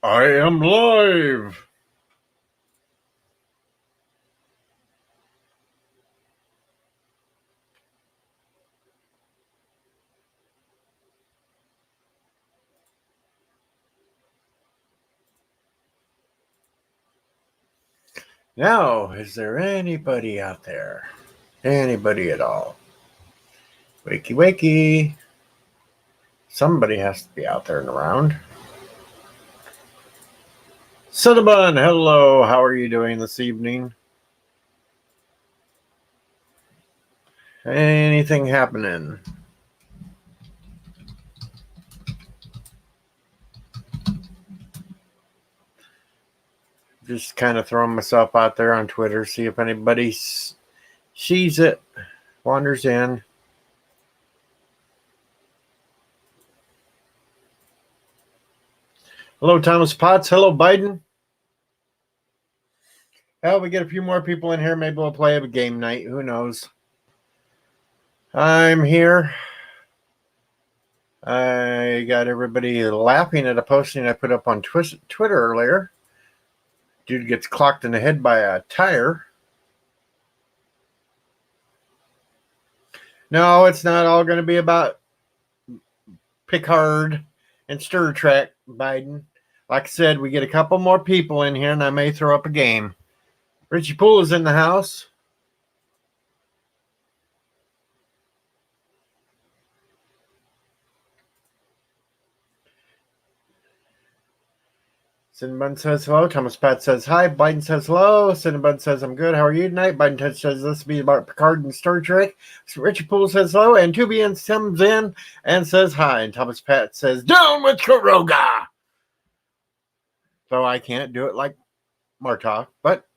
I am live. Now, is there anybody out there? Anybody at all? Wakey, wakey. Somebody has to be out there and around. Cinnabon, hello. How are you doing this evening? Anything happening? Just kind of throwing myself out there on Twitter, see if anybody sees it, wanders in. Hello, Thomas Potts. Hello, Biden. Well, we get a few more people in here. Maybe we'll play a game night. Who knows? I'm here. I got everybody laughing at a posting I put up on Twitter earlier. Dude gets clocked in the head by a tire. No, it's not all going to be about Picard and Star Trek, Biden. Like I said, we get a couple more people in here, and I may throw up a game. Richie Poole is in the house. Cinnabon says hello. Thomas Pat says hi. Biden says hello. Cinnabon says I'm good. How are you tonight? Biden says this will be about Picard and Star Trek. So Richie Poole says hello. And Tubian comes in and says hi. And Thomas Pat says down with Kuroga. So I can't do it like Martov, but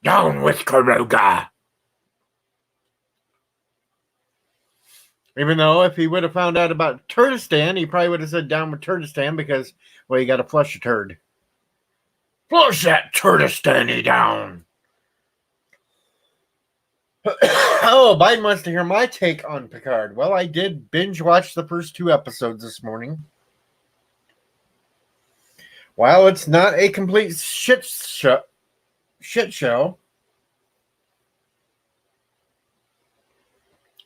down with Kuroga. Even though if he would have found out about Turdistan, he probably would have said down with Turdistan because, well, you got to flush a turd. Flush that Turdistani down. Oh, Biden wants to hear my take on Picard. Well, I did binge watch the first 2 episodes this morning. While it's not a complete shit show,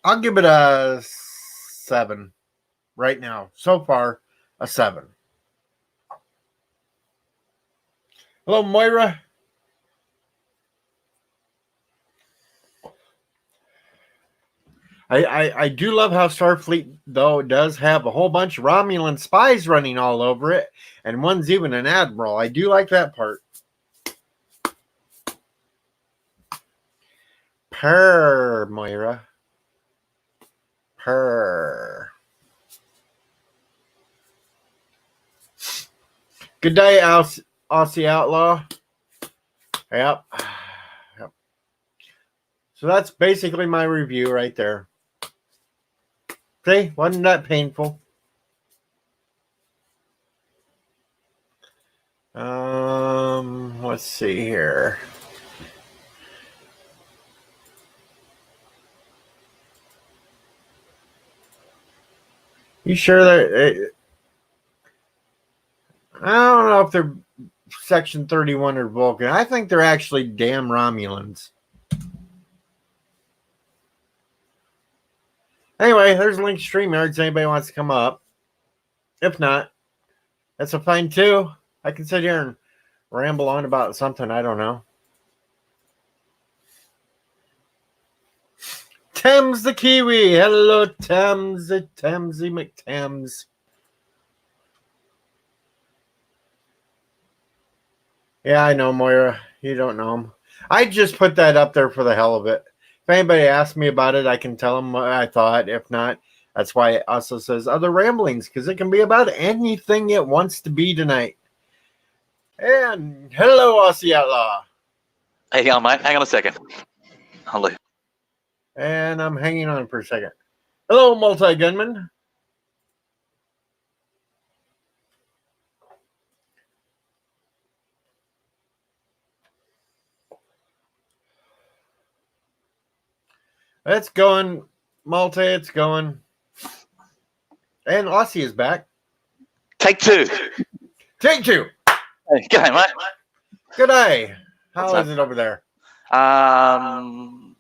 I'll give it a 7 right now. So far, a 7. Hello, Moira. I do love how Starfleet, though, does have a whole bunch of Romulan spies running all over it, and one's even an admiral. I do like that part. Purr, Moira. Purr. Good day, Aussie Outlaw. Yep. So that's basically my review right there. See, wasn't that painful? Let's see here. You sure that I don't know if they're Section 31 or Vulcan. I think they're actually damn Romulans. Anyway, there's a link to StreamYards. Anybody wants to come up. If not, that's a fine too. I can sit here and ramble on about something. I don't know. Thames the Kiwi. Hello, Thames. Thamesy McThames. Yeah, I know, Moira. You don't know him. I just put that up there for the hell of it. If anybody asks me about it, I can tell them what I thought. If not, that's why it also says other ramblings, because it can be about anything it wants to be tonight. And hello, Aussie Outlaw. Hey, hang on, mate. Hang on a second. Hello. And I'm hanging on for a second. Hello, multi-gunman. It's going, multi, it's going. And Aussie is back. Take 2. Take 2. Hey, g'day, mate. Good day. What's How up? is it over there?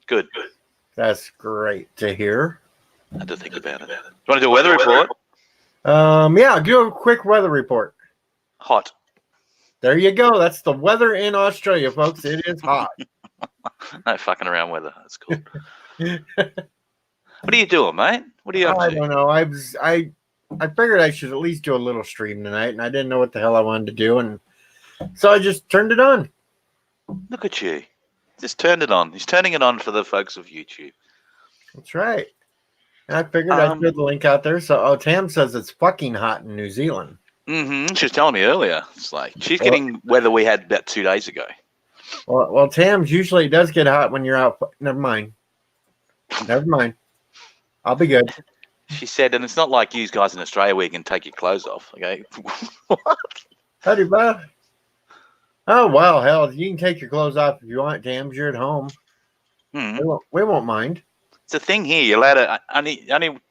Good. That's great to hear. I had to think about it. Do you want to do a weather report? Yeah, do a quick weather report. Hot. There you go. That's the weather in Australia, folks. It is hot. No fucking around weather. That's cool. What are you doing, mate? What are you up I to? don't know. I figured I should at least do a little stream tonight, and I didn't know what the hell I wanted to do, and so I just turned it on. Look at you. Just turned it on. He's turning it on for the folks of YouTube. That's right. And I figured I'd put the link out there. So, Tam says it's fucking hot in New Zealand. Mm-hmm. She was telling me earlier. It's like she's getting weather we had about 2 days ago. Well, Tam's usually does get hot when you're out. Never mind. I'll be good. She said, and it's not like you guys in Australia where you can take your clothes off. Okay. What? Howdy, bud. Oh, well, hell, you can take your clothes off if you want, Tams. You're at home. Hmm. We won't mind. It's a thing here. You're allowed to only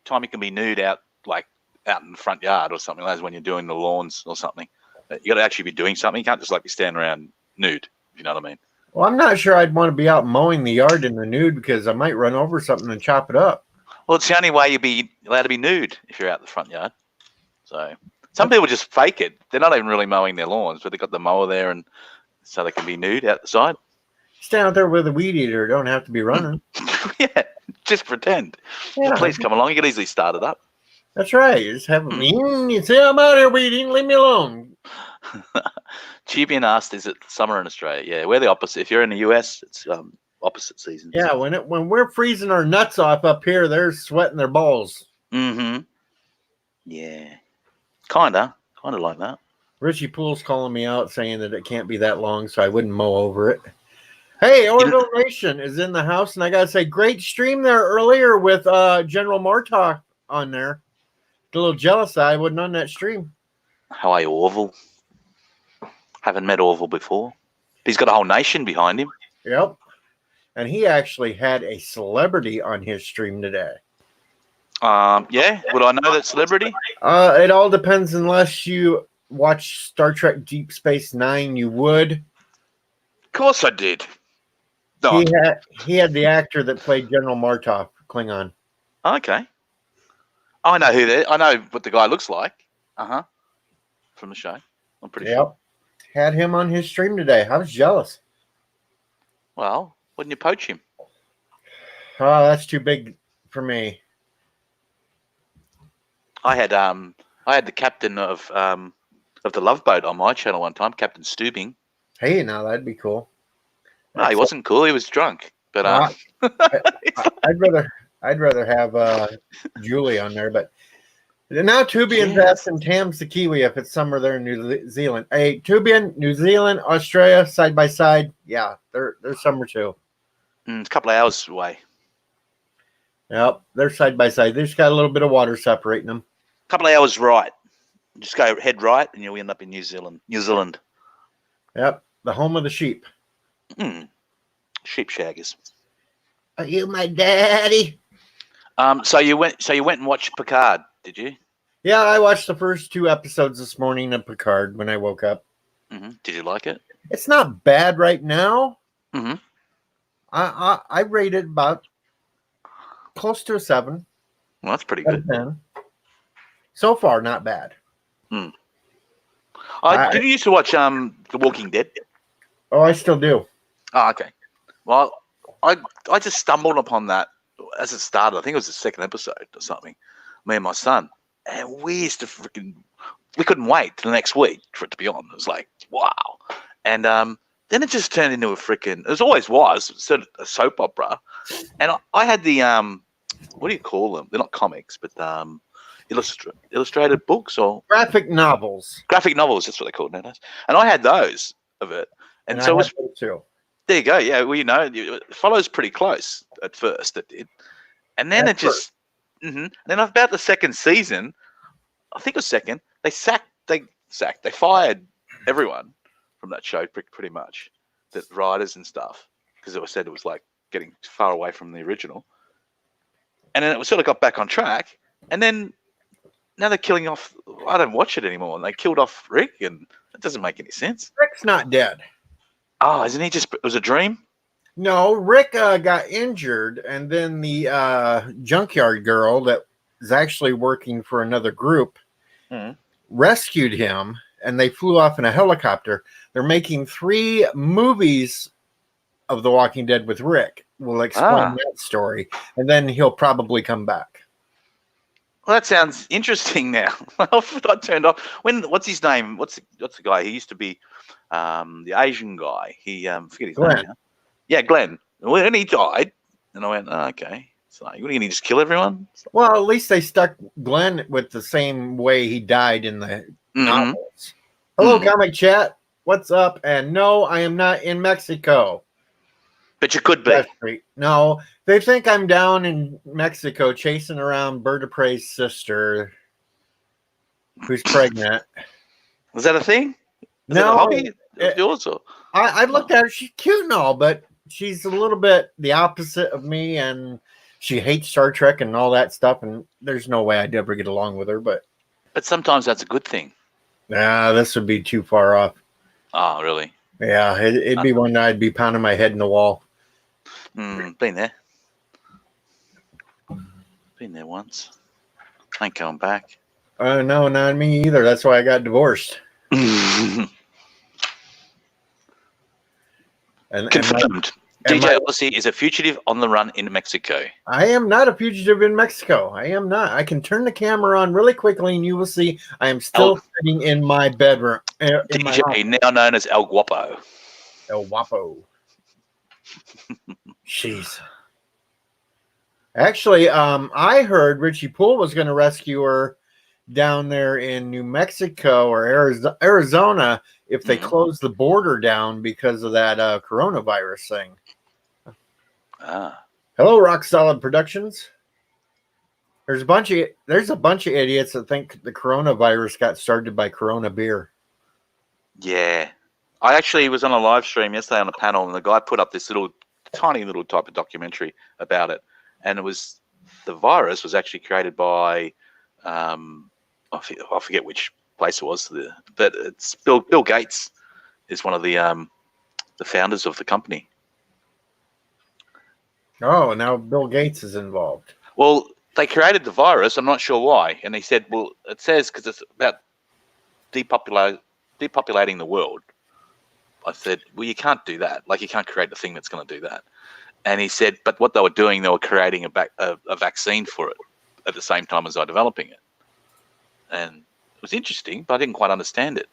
time you can be nude out in the front yard or something. That's when you're doing the lawns or something. You got to actually be doing something. You can't just be standing around nude. If you know what I mean. Well, I'm not sure I'd want to be out mowing the yard in the nude because I might run over something and chop it up. Well, it's the only way you'd be allowed to be nude if you're out the front yard. So some people just fake it. They're not even really mowing their lawns, but they've got the mower there, and so they can be nude out the side. Stand out there with a weed eater. Don't have to be running. Yeah, just pretend. Yeah. The police come along, you can easily start it up. That's right. You just have you say, I'm out here weeding. Leave me alone. Chibian asked, is it summer in Australia? Yeah, we're the opposite. If you're in the US, it's opposite seasons. Yeah, when we're freezing our nuts off up here, they're sweating their balls. Mm-hmm. Yeah. Kinda like that. Richie Poole's calling me out saying that it can't be that long, so I wouldn't mow over it. Hey, Orville Nation is in the house, and I gotta say, great stream there earlier with General Martok on there. A little jealous that I wasn't on that stream. How are you, Orville? Haven't met Orville before. He's got a whole nation behind him. Yep. And he actually had a celebrity on his stream today. Yeah. Would I know that celebrity? It all depends. Unless you watch Star Trek Deep Space Nine, you would. Of course I did. No. He had the actor that played General Martok, Klingon. Okay. I know who that. I know what the guy looks like. From the show. I'm pretty sure. Had him on his stream today. I was jealous. Well, wouldn't you poach him? Oh, that's too big for me. I had the captain of the Love Boat on my channel one time, Captain Stubing. Hey, now that'd be cool. No, he wasn't cool. He was drunk. But I'd rather have Julie on there. But now Tubian's asking Tams the Kiwi if it's summer there in New Zealand. Hey, Tubian, New Zealand, Australia, side by side. Yeah, they're summer too. It's a couple of hours away. Yep, they're side by side. They just got a little bit of water separating them. A couple of hours right. Just go head right, and you'll end up in New Zealand. Yep, the home of the sheep. Sheep shaggers. Are you my daddy? So you went and watched Picard, did you? Yeah, I watched the first 2 episodes this morning of Picard when I woke up. Did you like it? It's not bad right now. Mm-hmm. I rate it about close to a 7. Well, that's pretty good. 10. So far, not bad. Did you used to watch The Walking Dead? Oh, I still do. Oh, okay. Well, I just stumbled upon that as it started. I think it was the 2nd episode or something. Me and my son, and we used to we couldn't wait till the next week for it to be on. It was like, wow. And then it just turned into it always was sort of a soap opera. And I had the what do you call them? They're not comics, but illustrated books or graphic novels. Graphic novels, that's what they're called nowadays. And I had those of it. And so it was too. There you go. Yeah, well, it follows pretty close at first. It did, and then it just. Then about the 2nd season, I think it was 2nd. They fired everyone from that show pretty much, the writers and stuff, because it said it was like getting far away from the original. And then it sort of got back on track, and then now they're killing off. I don't watch it anymore, and they killed off Rick, and That doesn't make any sense. Rick's not dead. Oh, isn't he just? It was a dream. No, Rick got injured, and then the junkyard girl that is actually working for another group rescued him, and they flew off in a helicopter. They're making 3 movies of The Walking Dead with Rick. We'll explain that story, and then he'll probably come back. Well, that sounds interesting now. I turned off. What's his name? What's the guy? He used to be the Asian guy. He forget his name now. Yeah, Glenn. When he died, and I went, okay. So, what are you going to just kill everyone? Well, at least they stuck Glenn with the same way he died in the novels. Hello, comic chat. What's up? And no, I am not in Mexico. But you could be. No, they think I'm down in Mexico chasing around Bird of Prey's sister, who's pregnant. Was that a thing? Is that a hobby? Yours or? I looked at her. She's cute and all, but she's a little bit the opposite of me, and she hates Star Trek and all that stuff. And there's no way I'd ever get along with her. But sometimes that's a good thing. Nah, this would be too far off. Oh, really? Yeah, it'd be one that I'd be pounding my head in the wall. Been there. Been there once. Ain't going back. No, not me either. That's why I got divorced. Confirmed. DJ Odyssey is a fugitive on the run in Mexico. I am not a fugitive in Mexico. I am not. I can turn the camera on really quickly, and you will see I am still sitting in my bedroom. DJ, now known as El Guapo. El Guapo. Jeez. Actually, I heard Richie Poole was going to rescue her down there in New Mexico or Arizona if they close the border down because of that coronavirus thing. Hello, Rock Solid Productions. There's a bunch of idiots that think the coronavirus got started by Corona beer. Yeah. I actually was on a live stream yesterday on a panel, and the guy put up this tiny little type of documentary about it. And the virus was actually created by, I forget which place it was, but it's Bill Gates is one of the founders of the company. Oh, now Bill Gates is involved. Well, they created the virus. I'm not sure why. And he said, well, it says because it's about depopulating the world. I said, well, you can't do that. Like, you can't create a thing that's going to do that. And he said, but what they were doing, they were creating a vaccine for it at the same time as they were developing it. And it was interesting, but I didn't quite understand it.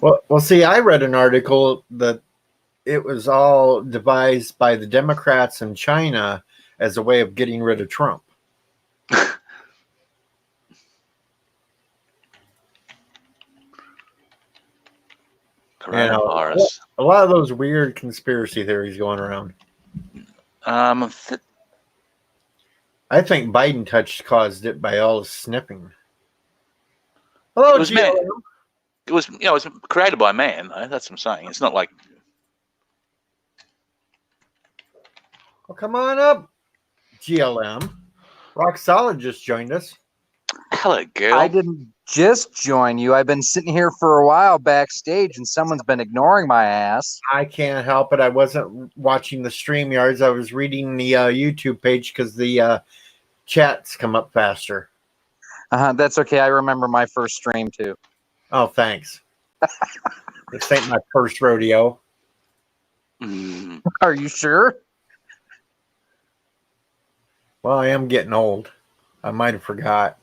Well, see, I read an article that it was all devised by the Democrats in China as a way of getting rid of Trump. Coronavirus. A lot of those weird conspiracy theories going around. I think Biden caused it by all the sniffing. Hello, it was man. It was created by man. That's what I'm saying. It's not like. Well, come on up, GLM. Rock Solid just joined us. Hello, girl. I didn't just join you. I've been sitting here for a while backstage, and someone's been ignoring my ass. I can't help it. I wasn't watching the StreamYards. I was reading the YouTube page because the chats come up faster. That's okay. I remember my first stream, too. Oh, thanks. This ain't my first rodeo. Are you sure? Well, I am getting old. I might have forgot.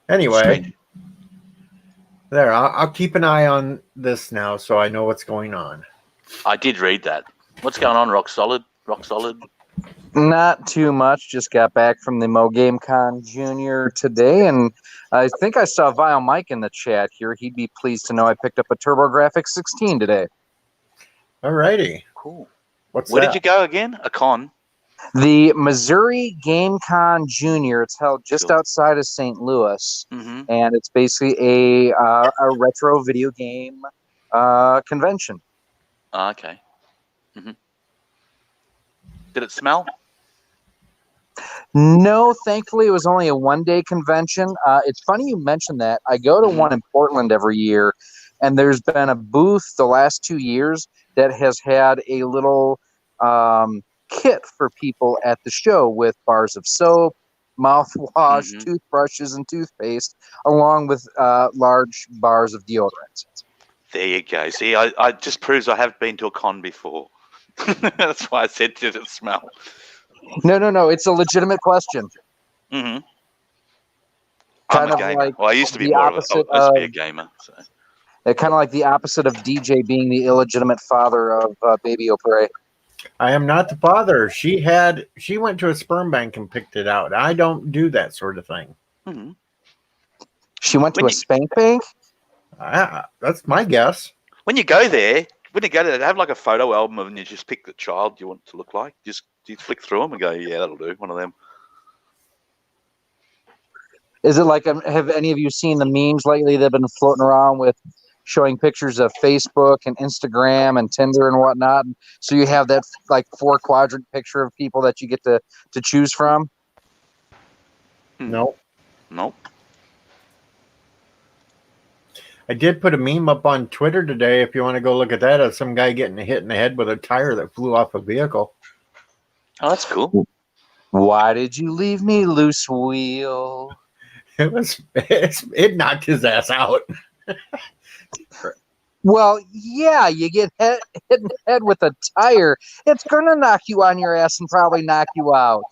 Anyway, there. I'll keep an eye on this now so I know what's going on. I did read that. What's going on, Rock Solid? Rock Solid? Not too much. Just got back from the Mo Game Con Junior today, and I think I saw Vile Mike in the chat here. He'd be pleased to know I picked up a TurboGrafx 16 today. All righty. Cool. Where did you go again? A con? The Missouri Game Con Junior. It's held just outside of St. Louis, and it's basically a retro video game convention. Okay. Did it smell? No, thankfully, it was only a one-day convention. It's funny you mentioned that. I go to one in Portland every year, and there's been a booth the last 2 years that has had a little kit for people at the show with bars of soap, mouthwash, toothbrushes, and toothpaste, along with large bars of deodorant. There you go. See, I just proves I have been to a con before. That's why I said, did it smell? No. It's a legitimate question. Mm-hmm. Kind I'm a of gamer. like Well, I used to be the more opposite of a, I used to be a gamer. So. Kind of like the opposite of DJ being the illegitimate father of Baby O'Prey. I am not the father. She went to a sperm bank and picked it out. I don't do that sort of thing. Mm-hmm. She went to a spank bank? That's my guess. When you go there, they have like a photo album and you just pick the child you want to look like. You flick through them and go, yeah, that'll do. One of them. Is it like, have any of you seen the memes lately that have been floating around with showing pictures of Facebook and Instagram and Tinder and whatnot? So you have that like 4-quadrant picture of people that you get to choose from? Nope. I did put a meme up on Twitter today, if you want to go look at that, of some guy getting hit in the head with a tire that flew off a vehicle. Oh, that's cool. Why did you leave me, loose wheel? It knocked his ass out. Well, yeah, you get hit in the head with a tire. It's going to knock you on your ass and probably knock you out.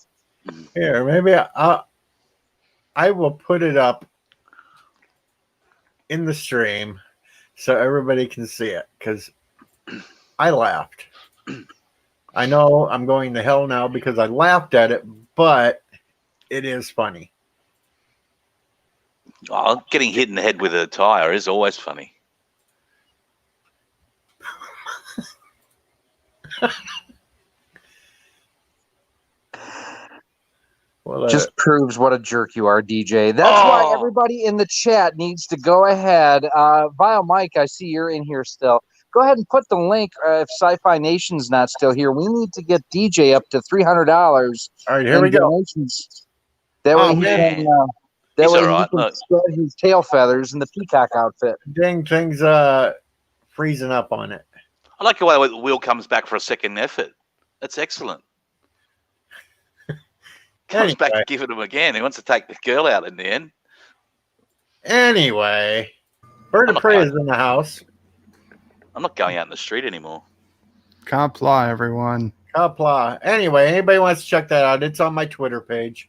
Here, maybe I will put it up in the stream so everybody can see it, because I laughed. I know I'm going to hell now because I laughed at it, but it is funny. Oh, getting hit in the head with a tire is always funny. Well, just proves what a jerk you are, DJ. That's why everybody in the chat needs to go ahead. Vile Mike, I see you're in here still. Go ahead and put the link. If Sci-Fi Nation's not still here, we need to get DJ up to $300. All right, here we donations. That way he can. That way he can spread his tail feathers in the peacock outfit. Dang, things freezing up on it. I like the way the wheel comes back for a second effort. That's excellent. Comes back to give it him again. He wants to take the girl out in the end. Anyway, Bird of Prey is in the house. I'm not going out in the street anymore. Comply, everyone. Comply. Anyway, anybody wants to check that out, it's on my Twitter page.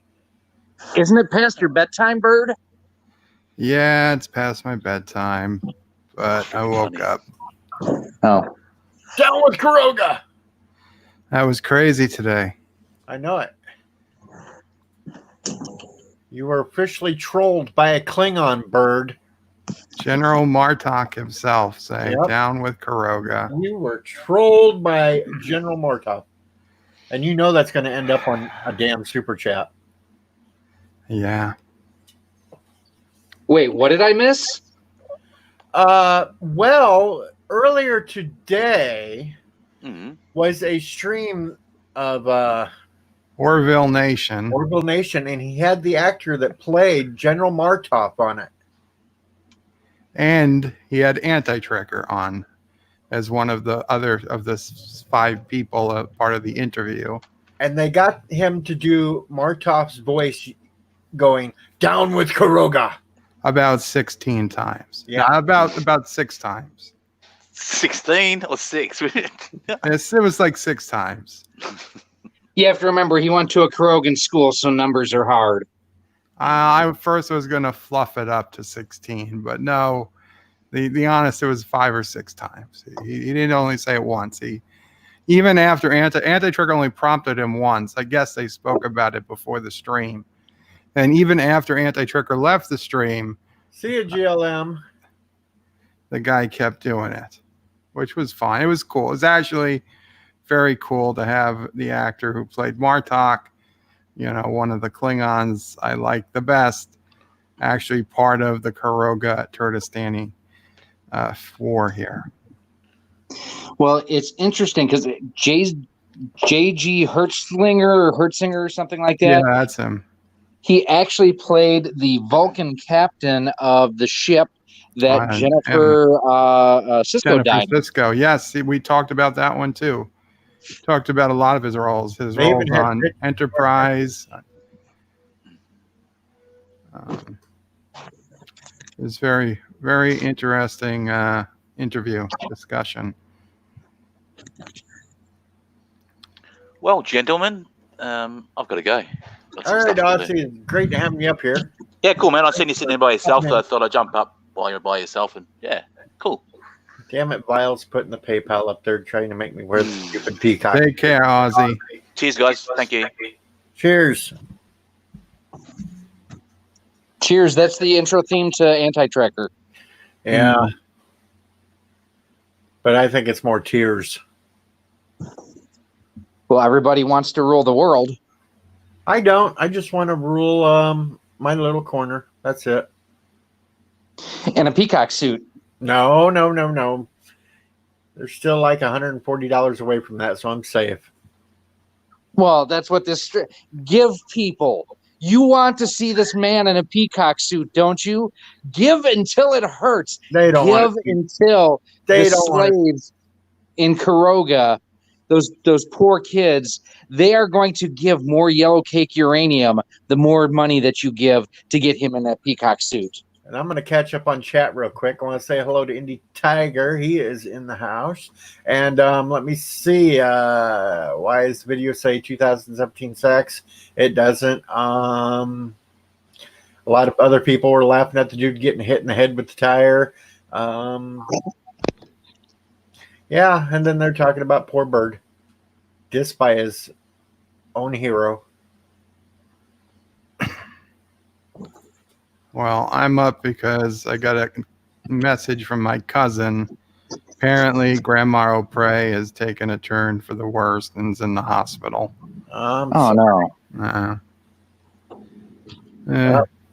Isn't it past your bedtime, Bird? Yeah, it's past my bedtime, but I woke up. Oh. Down with Kuroga! That was crazy today. I know it. You were officially trolled by a Klingon, Bird. General Martok himself saying, down with Kuroga. You were trolled by General Martok. And you know that's going to end up on a damn super chat. Yeah. Wait, what did I miss? Well, earlier today was a stream of Orville Nation. Orville Nation, and he had the actor that played General Martok on it. And he had Anti-Trekker on as one of the other of the 5 people part of the interview. And they got him to do Martov's voice going, down with Kuroga. About 16 times. Yeah. No, about 6 times. 16 or 6? It was like 6 times. You have to remember he went to a Kurogan school, so numbers are hard. I first was going to fluff it up to 16, but no. The honest, it was 5 or 6 times. He didn't only say it once. Even after Anti-Trekker only prompted him once. I guess they spoke about it before the stream. And even after Anti-Trekker left the stream, see you, GLM. The guy kept doing it, which was fine. It was cool. It was actually very cool to have the actor who played Martok, one of the Klingons I like the best, actually part of the Kuroga Turtistani war here. Well, it's interesting because J.G. Hertzlinger or something like that. Yeah, that's him. He actually played the Vulcan captain of the ship that Jennifer Sisko died. Sisko. Yes, we talked about that one too. Talked about a lot of his roles. His They even roles had on Rich- Enterprise. It was very, very interesting interview discussion. Well, gentlemen, I've got to go. Got some All right, stuff to do. Aussie, great to have you up here. Yeah, cool, man. I seen you sitting there by yourself, so I thought I'd jump up while you're by yourself, and yeah, cool. Damn it, Vile's putting the PayPal up there trying to make me wear the stupid peacock. Take care, Ozzy. Cheers, guys. Thank you. Cheers. Cheers. That's the intro theme to Anti-Tracker. Yeah. But I think it's more tears. Well, everybody wants to rule the world. I don't. I just want to rule my little corner. That's it. In a peacock suit. No. They're still like $140 away from that, so I'm safe. Well, that's what this give people. You want to see this man in a peacock suit, don't you? Give until it hurts. They don't give want until They the don't want slaves in Kuroga, those poor kids, they are going to give more yellow cake uranium the more money that you give to get him in that peacock suit. And I'm going to catch up on chat real quick. I want to say hello to Indy Tiger. He is in the house. And let me see. Why does the video say 2017 sex? It doesn't. A lot of other people were laughing at the dude getting hit in the head with the tire. Yeah, and then they're talking about poor Bird. Dissed by his own hero. Well, I'm up because I got a message from my cousin. Apparently, Grandma O'Prey has taken a turn for the worst and is in the hospital. No.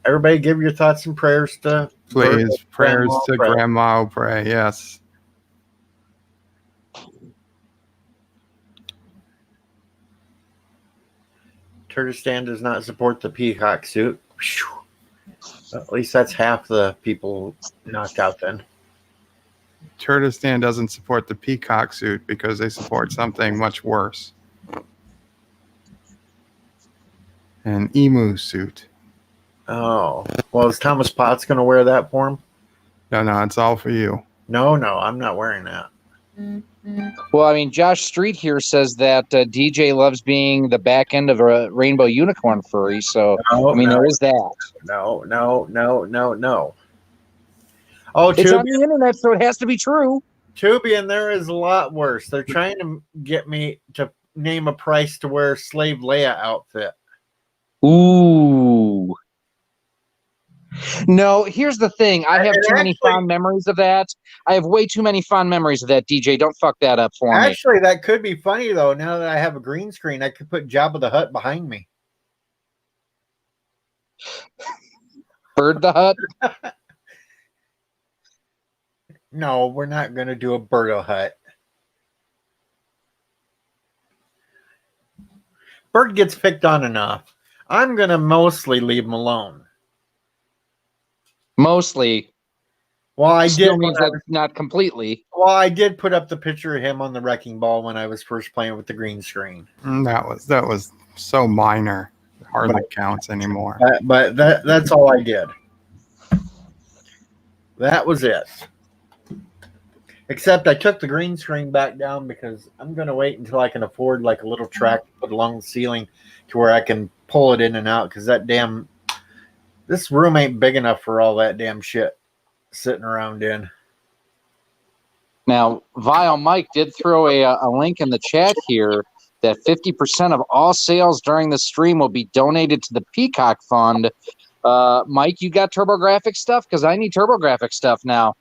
Everybody give your thoughts and prayers to Please, prayers Grandma to O'Prey. Grandma O'Prey, yes. Kurdistan does not support the peacock suit. Whew. At least that's half the people knocked out then. Kurdistan doesn't support the peacock suit because they support something much worse. An emu suit. Oh. Well, is Thomas Potts going to wear that for him? No, it's all for you. No, I'm not wearing that. Well, I mean, Josh Street here says that DJ loves being the back end of a rainbow unicorn furry. So, there is that. No. Oh, It's on the internet, so it has to be true. Tubi, and there is a lot worse. They're trying to get me to name a price to wear Slave Leia outfit. Ooh. No, here's the thing. I have too many fond memories of that. I have way too many fond memories of that, DJ. Don't fuck that up for me. Actually, that could be funny, though. Now that I have a green screen, I could put Jabba the Hutt behind me. Bird the Hutt? No, we're not going to do a Birdo Hut. Bird gets picked on enough. I'm going to mostly leave him alone. Mostly. Well, I Still did. means that not completely. Well, I did put up the picture of him on the wrecking ball when I was first playing with the green screen. That was so minor. It hardly counts anymore. But that's all I did. That was it. Except I took the green screen back down because I'm going to wait until I can afford like a little track to put along the ceiling to where I can pull it in and out because this room ain't big enough for all that damn shit sitting around in. Now, Vile Mike did throw a link in the chat here that 50% of all sales during the stream will be donated to the Peacock Fund. Mike, you got TurboGrafx stuff? Because I need TurboGrafx stuff now.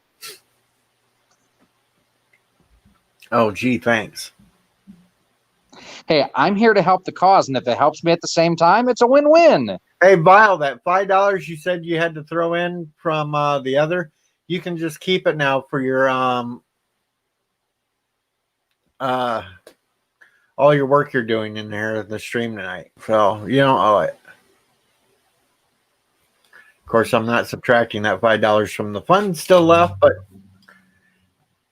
Oh, gee, thanks. Hey, I'm here to help the cause, and if it helps me at the same time, it's a win-win. Hey, Vile, that $5 you said you had to throw in from the other, you can just keep it now for your all your work you're doing in there in the stream tonight. So you don't owe it. Of course, I'm not subtracting that $5 from the fund still left, but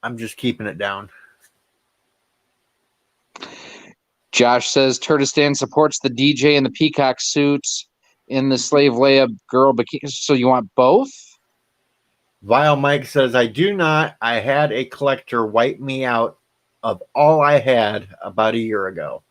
I'm just keeping it down. Josh says Turtistan supports the DJ in the peacock suits in the Slave Leia girl bikini. So you want both? Vile Mike says, I do not. I had a collector wipe me out of all I had about a year ago.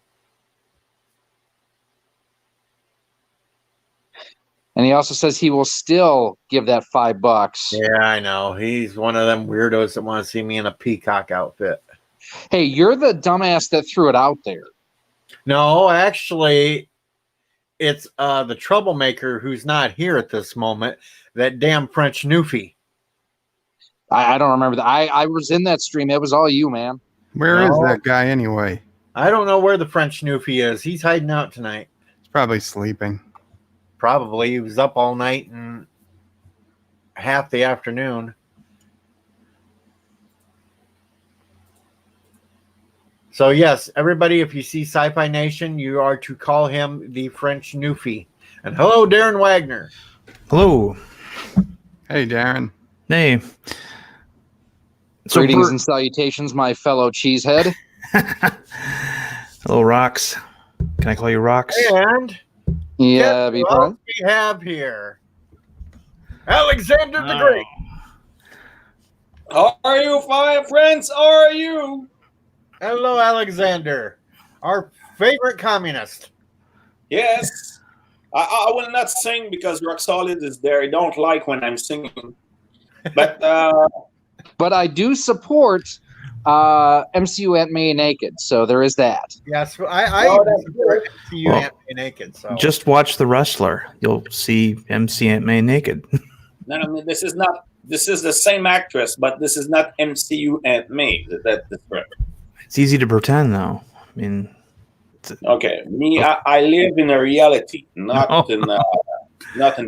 And he also says he will still give that $5. Yeah, I know. He's one of them weirdos that want to see me in a peacock outfit. Hey, you're the dumbass that threw it out there. No, actually, it's the troublemaker who's not here at this moment, that damn French Newfie. I don't remember that. I was in that stream. It was all you, man. Where is that guy anyway? I don't know where the French Newfie is. He's hiding out tonight. He's probably sleeping. Probably. He was up all night and half the afternoon. So, yes, everybody, if you see Sci-Fi Nation, you are to call him the French Newfie. And hello, Darren Wagner. Hello. Hey, Darren. Hey. Greetings and salutations, my fellow cheesehead. Hello, Rocks. Can I call you Rocks? And Yeah, be what fun. we have here? Alexander the Great. How are you, fine friends? How are you? Hello, Alexander, our favorite communist. Yes. I will not sing because Rock Solid is there. I don't like when I'm singing. But But I do support MCU Aunt May Naked, so there is that. Yes, I see you Well, naked. So Just watch The Wrestler. You'll see MC Aunt May naked. no, this is not. This is the same actress, but this is not MCU Aunt May. That's correct. It's easy to pretend, though. I mean, Okay, me, I live in a reality, not in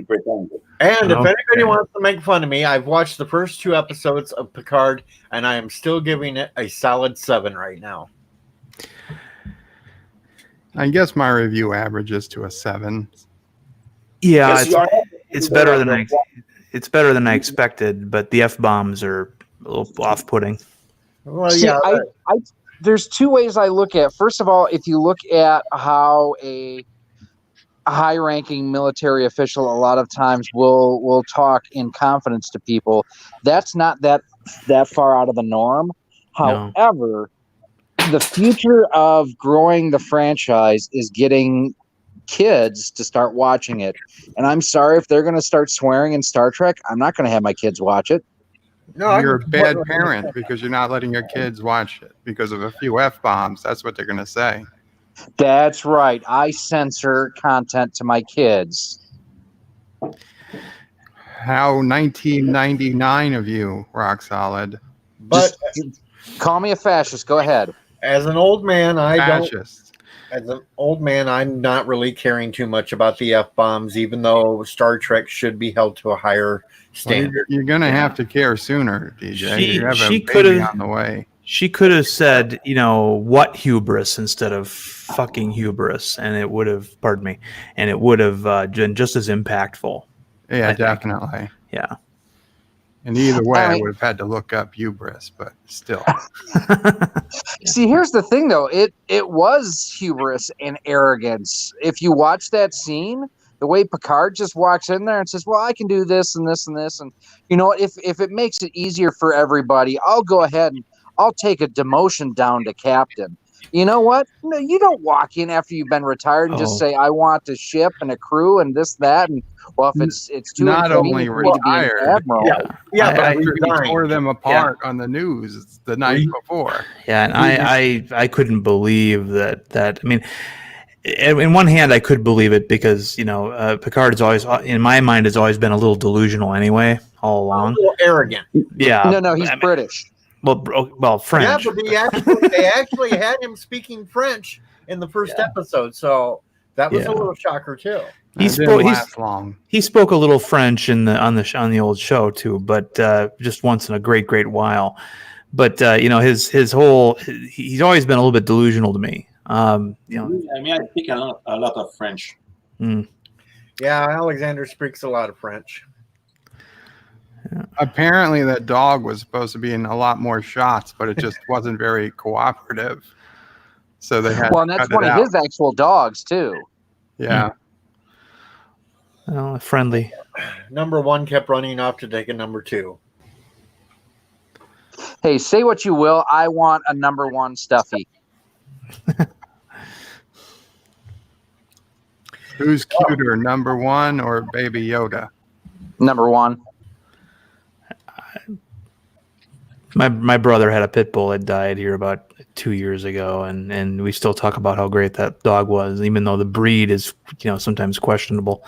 pretending. and if Okay. anybody wants to make fun of me, I've watched the first 2 episodes of Picard, and I am still giving it a solid 7 right now. I guess my review averages to a 7. yeah, Yes, you are. it's better than I expected, but the F-bombs are a little off-putting. Well, See, yeah, there's 2 ways I look at. First of all, if you look at how a high-ranking military official a lot of times will talk in confidence to people, that's not that far out of the norm. No. However, the future of growing the franchise is getting kids to start watching it. And I'm sorry if they're going to start swearing in Star Trek, I'm not going to have my kids watch it. no, You're a bad parent because you're not letting your kids watch it because of a few F-bombs. That's what they're going to say. That's right. I censor content to my kids. How 1999 of you, Rock Solid. But Just call me a fascist. Go ahead. as an old man, Fascist. I'm not really caring too much about the F-bombs, even though Star Trek should be held to a higher standard. You're going to have to care sooner, DJ. She- you have she a could've- baby on the way. She could have said, what hubris instead of fucking hubris, and it would have, and it would have been just as impactful. Yeah, I think. definitely. Yeah. And either way, I I- would have had to look up hubris, but still. See, here's the thing, though. It was hubris and arrogance. If you watch that scene, the way Picard just walks in there and says, well, I can do this and this and this. And you know what? If it makes it easier for everybody, I'll go ahead and I'll take a demotion down to captain. You know what? No, you don't walk in after you've been retired and just say, I want a ship and a crew and this, that. And well, if it's too Not only inconvenient for me to be an retired. admiral. Yeah, but After he resigned. tore them apart on the news the night before. Yeah, and I couldn't believe that. I mean, in one hand, I could believe it because Picard is always, in my mind, has always been a little delusional anyway, all a along. little arrogant. Yeah. No, he's British. Well, French. Yeah, but they actually had him speaking French in the first episode, so that was a little shocker too. He It didn't last long. He spoke a little French on the old show too, but just once in a great while. But he's always been a little bit delusional to me. I mean, I speak a lot of French. Yeah, Alexander speaks a lot of French. Apparently, that dog was supposed to be in a lot more shots, but it just wasn't very cooperative. So they had Well, to and that's cut one it of out. his actual dogs too. Yeah. Well, friendly. Number 1 kept running off to take a number 2. Hey, say what you will. I want a number 1 Stuffy. Who's cuter, number 1 or Baby Yoda? Number 1. My brother had a pit bull that died here about 2 years ago, and we still talk about how great that dog was, even though the breed is sometimes questionable.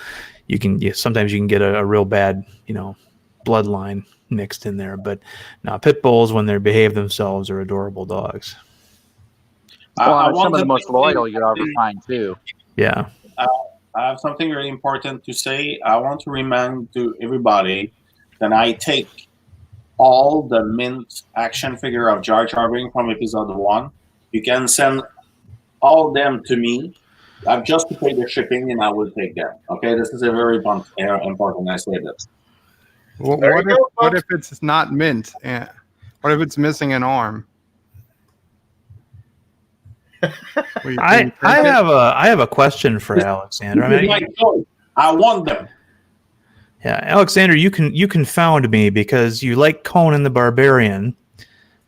Sometimes you can get a real bad bloodline mixed in there, but now pit bulls, when they behave themselves, are adorable dogs. Well, some of the most loyal you ever find too. Yeah. I have something really important to say. I want to remind to everybody that I take all the mint action figure of Jar Jar Binks from episode 1. You can send all them to me. I've just to pay the shipping, and I will take them. Okay, this is a very important. I say this. What if it's not mint? What if it's missing an arm? I have a question for Alexander. I want them. Yeah, Alexander, you confound me because you like Conan the Barbarian,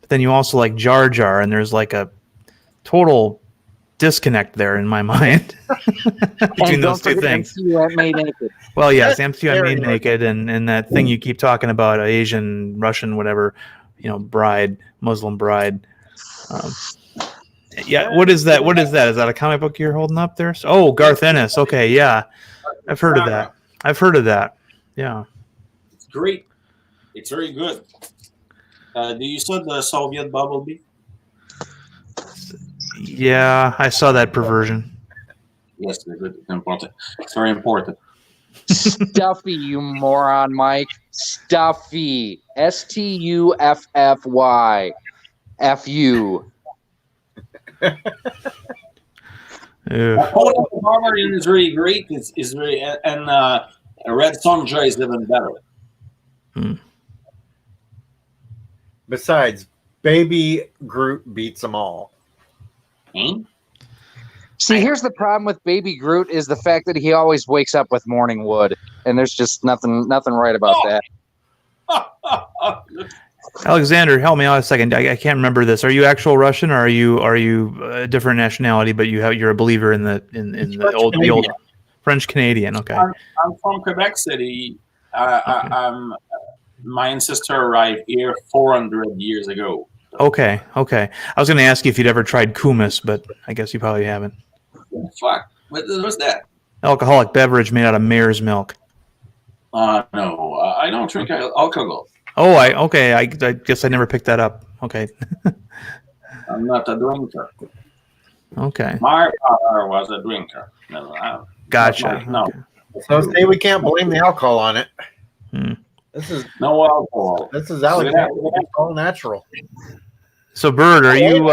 but then you also like Jar Jar, and there's like a total disconnect there in my mind between those two things. Made naked. Well, yes, MCU Made Naked, and that thing you keep talking about, Asian, Russian, whatever, bride, Muslim bride. Yeah, what is that? What is that? Is that a comic book you're holding up there? Oh, Garth Ennis. Okay, yeah, I've heard of that. Yeah, it's great. It's very good. Do you saw the Soviet Bumblebee? Yeah, I saw that perversion. Yes, it's important. It's very important. Stuffy, you moron, Mike. Stuffy. Stuffy. Fu. The Barbarian is really great. It's very and Red Sonja is even better. Besides, Baby Groot beats them all. See, here's the problem with Baby Groot is the fact that he always wakes up with morning wood, and there's just nothing right about that. Alexander, help me out a second. I can't remember this. Are you actual Russian, or are you a different nationality? But you're a believer in the old French Canadian. Okay. I'm from Quebec City. My ancestor arrived here 400 years ago. Okay. I was going to ask you if you'd ever tried kumis, but I guess you probably haven't. Fuck. What's that? Alcoholic beverage made out of mare's milk. No, I don't drink alcohol. Oh, I guess I never picked that up. Okay. I'm not a drinker. Okay. My father was a drinker. No, gotcha. No. Okay. So say we can't blame the alcohol on it. This is no alcohol. This is Alexander. It's all natural. So, Bird, are you?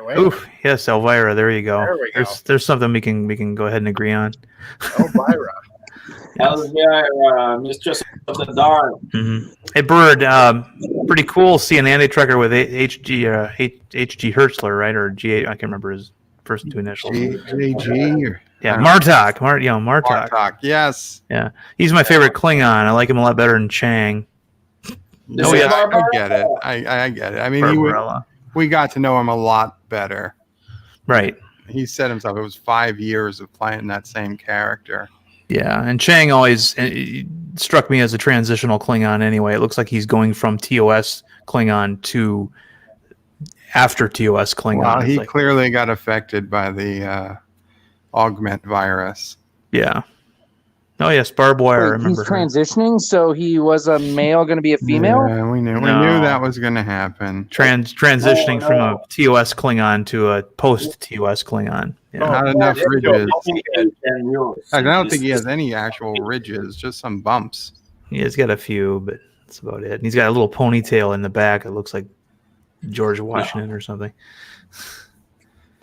Wait. Oof, yes, Elvira. There you go. There we go. There's something we can go ahead and agree on. Elvira. Elvira, Mistress of the Dark. Mm-hmm. Hey, Bird. Pretty cool seeing Andy Trucker with H.G. Hertzler, right? Or G. I can't remember his first two initials. G. Yeah, Martok. Martok. Martok. Yes. Yeah, he's my favorite Klingon. I like him a lot better than Chang. Oh yeah, I get it. I get it. I mean, we got to know him a lot better. Right. He said himself it was 5 years of playing that same character. Yeah, and Chang always struck me as a transitional Klingon anyway. It looks like he's going from TOS Klingon to after TOS Klingon. Well, he clearly got affected by the augment virus. Yeah. Oh yes, barbed wire. I remember. He's transitioning, so he was a male, going to be a female. Yeah, we knew that was going to happen. Transitioning from a TOS Klingon to a post TOS Klingon. Yeah. Not enough ridges. I don't think he has any actual ridges, just some bumps. He's got a few, but that's about it. And he's got a little ponytail in the back. It looks like George Washington or something.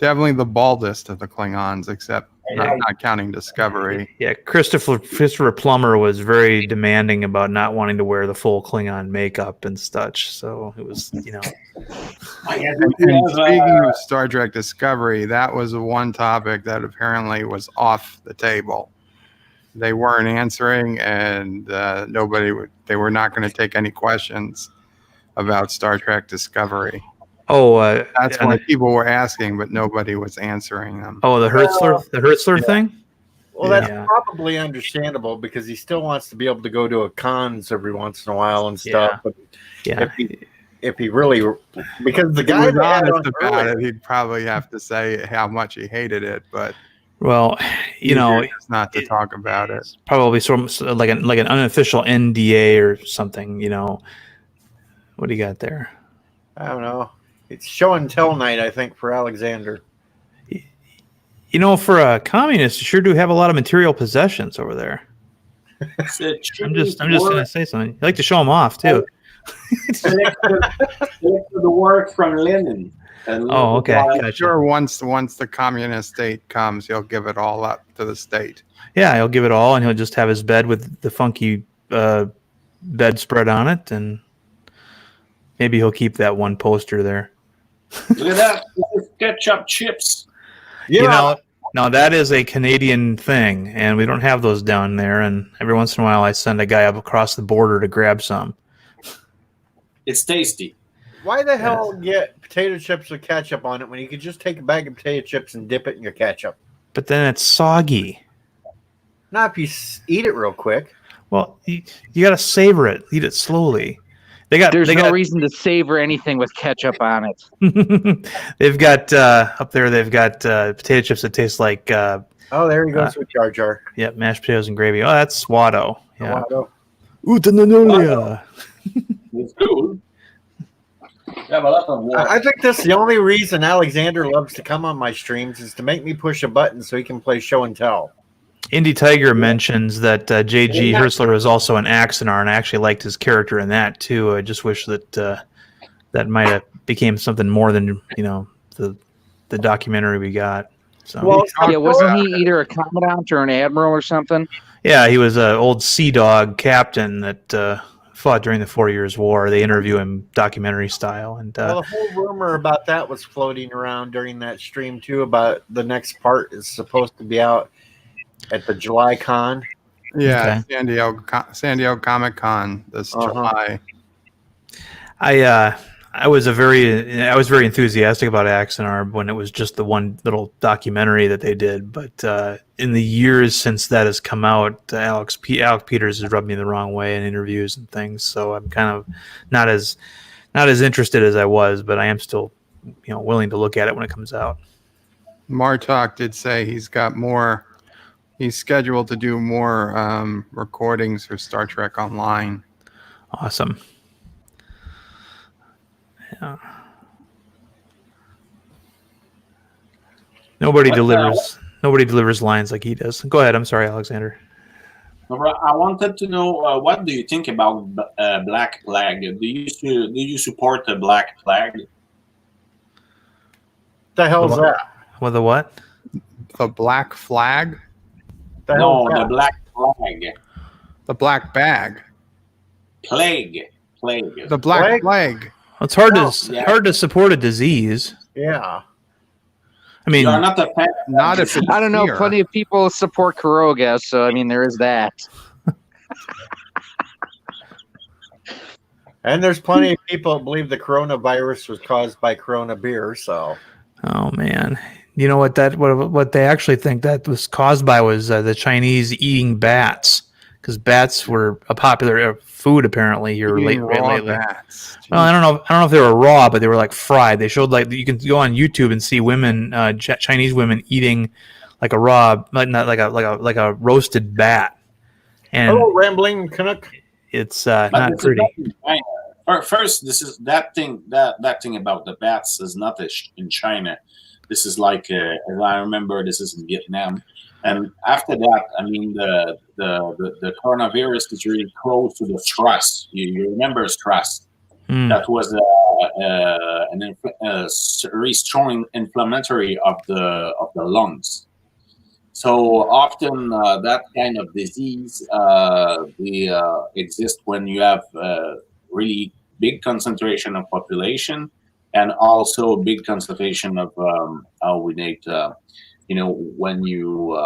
Definitely the baldest of the Klingons, except not counting Discovery. Yeah, Christopher Plummer was very demanding about not wanting to wear the full Klingon makeup and such. So it was, And speaking of Star Trek Discovery, that was the one topic that apparently was off the table. They weren't answering, and they were not going to take any questions about Star Trek Discovery. Oh, that's why people were asking, but nobody was answering them. Oh, the Hertzler thing. Well, that's probably understandable because he still wants to be able to go to a cons every once in a while and stuff. But if he really, because the guy that honest about it, he'd probably have to say how much he hated it. But it's not to talk about it. Probably sort of like an unofficial NDA or something. What do you got there? I don't know. It's show and tell night, I think, for Alexander. For a communist, you sure do have a lot of material possessions over there. I'm just gonna say something. You like to show them off too. The work from Lenin. Oh, okay. Gotcha. Sure. Once the communist state comes, he'll give it all up to the state. Yeah, he'll give it all, and he'll just have his bed with the funky bedspread on it, and maybe he'll keep that one poster there. Look at that! This is ketchup chips. Yeah. Now that is a Canadian thing, and we don't have those down there. And every once in a while, I send a guy up across the border to grab some. It's tasty. Why the hell get potato chips with ketchup on it when you could just take a bag of potato chips and dip it in your ketchup? But then it's soggy. Not if you eat it real quick. Well, you got to savor it. Eat it slowly. There's no reason to savor anything with ketchup on it. They've got up there. They've got potato chips that taste like. There he goes with Jar Jar. Yep, mashed potatoes and gravy. Oh, that's Swado. Yeah. Swado. Utanolia. It's good. Yeah, but I think that's the only reason Alexander loves to come on my streams is to make me push a button so he can play show and tell. Indy Tiger mentions that J.G. Hertzler is also an Axanar, and I actually liked his character in that too. I just wish that that might have became something more than the documentary we got. So. Well, wasn't he either a commandant or an admiral or something? Yeah, he was an old Sea Dog captain that fought during the 4 Years' War. They interview him documentary style, and the whole rumor about that was floating around during that stream too. About the next part is supposed to be out at the July Con. Yeah, okay. San Diego Comic Con this July. I was very enthusiastic about Axanar when it was just the one little documentary that they did, but in the years since that has come out, Alex Peters has rubbed me the wrong way in interviews and things. So I'm kind of not as interested as I was, but I am still willing to look at it when it comes out. Martok did say he's got more. He's scheduled to do more recordings for Star Trek Online. Awesome. Yeah. Nobody delivers lines like he does. Go ahead. I'm sorry, Alexander. I wanted to know what do you think about Black Flag? Do you support the Black Flag? The hell's that? Well, the what? The Black Flag? The Black Flag. The Black Bag. Plague. The Black Plague. Well, it's hard to support a disease. Yeah. I mean, you're not a fan. Not if it's I don't know. here. Plenty of people support Kuroga, so I mean, there is that. And there's plenty of people that believe the coronavirus was caused by Corona beer. So. Oh man. You know what they actually think that was caused by was the Chinese eating bats, because bats were a popular food apparently here lately. Bats. Well, I don't know if they were raw, but they were like fried. They showed you can go on YouTube and see women, Chinese women eating like a raw, like a roasted bat. And hello, rambling Canuck. It's not pretty. First, this is that thing about the bats is not in China. This is as I remember, this is in Vietnam. And after that, I mean, the coronavirus is really close to the SRAS. You remember SRAS? That was very strong inflammatory of the lungs. So often that kind of disease exists when you have really big concentration of population, and also big concentration of how we need, when you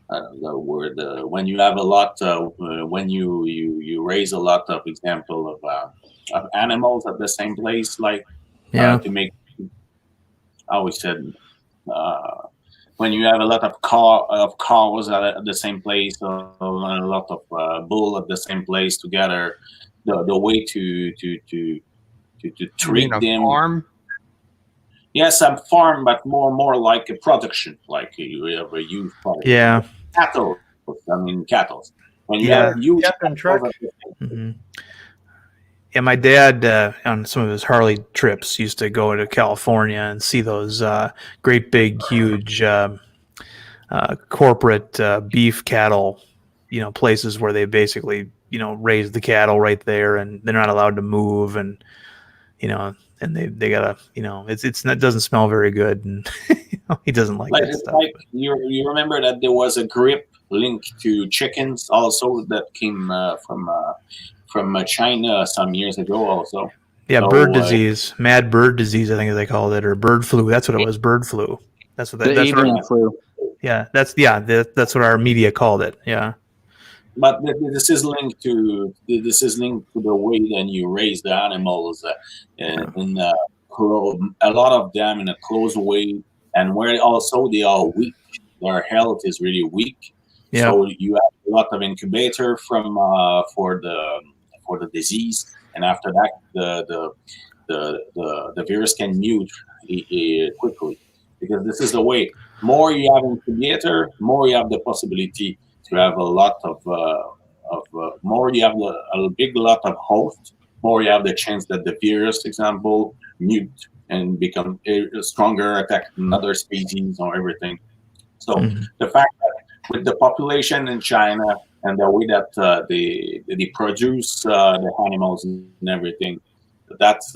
I don't know the word, when you have a lot, when you raise a lot of example of animals at the same place, like to make, how we said, when you have a lot of cows at the same place, or a lot of bull at the same place together, the way to treat them. Farm? Yes, a farm, but more like a production, like you have a huge product. Yeah. Cattle. When you have huge truck. Mm-hmm. Yeah, my dad on some of his Harley trips used to go to California and see those great big, huge corporate beef cattle, places where they basically, raise the cattle right there, and they're not allowed to move, and and they gotta, it doesn't smell very good, and he doesn't like that stuff. Like you remember that there was a grip linked to chickens also that came from China some years ago also. Yeah, so, bird disease, mad bird disease, I think they called it, or bird flu. That's what it was, bird flu. That's what that's avian flu. Yeah, that's what our media called it. Yeah. But this is linked to the way that you raise the animals in a lot of them in a close way, and where also they are weak. Their health is really weak. Yeah. So you have a lot of incubator for the disease, and after that the virus can mute quickly, because this is the way. More you have incubator, more you have the possibility to have a lot of more you have a big lot of hosts, more you have the chance that the virus, example, mute and become stronger, attack another species or everything. So the fact that with the population in China and the way that they produce the animals and everything, that's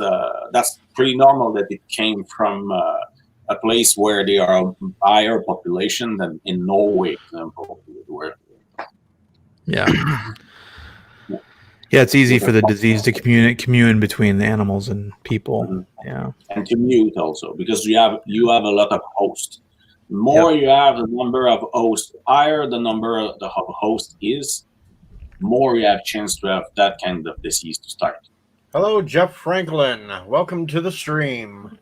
pretty normal that it came from a place where they are a higher population than in Norway, for example. Yeah, it's easy for the disease to commune between the animals and people. Mm-hmm. Yeah, and commute also, because you have a lot of hosts. The more you have the number of hosts, higher the number of the host is, more you have chance to have that kind of disease to start. Hello, Jeff Franklin. Welcome to the stream.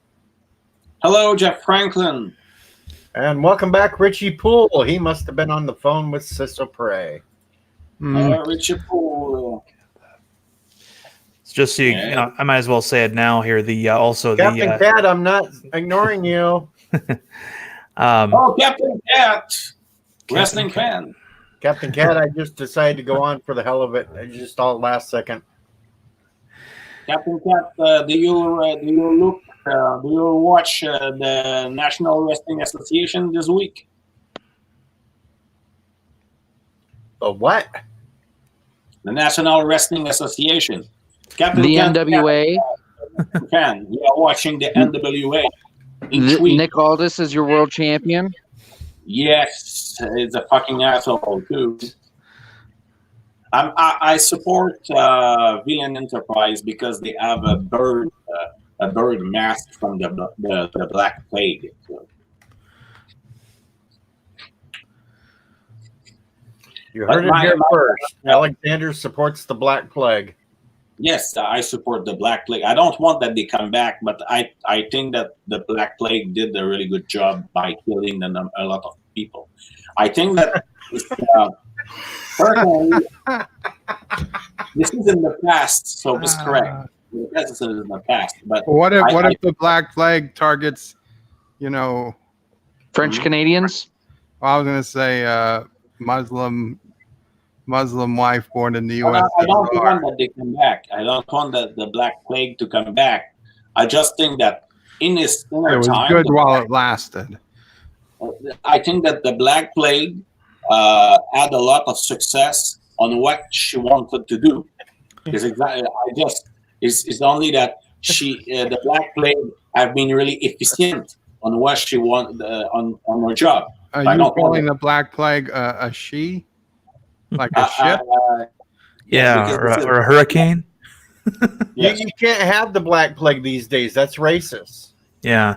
Hello, Jeff Franklin. And welcome back, Richie Poole. He must have been on the phone with Cecil Prey. Richie Poole. Just so I might as well say it now here. Captain Cat, I'm not ignoring you. Captain Cat, wrestling fan. Captain Cat, I just decided to go on for the hell of it. I just all last second. Captain Cat, do you watch the National Wrestling Association this week? The what? The National Wrestling Association. Captain the Cat, NWA. Fan, we are watching the NWA. Nick Aldis is your world champion. Yes, it's a fucking asshole too. I support Villain Enterprise because they have a bird mask from the Black Plague. So. You heard it here first. Alexander supports the Black Plague. Yes, I support the Black Plague. I don't want that they come back, but I think that the Black Plague did a really good job by killing a lot of people. I think that personally, this is in the past, so it's correct. This is in the past. But what if the Black Plague targets, French Canadians? Well, I was going to say Muslim wife born in the U.S. I don't want that they come back. I don't want the Black Plague to come back. I just think that in his inner it was time, good while it lasted. I think that the Black Plague had a lot of success on what she wanted to do. Because exactly, It's only that the Black Plague, have been really efficient on what she want on her job. Are I you don't calling want the Black Plague a she? Like a Uh, ship? Yeah, because or, this is- or a hurricane. yes. You can't have the Black Plague these days. That's racist. Yeah,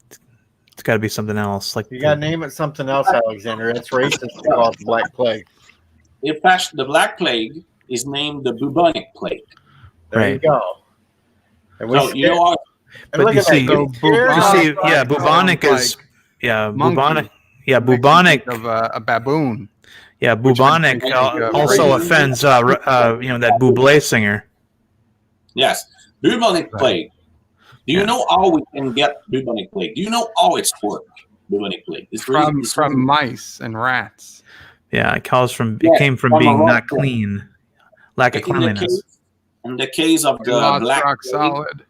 it's got to be something else. Like You got to name it something else, Alexander. That's racist to call it the Black Plague. In fact, the Black Plague is named the bubonic plague. There you Right. go. And we So you know what? and But look you at see- that. So Get scared you off. see, yeah, Sounds bubonic like is yeah, monkey. bubonic. Yeah, makes me bubonic. think of a baboon. Yeah, which would bubonic make also racist. offends that Bublé singer. Yes, bubonic Right. plague. Do you Yeah. know how we can get bubonic plague? Do you know how it's worked? Bubonic plague. It's really it's From really- mice and rats. Yeah, it calls from. Yeah, It came from from a being rock not pool. clean, lack of in the cleanliness. case of We the lost Black rock Plague solid.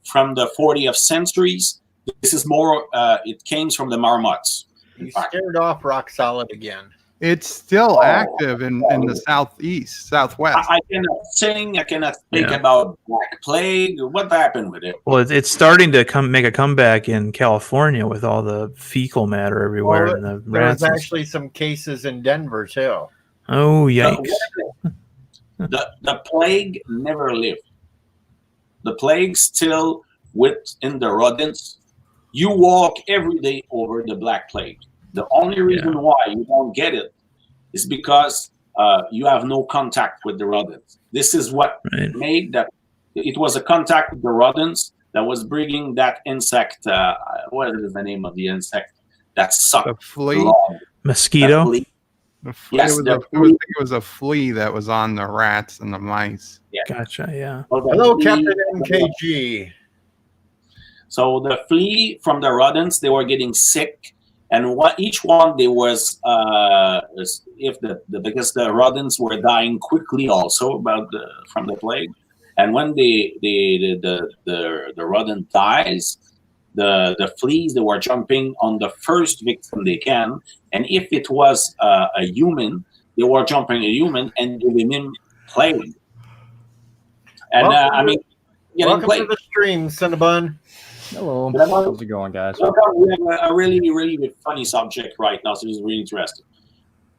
from the 40th centuries, this is more. It came from the marmots. You scared off rock solid again. It's still Oh. active in the southeast, southwest. I cannot sing. I cannot speak Yeah. about Black Plague. What happened with it? Well, it's starting to make a comeback in California with all the fecal matter everywhere Well, and the There was rats. and actually some cases in Denver too. Oh, yikes! The plague never lived. The plague still within the rodents. You walk every day over the Black Plague. The only reason why you don't get it is because you have no contact with the rodents. This is what Right. made that. It was a contact with the rodents that was bringing that insect. What is the name of the insect that The sucked flea. blood? Mosquito. That flea. It Yes, was the I think it was a flea that was on the rats and the mice. Gotcha. Yeah. Oh, the Hello, flea- Captain MKG. So the flea from the rodents, they were getting sick, and each one they was because the rodents were dying quickly also from the plague, and when the rodent dies, the fleas they were jumping on the first victim they can, and if it was a human, they were jumping a human and giving him plague. And getting Welcome plague. to the stream, Cinnabon. Hello. But I'm on- How's it going, guys? We have a really, really funny subject right now, so this is really interesting.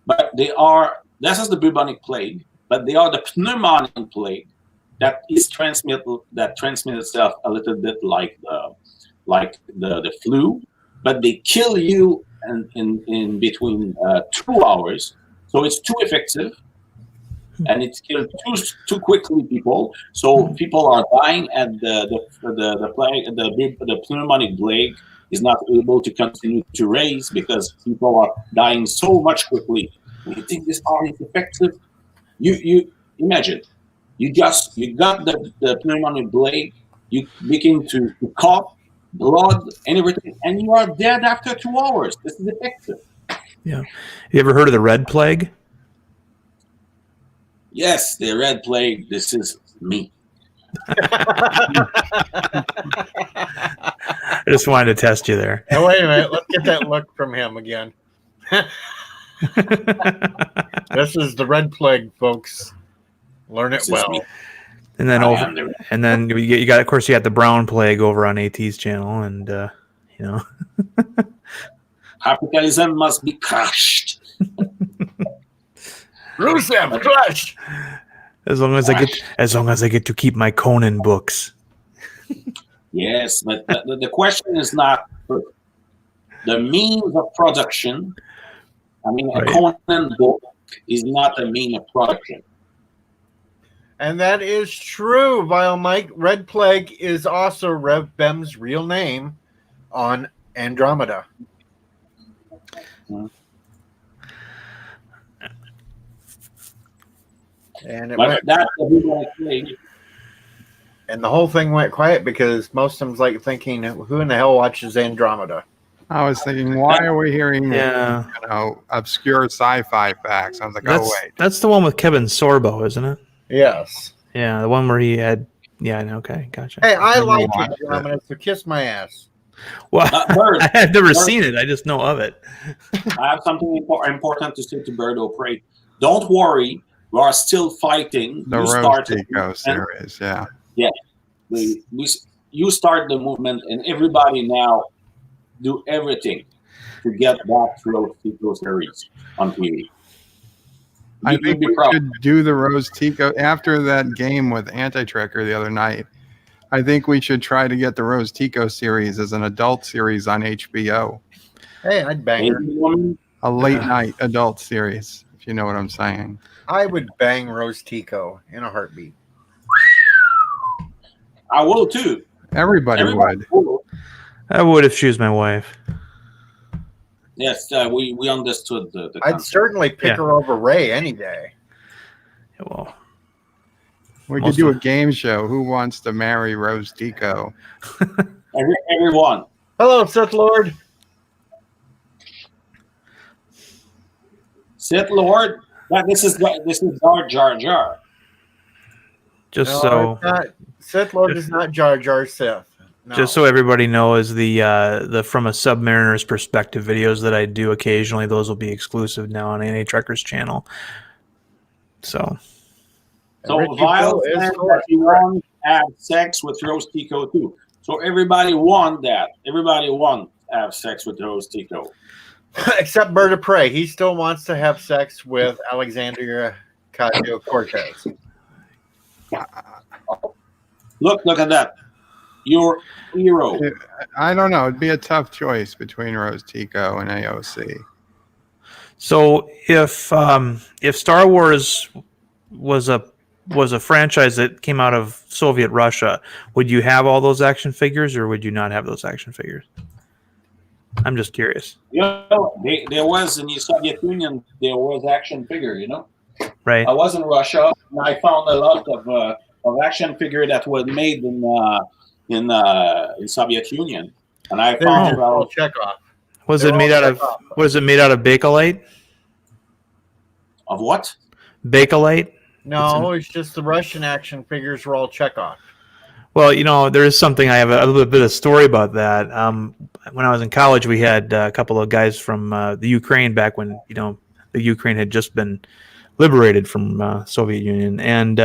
But this is the bubonic plague, but they are the pneumonic plague that transmits itself a little bit like the flu, but they kill you in between 2 hours, so it's too effective. And it's killed too quickly people, so people are dying, and the plague, the pneumonic plague is not able to continue to raise because people are dying so much quickly. You think this is effective? You imagine you got the pneumonic plague, you begin to cough, blood, and everything, and you are dead after 2 hours. This is effective. Yeah. You ever heard of the red plague? Yes, the red plague. This is me. I just wanted to test you there. Now, wait a minute. Let's get that look from him again. This is the red plague, folks. Learn it This is well. me. And then I over, am the- and then you got, of course, you got the brown plague over on AT's channel, and you know, Capitalism must be crushed. Rusev, crush! as long as I get to keep my Conan books. Yes, but the question is not the means of production. I mean, Right. a Conan book is not a mean of production. And that is true, Vile Mike. Red Plague is also Rev Bem's real name on Andromeda. And But that's the bubonic plague. and the whole thing went quiet because most of them's like thinking, who in the hell watches Andromeda? I was thinking, why are we hearing Yeah, obscure sci-fi facts? I was like, oh wait, that's the one with Kevin Sorbo, isn't it? Yes. Yeah, the one where he had. Yeah, okay, gotcha. Hey, I never like watched it. Andromeda, so kiss my ass. Well, Bird, I've never seen it. I just know of it. I have something important to say to Bird O'Prey. Don't worry, we are still fighting. the You Roast started- Eco series, yeah. Yeah, you start the movement, and everybody now do everything to get back to those Tico series on TV. I You'd think be we proud. should do the Rose Tico after that game with Anti-Tracker the other night. I think we should try to get the Rose Tico series as an adult series on HBO. Hey, I'd bang her. A late night adult series, if you know what I'm saying. I would bang Rose Tico in a heartbeat. I will too. Everybody would. will. I would if she was my wife. Yes, we understood the I'd concept. certainly pick Yeah. her over Ray any day. Yeah, well, We could Most do of- a game show. Who wants to marry Rose Tico? Everyone. Hello, Sith Lord. Sith Lord. This is Jar Jar. just No, so it's not. Sith Lord is not Jar Jar Sith. No. just so everybody knows, the from a Submariner's perspective videos that I do occasionally, those will be exclusive now on Anti-Trekker's channel. So So Richie Vile Bill is said that correct. he won't have sex with Rose Tico too. So everybody want that. Everybody want to have sex with Rose Tico. Except Bird of Prey. He still wants to have sex with Alexandria Ocasio-Cortez. Look at that. Your hero. I don't know. It'd be a tough choice between Rose Tico and AOC. So if Star Wars was a franchise that came out of Soviet Russia, would you have all those action figures, or would you not have those action figures? I'm just curious. You know, there was in the Soviet Union, there was action figure, you know. Right. I was in Russia, and I found a lot of action figure that was made in Soviet Union, and I There's found your out Chekhov. Was They're it made all out of Chekhov. was it made out of Bakelite? of what? Bakelite? No, it's just the Russian action figures were all Chekhov. Well, there is something. I have a little bit of story about that. When I was in college, we had a couple of guys from the Ukraine back when the Ukraine had just been liberated from Soviet Union, and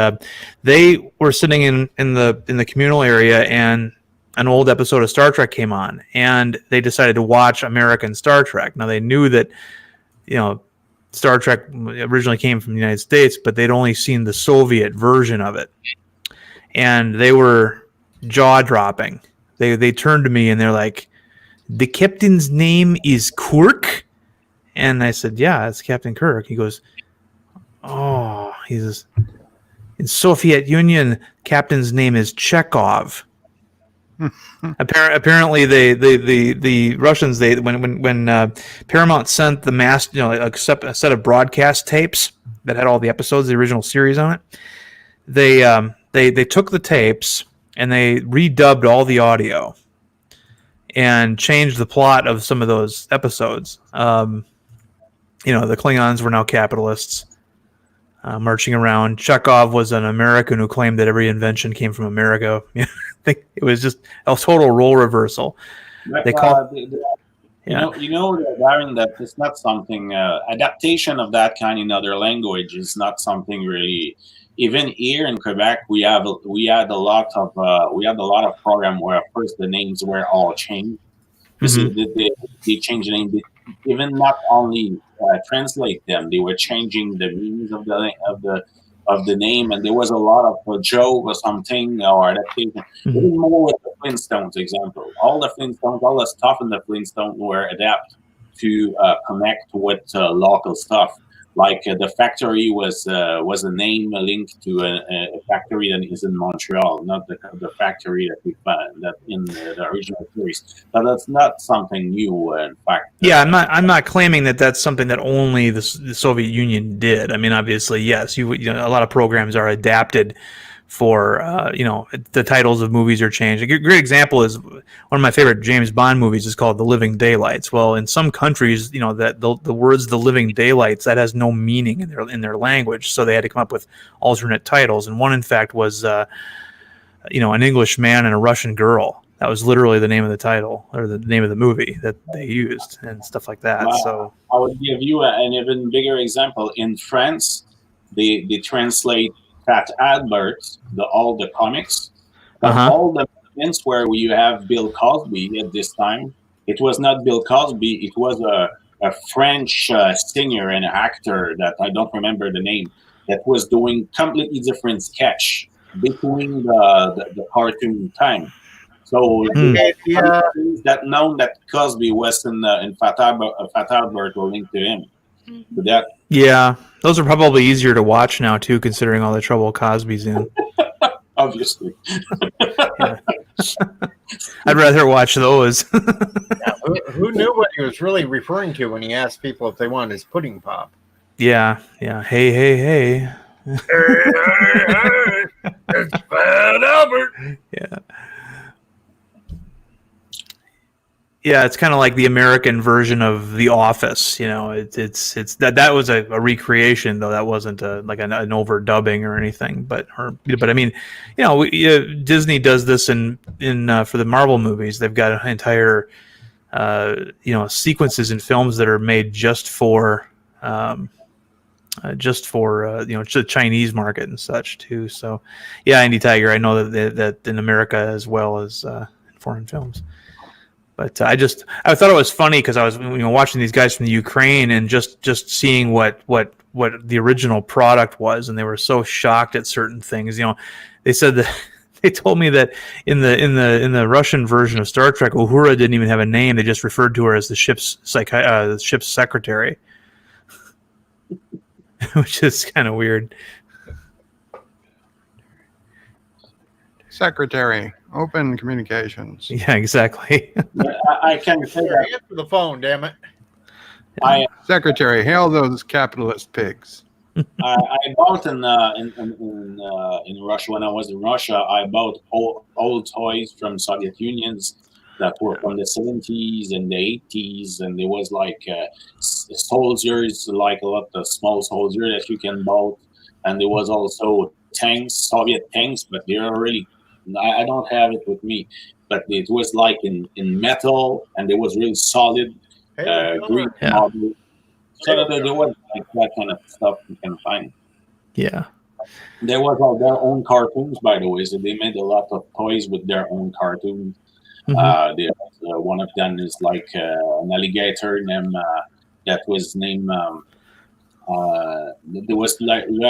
they were sitting in the communal area, and an old episode of Star Trek came on, and they decided to watch American Star Trek. Now they knew that Star Trek originally came from the United States, but they'd only seen the Soviet version of it, and they were jaw-dropping. They turned to me and they're like, "The captain's name is Kirk?" And I said, "Yeah, it's Captain Kirk." He goes, "Oh," he says, "in Soviet Union, captain's name is Chekhov." Apparently, the Russians, when Paramount sent the a set of broadcast tapes that had all the episodes, the original series on it, they took the tapes and they redubbed all the audio and changed the plot of some of those episodes. The Klingons were now capitalists, marching around. Chekhov was an American who claimed that every invention came from America. I think it was just a total role reversal. But, They call- Darren, that it's not something adaptation of that kind in other language is not something really. Even here in Quebec, we had a lot of program where first the names were all changed. They changed the name. Even not only translate them, they were changing the meanings of the name, and there was a lot of joke or something or adaptation. Even more with the Flintstones example. All the stuff in the Flintstones were adapted to connect with local stuff. Like the factory was a name linked to a factory that is in Montreal, not the factory that we found that in the original series. But that's not something new. In fact, Yeah, I'm not claiming that that's something that only the Soviet Union did. I mean, obviously, yes, a lot of programs are adapted for the titles of movies are changed. A great example is one of my favorite James Bond movies is called The Living Daylights. Well, in some countries, that the words "The Living Daylights" that has no meaning in their language, so they had to come up with alternate titles. And one, in fact, was an English man and a Russian girl. That was literally the name of the title or the name of the movie that they used and stuff like that. Wow. So I would give you an even bigger example. In France, they translate Fat Albert, all the comics, But Uh-huh. all the moments where you have Bill Cosby at this time, it was not Bill Cosby. It was a French singer and actor that I don't remember the name that was doing completely different sketch between the cartoon time. So Hmm. Yeah. that known that Cosby was in Fat Albert were linked to him. So that Yeah, those are probably easier to watch now too, considering all the trouble Cosby's in. obviously. I'd rather watch those. Who knew what he was really referring to when he asked people if they wanted his pudding pop? Yeah. Hey, hey, hey. It's Fat Albert. Yeah. Yeah, it's kind of like the American version of The Office. You know, it's that was a recreation, though that wasn't like an overdubbing or anything. But I mean, you know, Disney does this in for the Marvel movies. They've got entire sequences in films that are made just for the Chinese market and such too. So, yeah, Andy Tiger, I know that in America as well as in foreign films. But I thought it was funny because I was watching these guys from the Ukraine and just seeing what the original product was, and they were so shocked at certain things. You know, they said that they told me that in the Russian version of Star Trek, Uhura didn't even have a name; they just referred to her as the ship's secretary, which is kind of weird. Secretary, open communications. Yeah, exactly. I can say that Answer the phone, damn it. Secretary, hail those capitalist pigs. I bought in Russia when I was in Russia. I bought old toys from Soviet Unions that were from the 70s and the 80s, and there was like soldiers, like a lot of small soldiers that you can buy, and there was also tanks, Soviet tanks, but they are really. I don't have it with me, but it was like in metal, and it was really solid, green model. So there was like that kind of stuff you can find. Yeah. There was all their own cartoons, by the way. So they made a lot of toys with their own cartoons. Mm-hmm. One of them is like an alligator named that was named. There was like you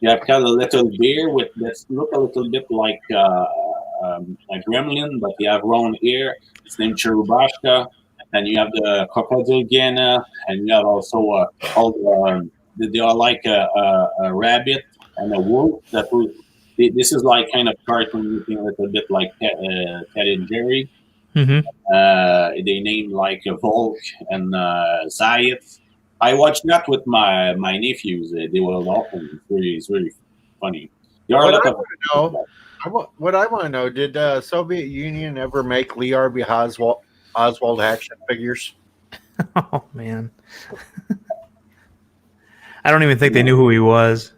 have a little bear with that look a little bit like a gremlin, but you have round ear. It's named Cherubashka. And you have the crocodile Gena, and you have also they are like a rabbit and a wolf. This is like kind of cartoon looking a little bit like Ted and Jerry. Mm-hmm. They named like Volk and Zayat. I watched that with my nephews. They were laughing. It's really funny. There are What I want to know, did Soviet Union ever make Lee Harvey Oswald action figures? Oh man, I don't even think they knew who he was.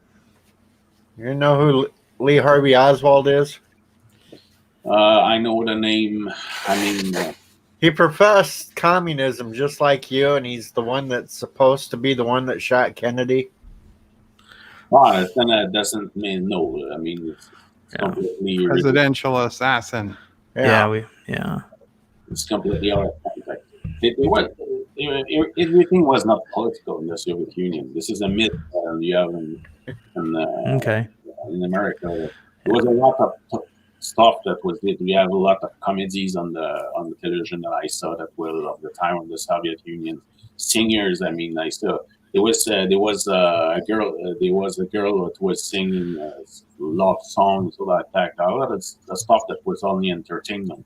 You know who Lee Harvey Oswald is? I know the name. I mean, he professed communism just like you, and he's the one that's supposed to be the one that shot Kennedy. Then that doesn't mean no. I mean, it's completely presidential assassin. Yeah. It's completely out of context. Everything was not political in the Soviet Union. This is a myth you have in America. There was a lot of stuff that was did. We have a lot of comedies on the television that I saw that were of the time of the Soviet Union. Singers, I mean, I saw there was a girl that was singing love songs like that. A lot of the stuff that was only entertainment.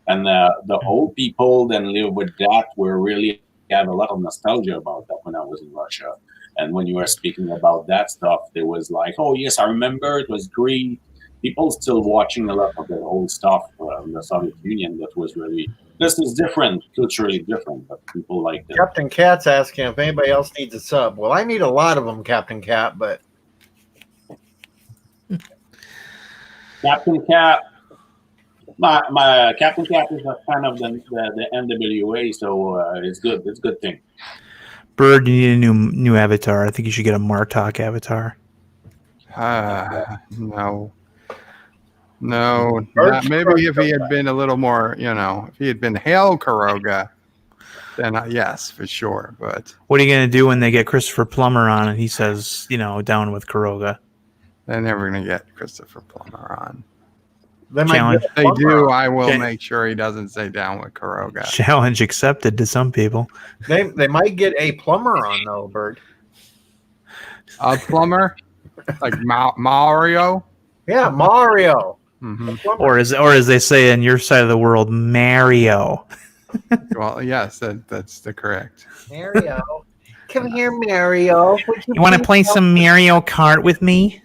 And the old people that live with that were really have a lot of nostalgia about that when I was in Russia. And when you were speaking about that stuff, there was like, oh yes, I remember it was great. People still watching a lot of the old stuff in the Soviet Union that was really this is different, culturally different, but people like that. Captain Cat's asking if anybody else needs a sub. Well, I need a lot of them, Captain Cat, but Captain Cat. My Captain Cat is a fan of the NWA, so it's good. It's a good thing. Bird, you need a new avatar. I think you should get a Martok avatar. No. No, Bird maybe if he had Kuroga. been a little more, if he had been Hail Kuroga, then yes, for sure. But What are you going to do when they get Christopher Plummer on and he says, down with Kuroga? they're never going to get Christopher Plummer on. They might Challenge. get If they Plummer do, on. I will Okay. make sure he doesn't say down with Kuroga. Challenge accepted to some people. They might get a Plummer on though, Bird. A plumber, like Mario. Yeah, Mario. Hmm. Or as they say in your side of the world, Mario. Well, yes, that's the correct. Mario. Come here, Mario. You want to play some Mario Kart with me?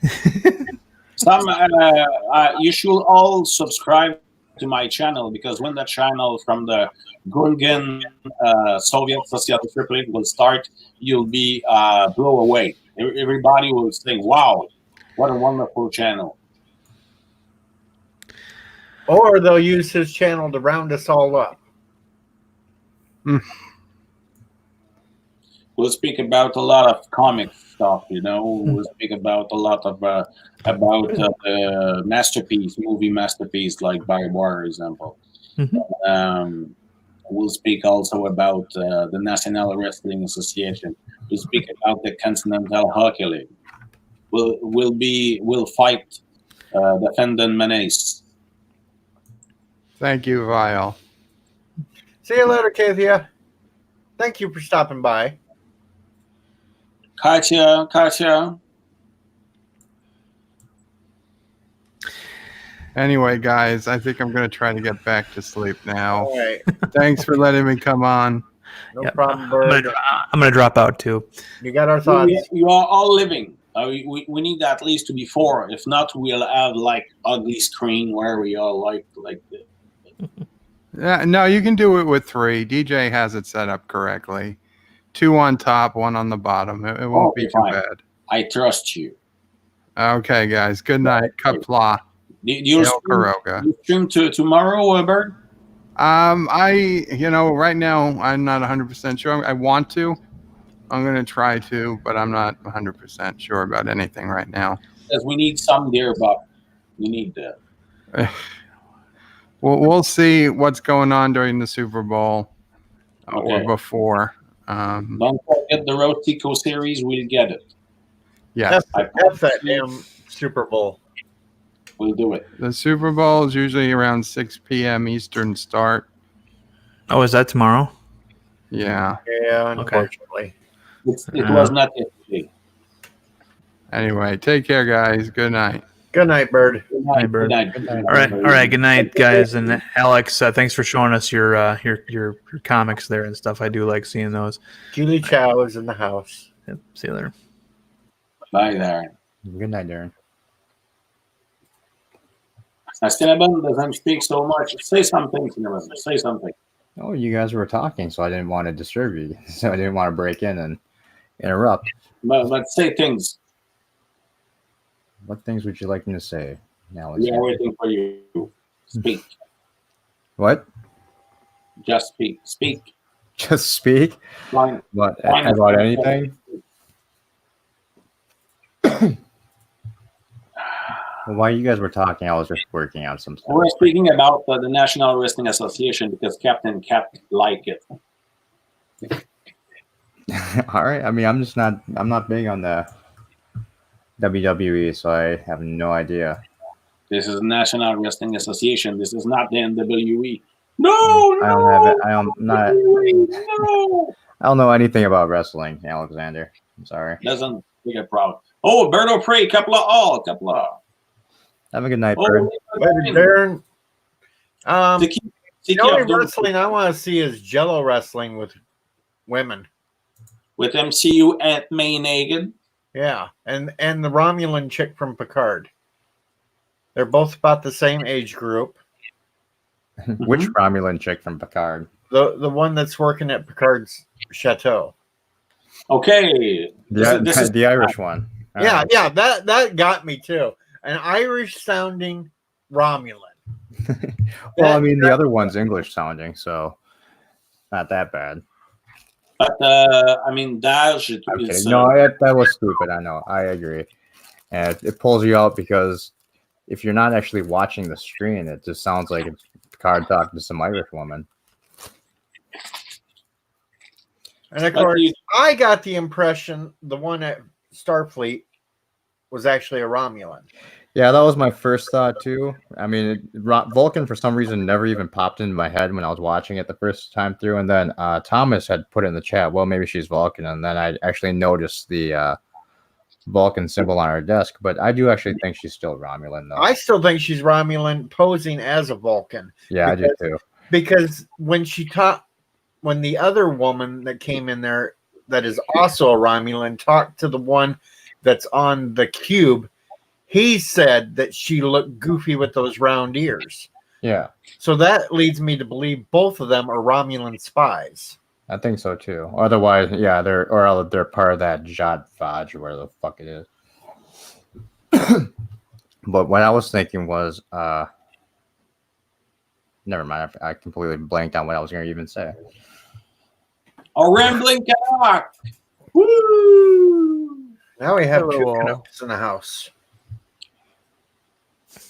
You should all subscribe to my channel, because when the channel from the Gungan Soviet Socialist Republic will start, you'll be blown away. Everybody will say, "Wow, what a wonderful channel!" Or they'll use his channel to round us all up. We'll speak about a lot of comic stuff. We'll speak about a lot of movie masterpiece like Barry War, example. Mhm. We'll speak also about the National Wrestling Association. We'll speak about the Continental Hockey League. We'll fight defendant menace. Thank you, Vile. See you later, Kathia. Thank you for stopping by. Katya. Anyway, guys, I think I'm going to try to get back to sleep now. All right. Thanks for letting me come on. No Yep. problem, Bird. I'm gonna drop out too. You got our thoughts. You are all living. We need at least to be 4. If not, we'll have like ugly screen where we are like this. Yeah, no, you can do it with 3. DJ has it set up correctly. 2 on top, 1 on the bottom. It won't be too fine. bad. I trust you. Okay, guys. Good night. Kapla. Do you Hail Kuroga. stream tomorrow, Bird? Right now I'm not 100% sure. I want to. I'm going to try to, but I'm not 100% sure about anything right now. Because we need some there, but we need that. We'll see what's going on during the Super Bowl or Okay. before. Don't forget the Road Tico series. We'll get it. Yes, F that damn Super Bowl. We'll do it. the Super Bowl is usually around 6 p.m. Eastern start. Oh, is that tomorrow? Yeah. Yeah, unfortunately. It was not yesterday. Anyway, take care, guys. Good night. Good night, Bird. Good night, Hey, Bird. good night. All right. Good night, guys. And Alex, thanks for showing us your comics there and stuff. I do like seeing those. Julie Chow is in the house. Yep, see you later. Bye, Darren. Good night, Darren. Cinnamon doesn't speak so much. Say something, Cinnamon. Say something. Oh, you guys were talking, so I didn't want to disturb you. So I didn't want to break in and interrupt. But say things. What things would you like me to say, Alex? We are waiting for you. Speak. What? Just speak. Speak. Just speak? Fine. What? Fine. About anything? Well, while you guys were talking, I was just working on some stuff. We're speaking about the National Wrestling Association because Captain Cap liked it. All right. I mean, I'm not big on the WWE, so I have no idea. This is the National Wrestling Association. This is not the NWE. No, I don't have it. No. I don't know anything about wrestling, Alexander. I'm sorry. Doesn't make it proud. Oh, Berto Prey, couple of. Have a good night, Oh, Bird. Later, Darren. The only doing wrestling I want to see is Jello wrestling with women. with MCU Aunt May Nagin. Yeah, and the Romulan chick from Picard. They're both about the same age group. Which Romulan chick from Picard? The one that's working at Picard's chateau. Okay. The Irish one. All Yeah, right. yeah, that got me too. An Irish sounding Romulan. Well, I mean, the other one's English sounding, so not that bad. But Dash is Okay. No, that was stupid. I know. I agree. And it pulls you out because if you're not actually watching the screen, it just sounds like it's Picard talking to some Irish woman. And of course, I got the impression the one at Starfleet was actually a Romulan. Yeah, that was my first thought too. I mean, Vulcan for some reason never even popped into my head when I was watching it the first time through, and then Thomas had put it in the chat. Well, maybe she's Vulcan, and then I actually noticed the Vulcan symbol on her desk. But I do actually think she's still Romulan, though. I still think she's Romulan, posing as a Vulcan. Yeah, I do too. Because when the other woman that came in there, that is also a Romulan, talked to the one that's on the cube. He said that she looked goofy with those round ears. Yeah. So that leads me to believe both of them are Romulan spies. I think so too. Otherwise, yeah, they're part of that Jot Vaj or whatever the fuck it is. But what I was thinking was, never mind. I completely blanked on what I was going to even say. A rambling cock. Woo! Now we have two Canucks in the house.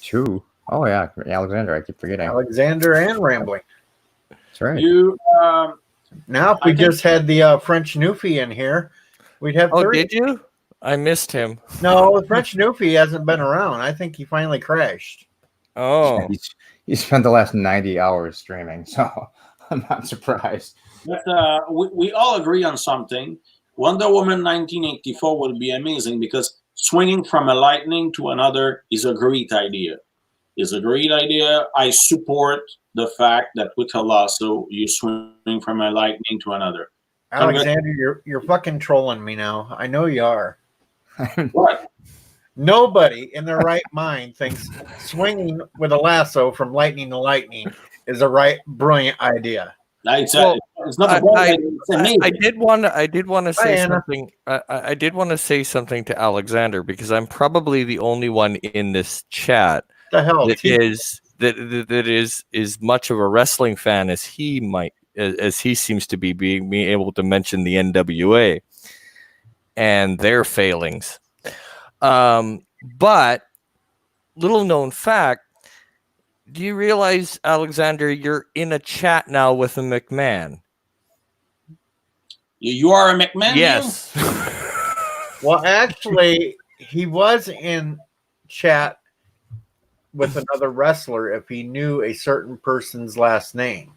Two. Oh yeah, Alexander. I keep forgetting. Alexander and Rambling. That's right. Now, if we just had the French Newfie in here, we'd have 30. Oh, did you? I missed him. No, the French Newfie hasn't been around. I think he finally crashed. Oh. He spent the last 90 hours streaming, so I'm not surprised. But we all agree on something. Wonder Woman 1984 would be amazing because swinging from a lightning to another is a great idea. I support the fact that with a lasso, you swing from a lightning to another. Alexander, you're fucking trolling me now. I know you are. What? Nobody in their right mind thinks swinging with a lasso from lightning to lightning is a brilliant idea. It's not I did want to say Anna. something. I did want to say something to Alexander because I'm probably the only one in this chat The hell that is much of a wrestling fan as he seems to be being able to mention the NWA and their failings. But little known fact. Do you realize, Alexander, you're in a chat now with a McMahon? You are a McMahon? Yes. Well, actually, he was in chat with another wrestler if he knew a certain person's last name.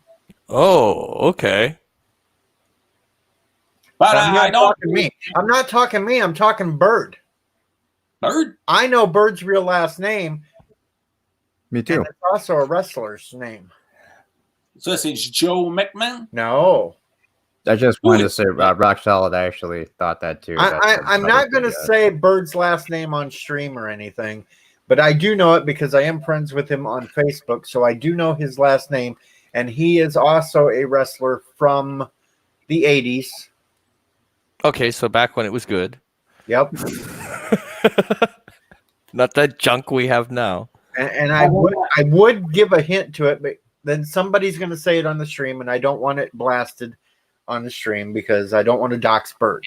Oh, okay. But I'm I don't. I'm not talking me. I'm talking Bird. Bird? I know Bird's real last name. Me too. And it's also a wrestler's name. So it's Joe McMahon? No. I just wanted to say Rock Solid. I actually thought that too. I'm not going to say Bird's last name on stream or anything, but I do know it because I am friends with him on Facebook, so I do know his last name, and he is also a wrestler from the 80s. Okay, so back when it was good. Yep. Not that junk we have now. And I would give a hint to it, but then somebody's going to say it on the stream, and I don't want it blasted on the stream because I don't want to dox Bird.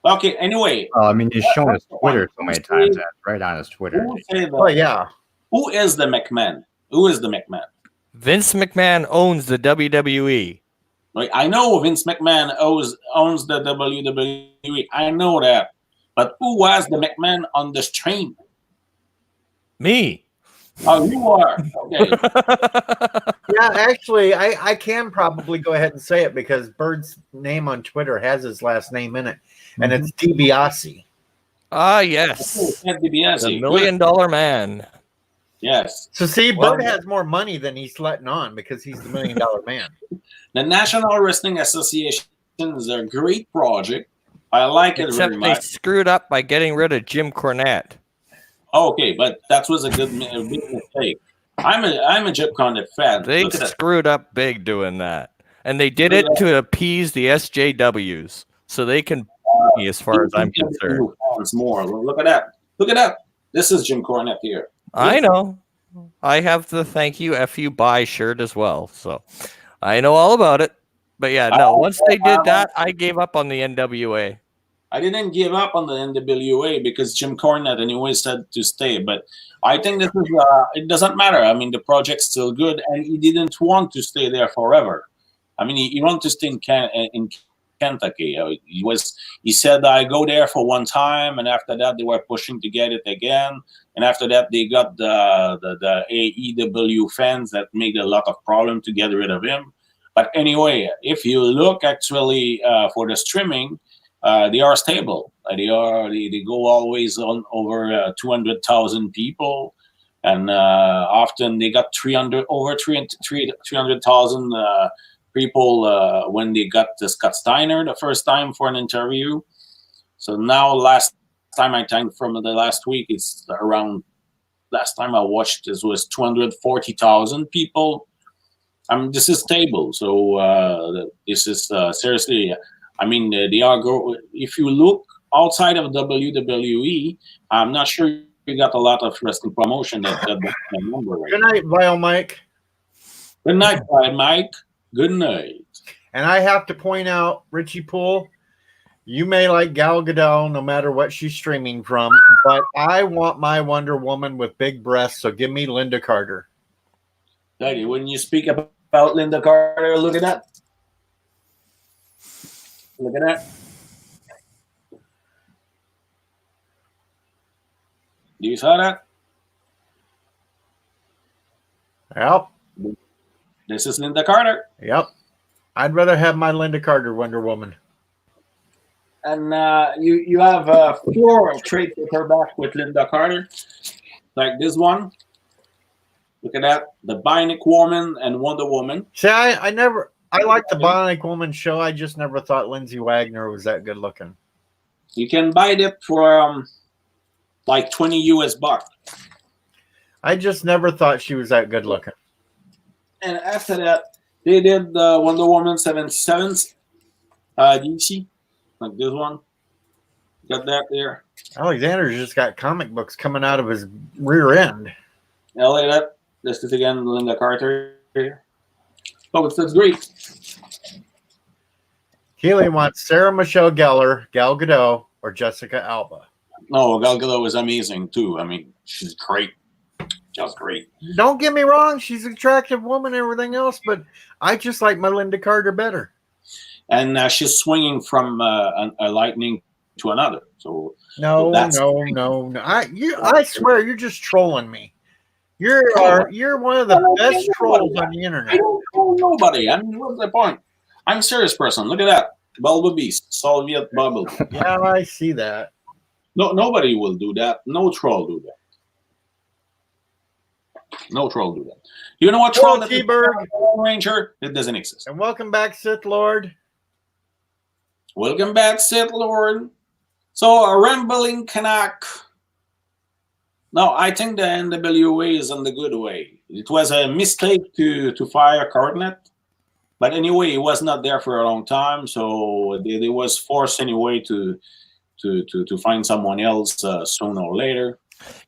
Okay, anyway. I mean, he's shown his Twitter so many times. Right on his Twitter. Oh, yeah. Who is the McMahon? Who is the McMahon? Vince McMahon owns the WWE. Like, I know Vince McMahon owns the WWE. I know that. But who was the McMahon on the stream? Me. Oh, you are. Okay. Yeah, actually, I can probably go ahead and say it because Bird's name on Twitter has his last name in it, and it's DiBiase. Ah, yes. Ted DiBiase. The $1 million man. Yes. So see, Bird has more money than he's letting on because he's the $1 million man. The National Wrestling Association is a great project. I like it Except very they much. screwed up by getting rid of Jim Cornette. Okay, but that was a big mistake. I'm a Jim Cornette fan. They screwed up big doing that. And they did it to appease the SJWs. So they can me as far as I'm concerned. More. Look at that. Look at that. This is Jim Cornette here. I know. I have the thank you FU bye shirt as well. So I know all about it. But yeah, no, once they did that, I gave up on the NWA. I didn't give up on the NWA because Jim Cornette anyway said to stay. But I think this is it doesn't matter. I mean, the project's still good, and he didn't want to stay there forever. I mean, he wanted to stay in Kentucky. He said, I go there for one time, and after that they were pushing to get it again, and after that they got the AEW fans that made a lot of problem to get rid of him. But anyway, if you look actually for the streaming, they are stable. They go always on over 200,000 people, and often they got 300,000 people when they got Scott Steiner the first time for an interview. So now, last time I think from the last week, it's around. Last time I watched this was 240,000 people. I mean, this is stable. So this is seriously. I mean, they are if you look outside of WWE, I'm not sure you got a lot of wrestling promotion that number right. Good night, Vile Mike. Good night, Mike. Good night. And I have to point out, Richie Poole, you may like Gal Gadot no matter what she's streaming from, but I want my Wonder Woman with big breasts, so give me Linda Carter. Daddy, when you speak about Linda Carter, look at that. Look at that. Do you saw that? Yep. This is Linda Carter. Yep. I'd rather have my Linda Carter Wonder Woman. And you have 4 trade paperback with Linda Carter, like this one. Look at that, the Bionic Woman and Wonder Woman. See, I like the Bionic Woman show. I just never thought Lindsay Wagner was that good looking. You can buy it for like $20. I just never thought she was that good looking. And after that, they did the Wonder Woman 77th DC, like this one. Got that there. Alexander's just got comic books coming out of his rear end. Yeah, look at that. This is again Linda Carter here. Oh, it's great. Keely wants Sarah Michelle Gellar, Gal Gadot, or Jessica Alba. No, Gal Gadot is amazing too. I mean, she's great. Just great. Don't get me wrong, she's an attractive woman and everything else, but I just like my Linda Carter better. And she's swinging from a lightning to another. So no. I swear you're just trolling me. You're one of the best trolls on the internet. I don't troll nobody. I mean, what's the point? I'm a serious person. Look at that. Bubble Beast, Soviet Bubble. Yeah, I see that. No, nobody will do that. No troll do that. No troll do that. You know what troll that Ranger? It doesn't exist. And welcome back, Sith Lord. Welcome back, Sith Lord. So a rambling Canuck. No, I think the NWA is on the good way. It was a mistake to fire Cornette. But anyway, he was not there for a long time, so they was forced anyway to find someone else sooner or later.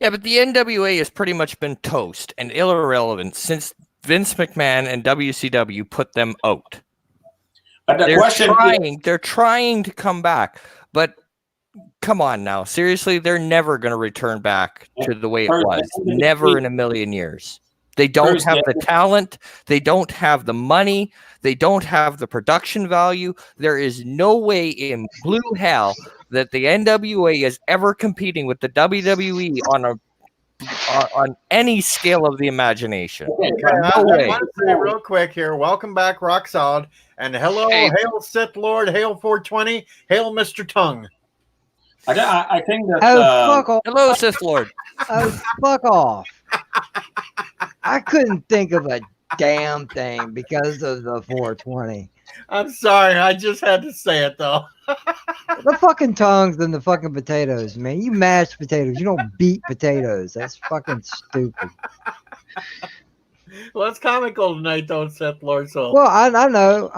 Yeah, but the NWA has pretty much been toast and irrelevant since Vince McMahon and WCW put them out. But they're trying to come back, but come on now, seriously, they're never going to return back to the way it was. Never in a million years. They don't have the talent. They don't have the money. They don't have the production value. There is no way in blue hell that the NWA is ever competing with the WWE on any scale of the imagination. Okay, I want to say real quick here, welcome back, Rock Solid, and hello, hail Sith Lord, hail 420, hail Mr. Tongue. I think that... fuck off. Hello, Sith Lord. Oh, fuck off. I couldn't think of a damn thing because of the 420. I'm sorry, I just had to say it, though. The fucking tongues and the fucking potatoes, man. You mash potatoes. You don't beat potatoes. That's fucking stupid. Well, it's comical tonight, though, Seth Lord. So. Well, I know.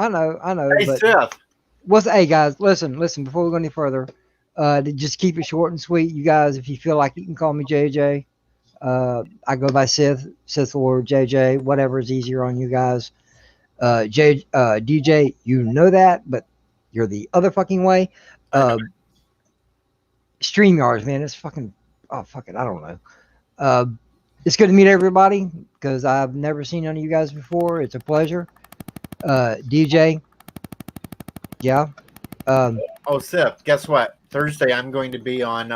Hey, but Seth. Hey, guys, listen. Before we go any further, to just keep it short and sweet, you guys, if you feel like you can call me JJ. I go by Sith Lord, JJ, whatever is easier on you guys. DJ, you know that, but you're the other fucking way. StreamYards, man. It's fucking. Oh fuck it, I don't know. It's good to meet everybody because I've never seen none of you guys before. It's a pleasure. DJ, yeah. Oh, Sip, guess what? Thursday, I'm going to be on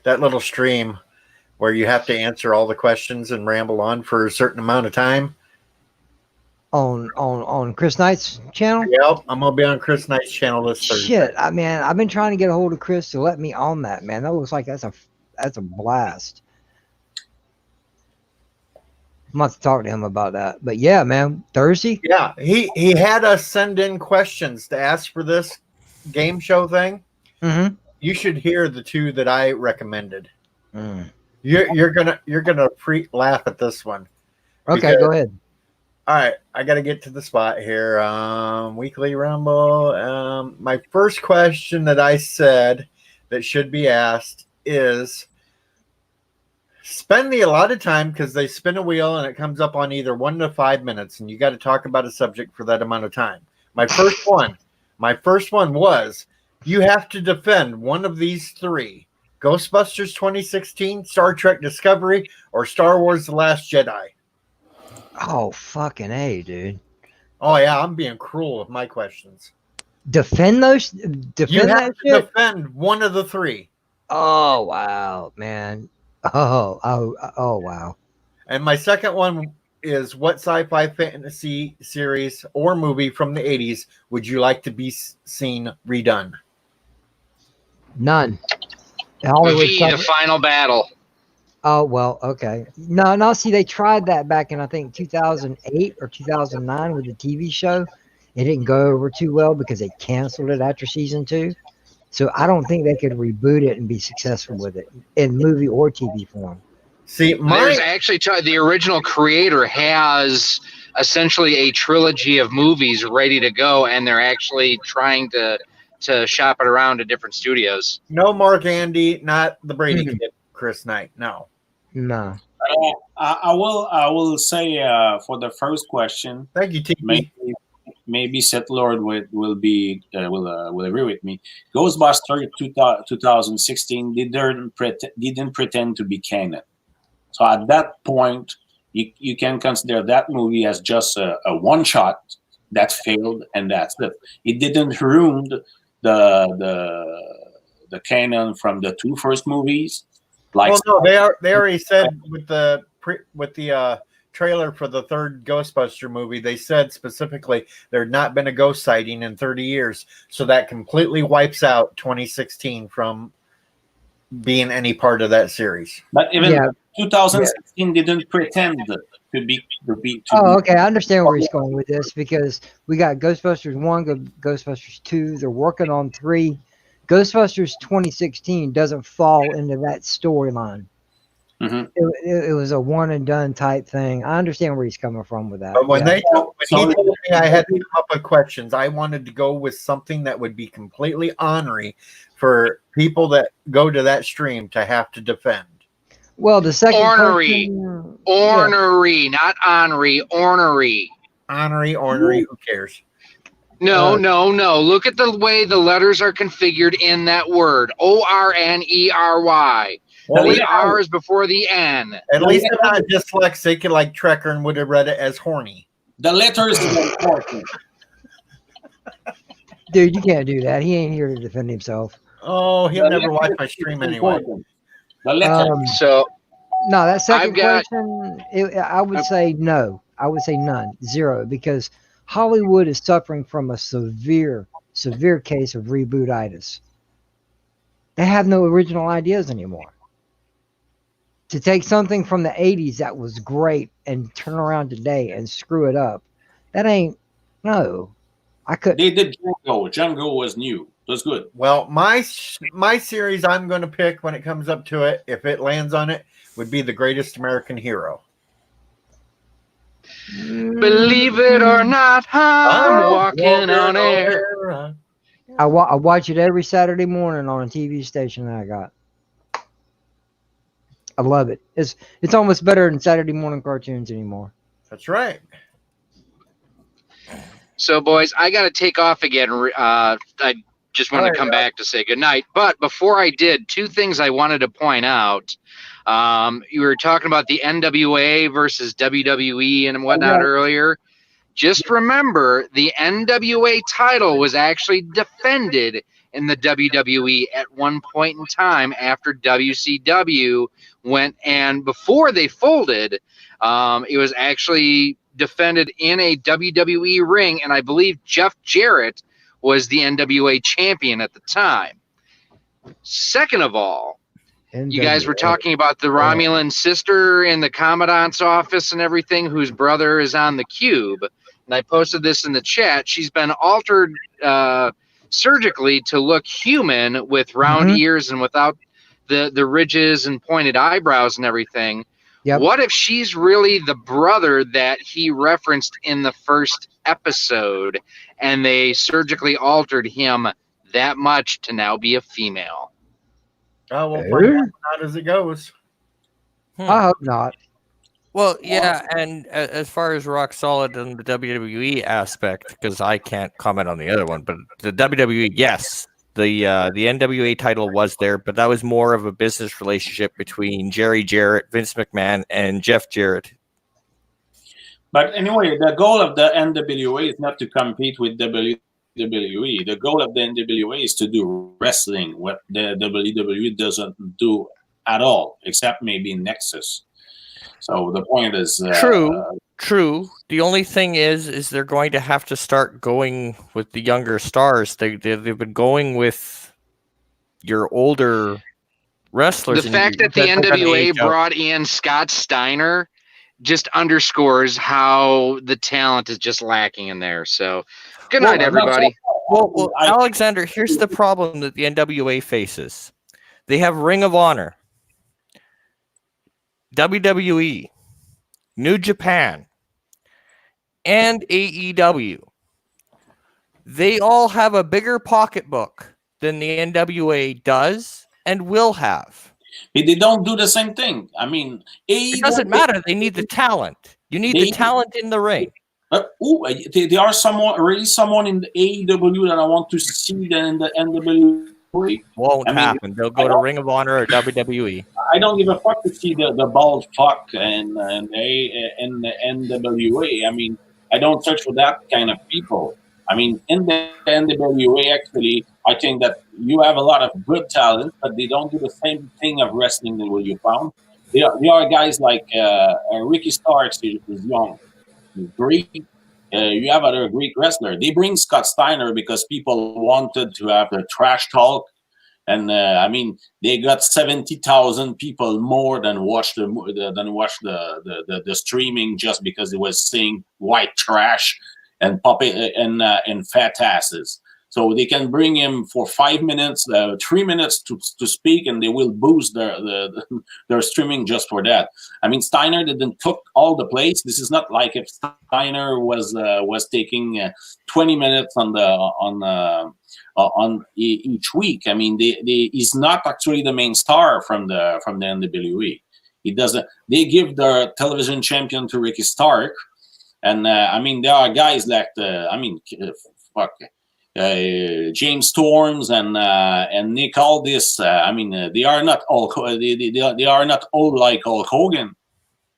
that little stream where you have to answer all the questions and ramble on for a certain amount of time. On Chris Knight's channel. Yep, I'm gonna be on Chris Knight's channel this Thursday. Shit, I've been trying to get a hold of Chris to let me on that, man. That looks like that's a blast. I'm about to talk to him about that. But yeah, man, Thursday. Yeah, he had us send in questions to ask for this game show thing. Mm-hmm. You should hear the two that I recommended. You're gonna laugh at this one. Okay, go ahead. All right, I got to get to the spot here. Weekly Rumble. My first question that I said that should be asked is: spend the allotted time, because they spin a wheel and it comes up on either 1 to 5 minutes, and you got to talk about a subject for that amount of time. My first one was: you have to defend one of these three: Ghostbusters 2016, Star Trek Discovery, or Star Wars: The Last Jedi. Oh, fucking A, dude. Oh, yeah, I'm being cruel with my questions. Defend those? Defend You that have to shit? defend one of the three. Oh, wow, man. Oh, wow. And my second one is: what sci-fi fantasy series or movie from the 80s would you like to be seen redone? None. Hollywood V, the final battle. Oh, well, okay. No, see, they tried that back in, I think, 2008 or 2009 with the TV show. It didn't go over too well because they canceled it after season 2. So I don't think they could reboot it and be successful with it in movie or TV form. See, There's actually the original creator has essentially a trilogy of movies ready to go, and they're actually trying to shop it around to different studios. No Mark Andy, not the Brady kid, Chris Knight. No. I will say for the first question. Thank you, TP. Maybe Seth Lord will agree with me. Ghostbusters 2016 didn't pretend to be canon. So at that point, you can consider that movie as just a one shot that failed, and that's it. It didn't ruin the canon from the two first movies. Well, no, they already said with the trailer for the third Ghostbuster movie, they said specifically there had not been a ghost sighting in 30 years. So that completely wipes out 2016 from being any part of that series. But even 2016 didn't pretend to be. Okay. I understand where he's going with this, because we got Ghostbusters 1, Ghostbusters 2. They're working on 3. Ghostbusters 2016 doesn't fall into that storyline. Mm-hmm. It was a one and done type thing. I understand where he's coming from with that. But when he told me I had to come up with questions, I wanted to go with something that would be completely ornery for people that go to that stream to have to defend. Well, the second ornery, not ornery, ornery. Ornery. Who cares? No. Look at the way the letters are configured in that word. ORNERY. Well, the R is before the N. At least I'm not dyslexic like Trekker and would have read it as horny. The letters is important. Dude, you can't do that. He ain't here to defend himself. Oh, he'll never watch my stream anyway. The letters. No, that second question, I would say no. I would say none. 0. Because Hollywood is suffering from a severe case of rebootitis. They have no original ideas anymore. To take something from the 80s that was great and turn around today and screw it up, that ain't, no. I could. They did Django. Django was new. It was good. Well, my series I'm going to pick when it comes up to it, if it lands on it, would be The Greatest American Hero. Believe it or not, I'm walking on air. I watch it every Saturday morning on a TV station that I got. I love it. It's almost better than Saturday morning cartoons anymore. That's right. So, boys, I got to take off again. just wanted to come back to say goodnight. But before I did, two things I wanted to point out. You were talking about the NWA versus WWE and whatnot earlier. Just remember, the NWA title was actually defended in the WWE at one point in time after WCW went, and before they folded, it was actually defended in a WWE ring, and I believe Jeff Jarrett was the NWA champion at the time. Second of all, you guys were talking about the Romulan sister in the Commandant's office and everything, whose brother is on the cube. And I posted this in the chat. She's been altered surgically to look human with round ears and without the ridges and pointed eyebrows and everything. Yep. What if she's really the brother that he referenced in the first episode, and they surgically altered him that much to now be a female? Oh, we'll find out as it goes. I hope not. Well, yeah, and as far as Rock Solid and the WWE aspect, because I can't comment on the other one, but the WWE, yes, the NWA title was there, but that was more of a business relationship between Jerry Jarrett, Vince McMahon, and Jeff Jarrett. But anyway, the goal of the NWA is not to compete with WWE. The goal of the NWA is to do wrestling, what the WWE doesn't do at all, except maybe Nexus. So the point is true. The only thing is they're going to have to start going with the younger stars. They've been going with your older wrestlers. The fact that the NWA brought in Scott Steiner just underscores how the talent is just lacking in there. So good night, everybody. Well, Alexander, here's the problem that the NWA faces. They have Ring of Honor, WWE, New Japan, and AEW. They all have a bigger pocketbook than the NWA does and will have. They don't do the same thing. I mean, it doesn't matter. They need the talent. You need the talent in the ring. There are someone in the AEW that I want to see in the NWA. Won't happen. They'll go to Ring of Honor or WWE. I don't give a fuck to see the bald fuck and the NWA. I mean, I don't search for that kind of people. I mean, in the NWA, actually, I think that you have a lot of good talent, but they don't do the same thing of wrestling that you found. There are guys like Ricky Starks is young, he's great. You have other great wrestler. They bring Scott Steiner because people wanted to have the trash talk, and I mean they got 70,000 people more than watch the streaming just because it was saying white trash and and fat asses. So they can bring him for 5 minutes, 3 minutes to speak, and they will boost their streaming just for that. I mean, Steiner didn't took all the place. This is not like if Steiner was taking 20 minutes on each week. I mean, he's not actually the main star from the NWE. He doesn't. They give the television champion to Ricky Stark, and I mean there are guys like James Storms and Nick Aldis. I mean, they are not all. They are not all like Hulk Hogan.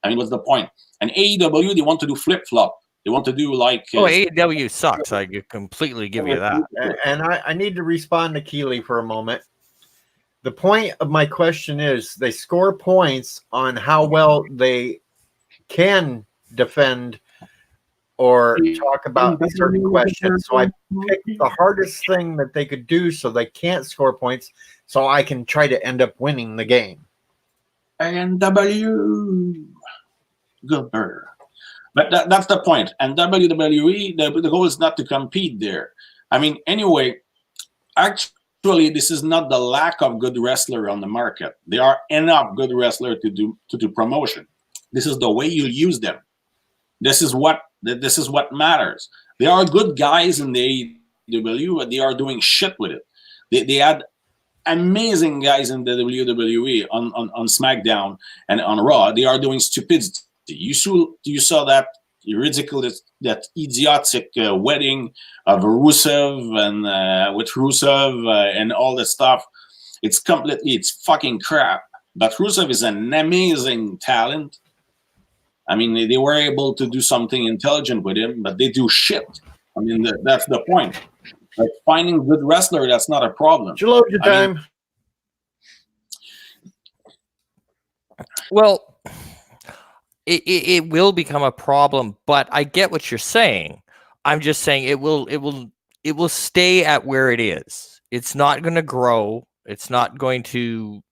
I mean, what's the point? And AEW, they want to do flip flop. They want to do like. AEW sucks. I completely give you that. And I need to respond to Keeley for a moment. The point of my question is they score points on how well they can defend or talk about certain questions. So I picked the hardest thing that they could do so they can't score points so I can try to end up winning the game. NW. Good burger. But that's the point. And WWE, the goal is not to compete there. I mean, anyway, actually, this is not the lack of good wrestler on the market. There are enough good wrestlers to do promotion. This is the way you use them. This is what matters. There are good guys in the AEW, but they are doing shit with it. They had amazing guys in the WWE on SmackDown and on Raw. They are doing stupidity. You saw that ridiculous, that idiotic wedding of Rusev and with Rusev and all this stuff. It's fucking crap. But Rusev is an amazing talent. I mean, they were able to do something intelligent with him, but they do shit. I mean, that's the point. Like finding good wrestler, that's not a problem. Load your time. Well, it will become a problem, but I get what you're saying. I'm just saying it will stay at where it is. It's not going to grow. It's not going to.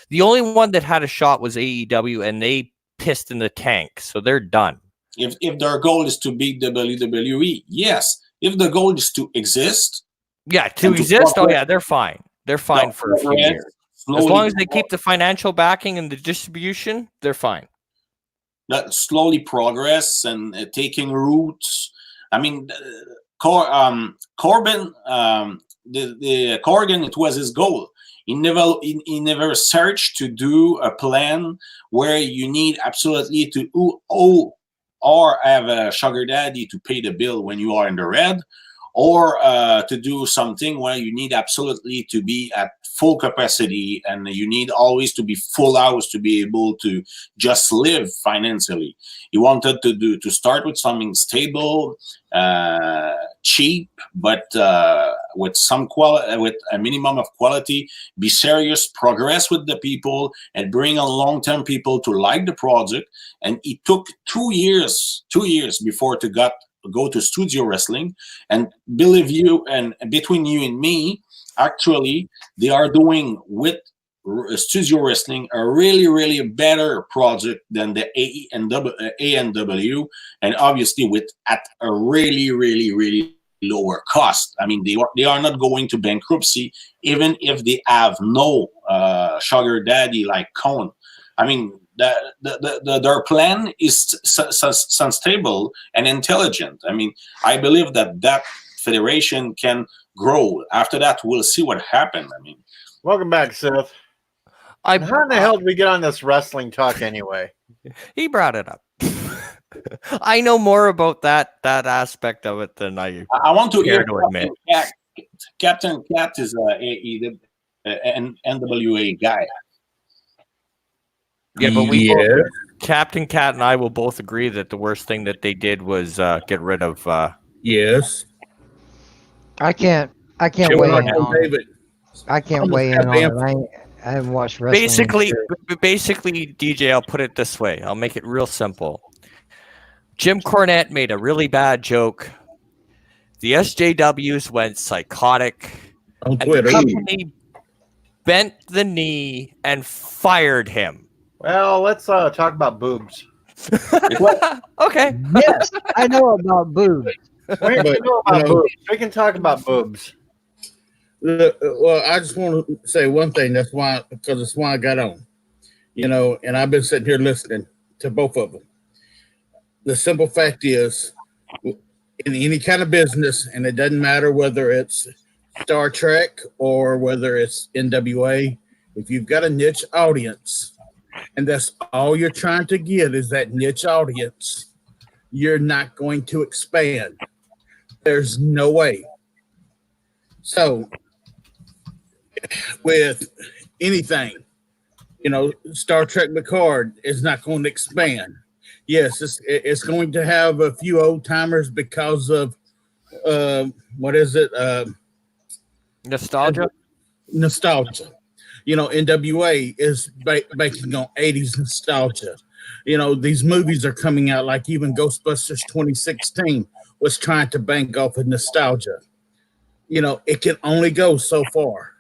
The only one that had a shot was AEW, and they pissed in the tank, so they're done. If their goal is to beat WWE, yes. If the goal is to exist, they're fine. They're fine for a few years. As long as they keep the financial backing and the distribution, they're fine. That slowly progress and taking roots. I mean, Corbin, Corgan, it was his goal. He never searched to do a plan where you need absolutely to owe or have a sugar daddy to pay the bill when you are in the red, or to do something where you need absolutely to be at full capacity and you need always to be full house to be able to just live financially. He wanted to start with something stable, cheap, but with some quality, with a minimum of quality, be serious, progress with the people, and bring on long-term people to like the project. And it took 2 years before to go to studio wrestling. And believe you, and between you and me, actually, they are doing with studio wrestling a really, really better project than the ANW, and obviously at a really, really, really lower cost. I mean, they are not going to bankruptcy, even if they have no sugar daddy like Cohn. I mean, their plan is stable and intelligent. I mean, I believe that federation can grow. After that, we'll see what happens. I mean, welcome back, Seth. How in the hell did we get on this wrestling talk anyway? He brought it up. I know more about that aspect of it than I want to care to admit. Captain Cat is an NWA guy. Yeah, but Captain Cat and I will both agree that the worst thing that they did was get rid of. Yes. I can't weigh in on it. I can't weigh in on it. I haven't watched wrestling. Basically, DJ, I'll put it this way. I'll make it real simple. Jim Cornette made a really bad joke. The SJWs went psychotic. On and Twitter. The company bent the knee and fired him. Well, let's talk about boobs. Okay. Yes, I know about boobs. We can talk about boobs. Well, I just want to say one thing. That's why I got on. And I've been sitting here listening to both of them. The simple fact is, in any kind of business, and it doesn't matter whether it's Star Trek or whether it's NWA, if you've got a niche audience, and that's all you're trying to get is that niche audience, you're not going to expand. There's no way. So, with anything, Star Trek Picard is not going to expand. Yes, it's going to have a few old timers because of nostalgia. NWA is based on 80s nostalgia. These movies are coming out, like even Ghostbusters 2016 was trying to bank off of nostalgia. It can only go so far.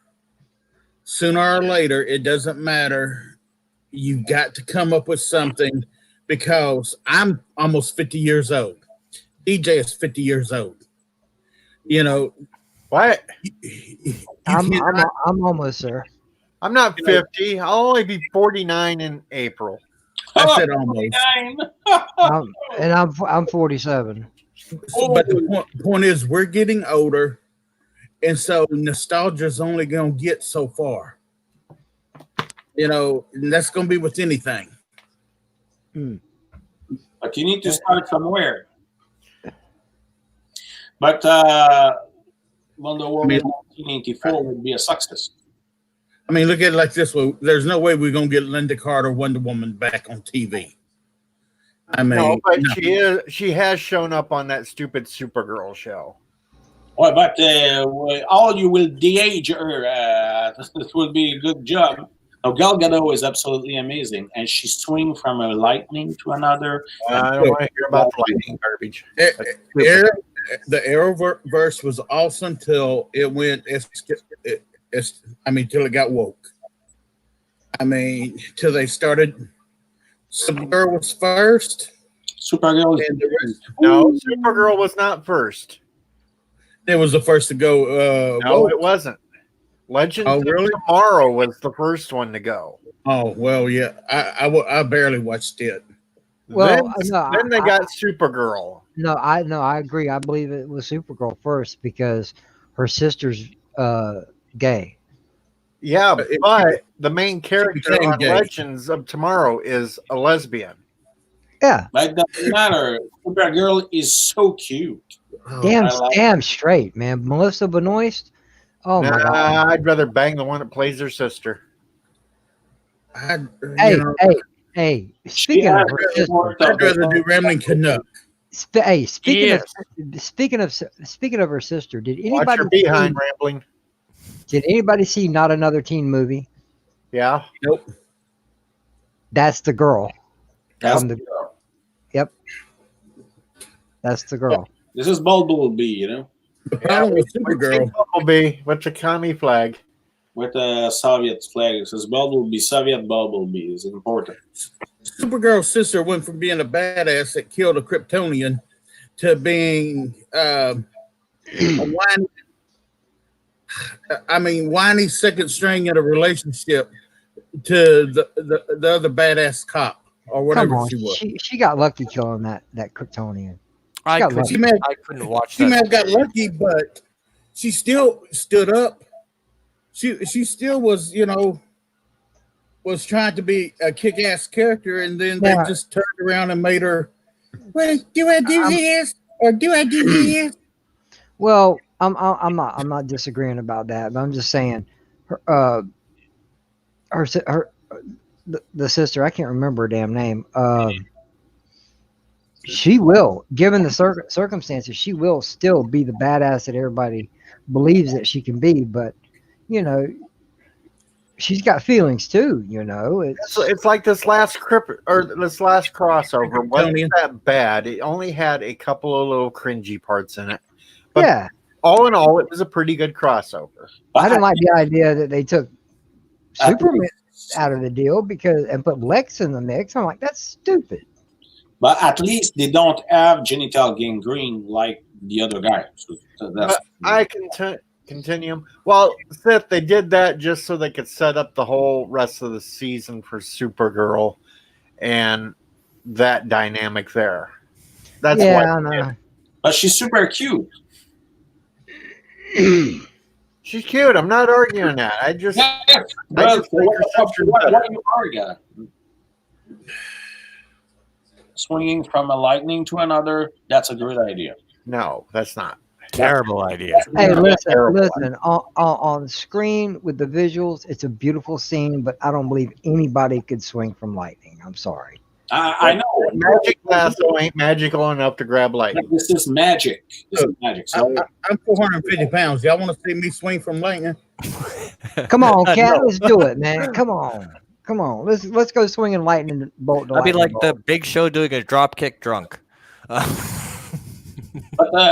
Sooner or later, it doesn't matter. You've got to come up with something, because I'm almost 50 years old. DJ is 50 years old. What? I'm almost there. I'm not 50. I'll only be 49 in April. I said almost. I'm 47. But the point is, we're getting older, and so nostalgia is only going to get so far. And that's going to be with anything. But you need to start somewhere. But Wonder Woman 1984 would be a success. I mean, look at it like this way. There's no way we're gonna get Linda Carter Wonder Woman back on TV. I mean, no, but she has shown up on that stupid Supergirl show. Well, but all you will de-age her. This will be a good job. Now, Gal Gadot is absolutely amazing, and she swings from a lightning to another. I don't want to hear about the lightning garbage. The Arrowverse was awesome till it went. Till it got woke. I mean, till they started. Supergirl was first. Supergirl. No, Supergirl was not first. It was the first to go. No, it wasn't. Legends of Tomorrow was the first one to go. Oh well, yeah. I barely watched it. Well, then they got Supergirl. No, I agree. I believe it was Supergirl first because her sister's gay. Yeah, but the main character on Legends of Tomorrow is a lesbian. Yeah, but it doesn't matter. Supergirl is so cute. Damn straight, man. Melissa Benoist. Oh my God! I'd rather bang the one that plays her sister. Hey! Speaking of her sister, I'd rather do Rambling Canuck. Speaking of her sister, did anybody watch her behind Rambling? Did anybody see Not Another Teen Movie? Yeah. Nope. That's the girl. That's the girl. Yep. That's the girl. This is Bumblebee, you know. Yeah, Supergirl. Bumblebee with the commie flag. With a Soviet flag. It says Bumblebee, Soviet Bumblebee is important. Supergirl's sister went from being a badass that killed a Kryptonian to being a whiny second string in a relationship to the other badass cop or whatever she was. She got lucky killing that Kryptonian. I couldn't watch that. She may have got lucky, but she still stood up. She still was, was trying to be a kick-ass character, and then they just turned around and made her. Well, do I do this or do I do this? Well, I'm not disagreeing about that, but I'm just saying, the sister, I can't remember her damn name. She will, given the circumstances, she will still be the badass that everybody believes that she can be. But she's got feelings too. It's like this last crossover wasn't that bad. It only had a couple of little cringy parts in it. But all in all, it was a pretty good crossover. I didn't like the idea that they took Superman out of the deal and put Lex in the mix. I'm like, that's stupid. But at least they don't have genital gangrene like the other guy. So that's I can continue. Well, Sith, they did that just so they could set up the whole rest of the season for Supergirl and that dynamic there. That's why. I know. But she's super cute. She's cute. I'm not arguing that. I just what are you arguing? Swinging from a lightning to another, that's a good idea. No, that's not. Terrible idea. Hey, listen. On screen with the visuals, it's a beautiful scene, but I don't believe anybody could swing from lightning. I'm sorry. I know. Magic lasso ain't magical enough to grab lightning. This is magic. This is magic. So I'm 450 pounds. Y'all want to see me swing from lightning? Come on, Cat. Let's do it, man. Come on. Let's go swinging lightning bolt. I'd be like the Big Show doing a drop kick drunk. But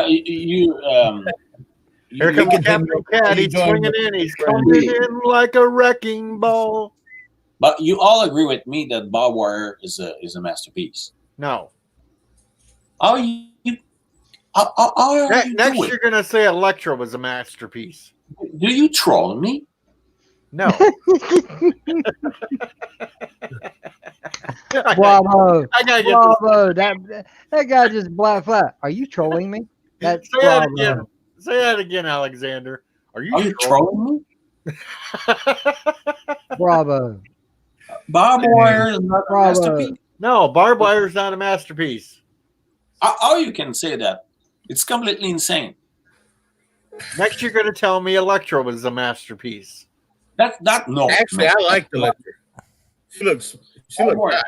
here comes Captain Cat. He's swinging in. He's coming in like a wrecking ball. But you all agree with me that Bob Wire is a masterpiece. No. Next you're gonna say Elektra was a masterpiece. Do you troll me? No. Bravo. I gotta get Bravo. That guy just black flat. Are you trolling me? That's Say that again. Say that again, Alexander. Are you trolling me? Bravo. Bob Wire is not a masterpiece. No, barbed wire's not a masterpiece. How you can say that? It's completely insane. Next, you're going to tell me Elektra was a masterpiece. That no. Actually, no. I like the Electra. She looks hot.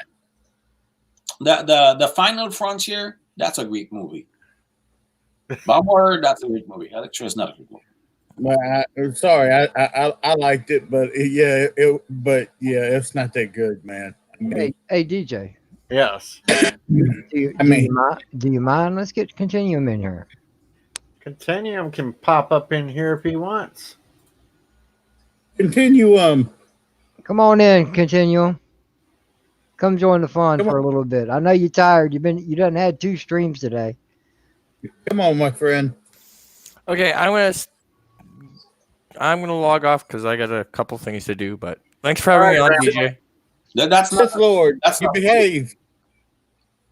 The Final Frontier, that's a great movie. Bummer, that's a great movie. Elektra is not a great movie. Well, I liked it, but it's not that good, man. I mean, Hey, DJ. Yes. Do you mind? Let's get Continuum in here. Continuum can pop up in here if he wants. Continuum. Come on in, Continuum. Come join the fun for a little bit. I know you're tired. You done had 2 streams today. Come on, my friend. Okay, I'm gonna log off because I got a couple things to do. But thanks for having me on, DJ. That's Sith Lord. You behave.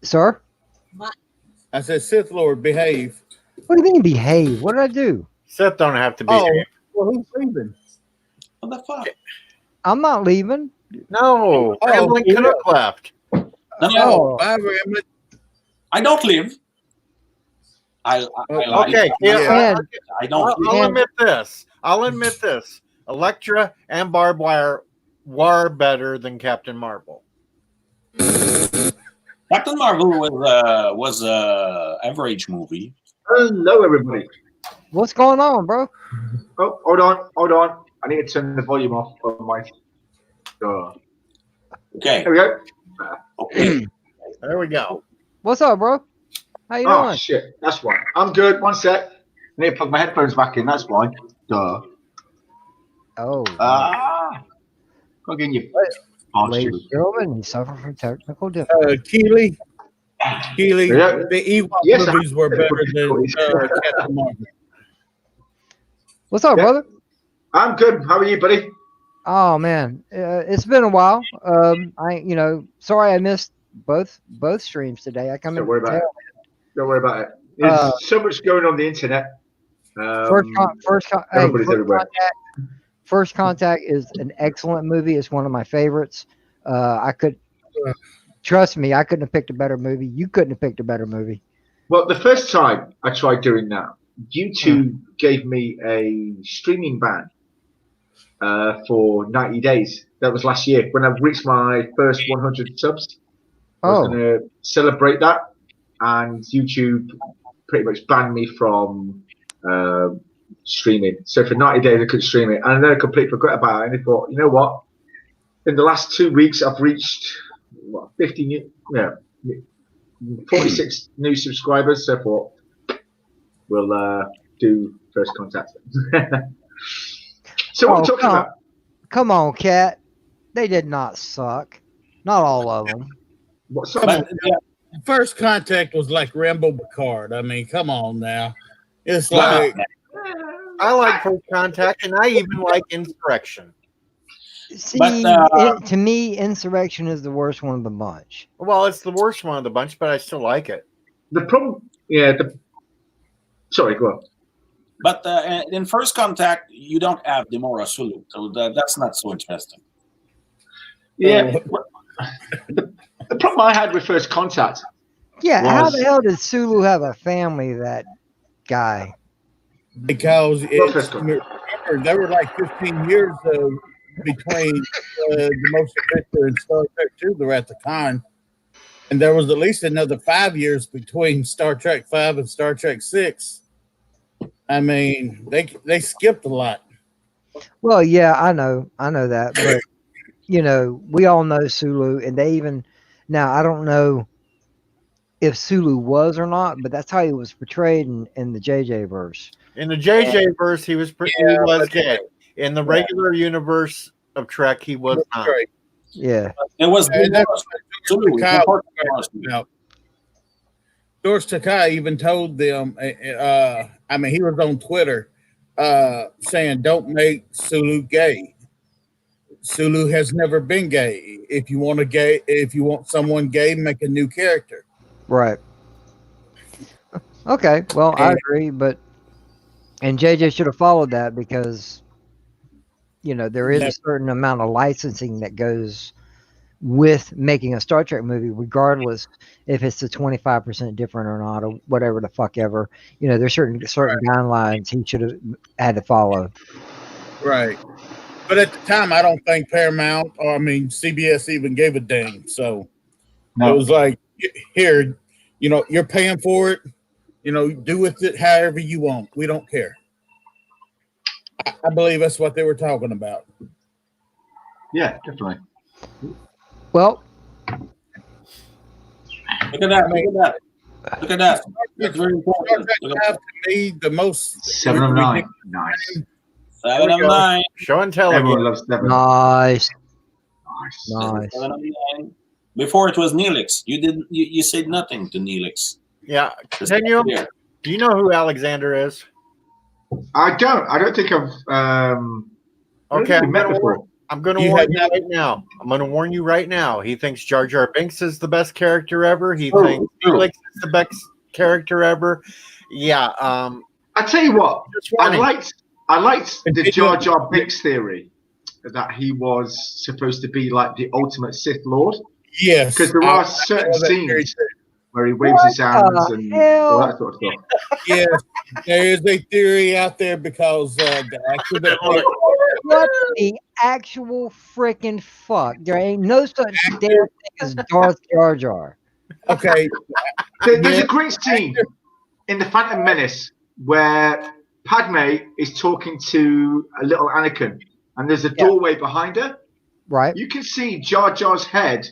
Sir? I said, Sith Lord, behave. What do you mean behave? What did I do? Seth don't have to behave. Oh, well, who's leaving? What the fuck? I'm not leaving. No, Rambling Canuck left. No, Bye, Ramblin'. I don't live. Okay, I don't. I'll admit this. Elektra and barbed wire were better than Captain Marvel. Captain Marvel was a average movie. Hello, everybody. What's going on, bro? Oh, hold on. I need to turn the volume off on my. Okay. There we go. Okay. There we go. What's up, bro? How you Oh doing? shit, that's why. I'm good. One sec. I need to plug my headphones back in. That's why. Duh. Oh. Plug in your. Ladies and gentlemen, he suffered from technical difficulties. Keely, Yeah. the Ewok Yes, movies were better than Captain Marvel. What's up, brother? I'm good. How are you, buddy? Oh man, it's been a while. Sorry I missed both streams today. I come in. Don't worry about it. Don't worry about it. There's so much going on the internet. Everybody's everywhere. First Contact is an excellent movie. It's one of my favorites. Trust me, I couldn't have picked a better movie. You couldn't have picked a better movie. Well, the first time I tried doing that, YouTube gave me a streaming ban for 90 days. That was last year when I reached my first 100 subs. I was going to celebrate that, and YouTube pretty much banned me from streaming. So for 90 days I couldn't stream it, and then I completely forgot about it. And I thought, you know what? In the last 2 weeks, I've reached 46 new subscribers. So I thought we'll do First Contact. So what are we talking about? Come on, Cat. They did not suck. Not all of them. First Contact was like Rambo Picard. I mean, come on now. It's like I like First Contact, and I even like Insurrection. See, to me, Insurrection is the worst one of the bunch. Well, it's the worst one of the bunch, but I still like it. The problem, sorry, go on. But in First Contact, you don't have Demora Sulu, so that's not so interesting. Yeah. The problem I had with First Contact. Yeah, how the hell did Sulu have a family? That guy. Because remember, there were like 15 years between the Motion Picture and Star Trek II at the time, and there was at least another 5 years between Star Trek V and Star Trek VI. I mean, they skipped a lot. Well, yeah, I know that, but we all know Sulu, and they even now I don't know if Sulu was or not, but that's how he was portrayed in the JJ verse. In the JJ verse, he was gay. In the regular universe of Trek, he was not. Yeah. It was George Takei even told them, I mean, he was on Twitter saying, don't make Sulu gay. Sulu has never been gay. If you want someone gay, make a new character. Right. Okay. Well, I agree, and JJ should have followed that because, there is a certain amount of licensing that goes with making a Star Trek movie, regardless if it's the 25% different or not, or whatever the fuck ever. There's certain guidelines he should have had to follow. Right. But at the time, I don't think Paramount or CBS even gave a damn. So it was like, here, you're paying for it. Do with it however you want. We don't care. I believe that's what they were talking about. Yeah, definitely. Well, look at that. Look at that. That's very important. To me, the most 7 of 9. Nice. 7 of 9. Show and tell Everyone again. loves 7. Nice. Nice. 7 of 9. Before it was Neelix. You said nothing to Neelix. Yeah. Continue. Do you know who Alexander is? I don't think I've Okay, I'm going to warn you right now. He thinks Jar Jar Binks is the best character ever. He thinks Felix is the best character ever. Yeah. I tell you what, I liked the Jar Jar Binks theory that he was supposed to be like the ultimate Sith Lord. Yes, because there are certain scenes where he waves his hands and all that sort of stuff. Yes, there is a theory out there because the actor that what the actual freaking fuck? There ain't no such damn thing as Darth Jar Jar. Okay, there's a great scene in The Phantom Menace where Padme is talking to a little Anakin, and there's a doorway behind her. Right. You can see Jar Jar's head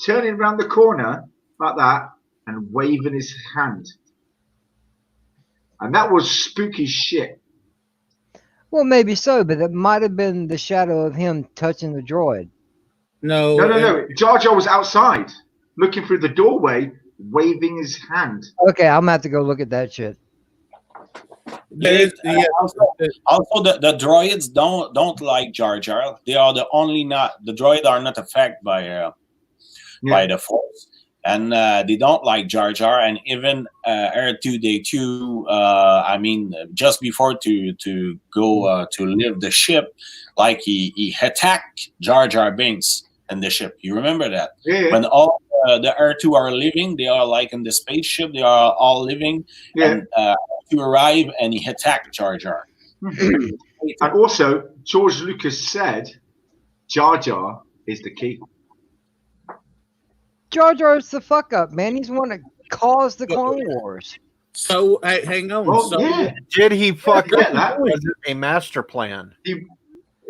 turning around the corner like that and waving his hand. And that was spooky shit. Well, maybe so, but it might have been the shadow of him touching the droid. No. Jar Jar was outside, looking through the doorway, waving his hand. Okay, I'm gonna have to go look at that shit. Also, the droids don't like Jar Jar. They are the droids are not affected by the Force, and they don't like Jar Jar. And even R2D2, just before to go to leave the ship, like he attacked Jar Jar Binks in the ship. You remember that? Yeah. When all the R2 are living, they are like in the spaceship. They are all living, and to arrive, and he attacked Jar Jar. And also, George Lucas said, Jar Jar is the key. Jar Jar's the fuck up, man. He's the one that caused the Clone Wars. So hang on. Did he fuck up? That was a master plan. It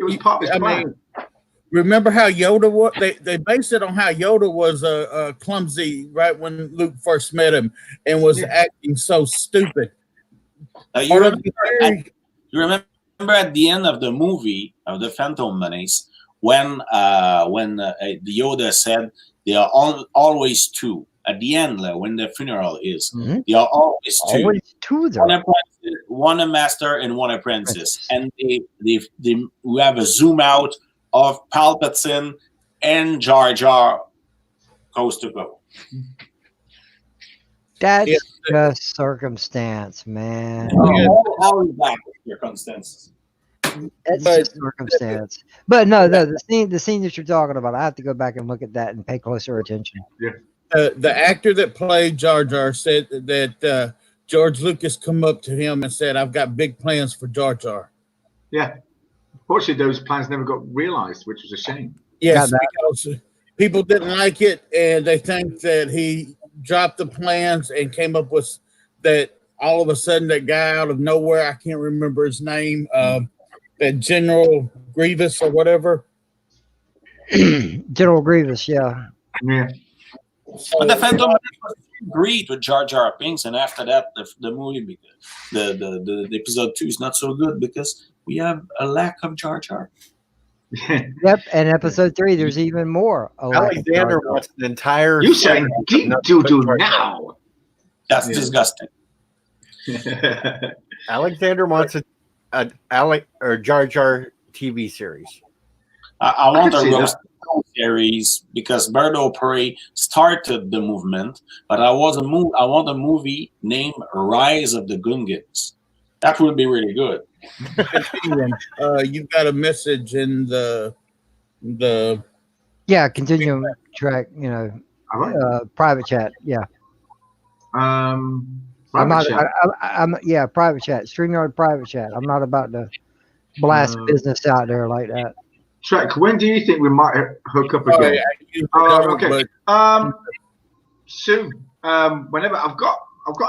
was part of his plan. Remember how Yoda was? They based it on how Yoda was clumsy right when Luke first met him and was acting so stupid. You remember at the end of the movie of the Phantom Menace when the Yoda said they are always two. At the end, when the funeral is, they are always two. Always two there. One a master and one apprentice, and we have a zoom out of Palpatine and Jar Jar coast to go. That's just circumstance, man. All back circumstances. That's just circumstance. But no, the scene that you're talking about, I have to go back and look at that and pay closer attention. Yeah. The actor that played Jar Jar said that George Lucas come up to him and said, "I've got big plans for Jar Jar." Yeah. Fortunately, those plans never got realized, which was a shame. Yes, because people didn't like it, and they think that he dropped the plans and came up with that. All of a sudden, that guy out of nowhere, I can't remember his name, that General Grievous or whatever. General Grievous, yeah. Yeah. But the Phantom agreed with Jar Jar Binks, and after that, the movie, the episode 2 is not so good because we have a lack of Jar Jar. Yep, and episode 3, there's even more. Alexander wants an entire. You saying deep doo-doo now? That's disgusting. Alexander wants a Jar Jar TV series. I want a roast series because Birdo Prey started the movement, but I want a movie named Rise of the Gungans. That would be really good. You've got a message in the Yeah, Continuum track. You know, All right. private chat. Yeah, I'm I'm not. chat. I'm yeah, private chat. StreamYard private chat. I'm not about to blast business out there like that. Trek, when do you think we might hook up again? Okay. Soon. Whenever I've got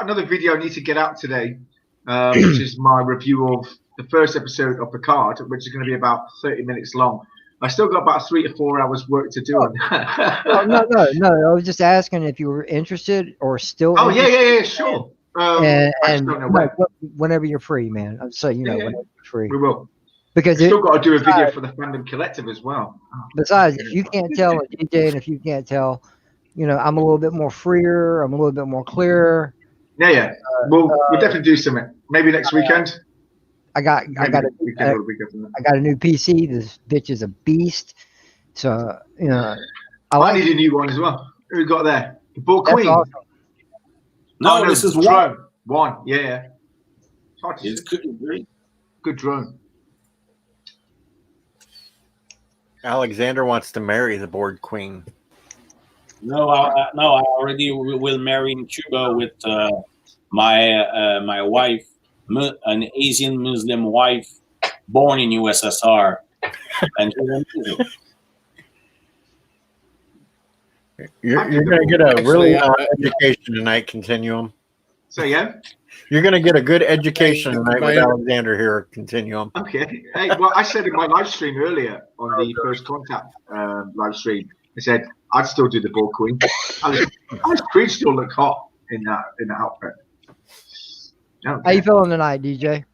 another video I need to get out today, which is my review of the first episode of Picard, which is going to be about 30 minutes long. I still got about 3 to 4 hours work to do on that. No. I was just asking if you were interested or still. Oh interested. yeah, sure. I just don't know when. Whenever you're free, man. I'm saying, whenever you're free. We will. Because we still got to do a video for the Fandom Collective as well. Besides, if you can't tell a DJ, and if you can't tell, I'm a little bit more freer. I'm a little bit more clear. Yeah. We'll definitely do something. Maybe next weekend. I got a new PC. This bitch is a beast. So I need a new one as well. Who got there? The Bull Queen. Awesome. No, this is drone. One. Yeah. It's good drone. Alexander wants to marry the board queen. No, I already will marry in Cuba with my wife, an Asian Muslim wife born in USSR, and you're going to get a really education tonight. Continuum. So yeah. You're going to get a good education tonight with Alexander here at Continuum. Okay. Hey, well, I said in my live stream earlier on the First Contact live stream, I said I'd still do the Bull Queen. Alex Creed still look hot in that outfit. Okay. How you feeling tonight, DJ?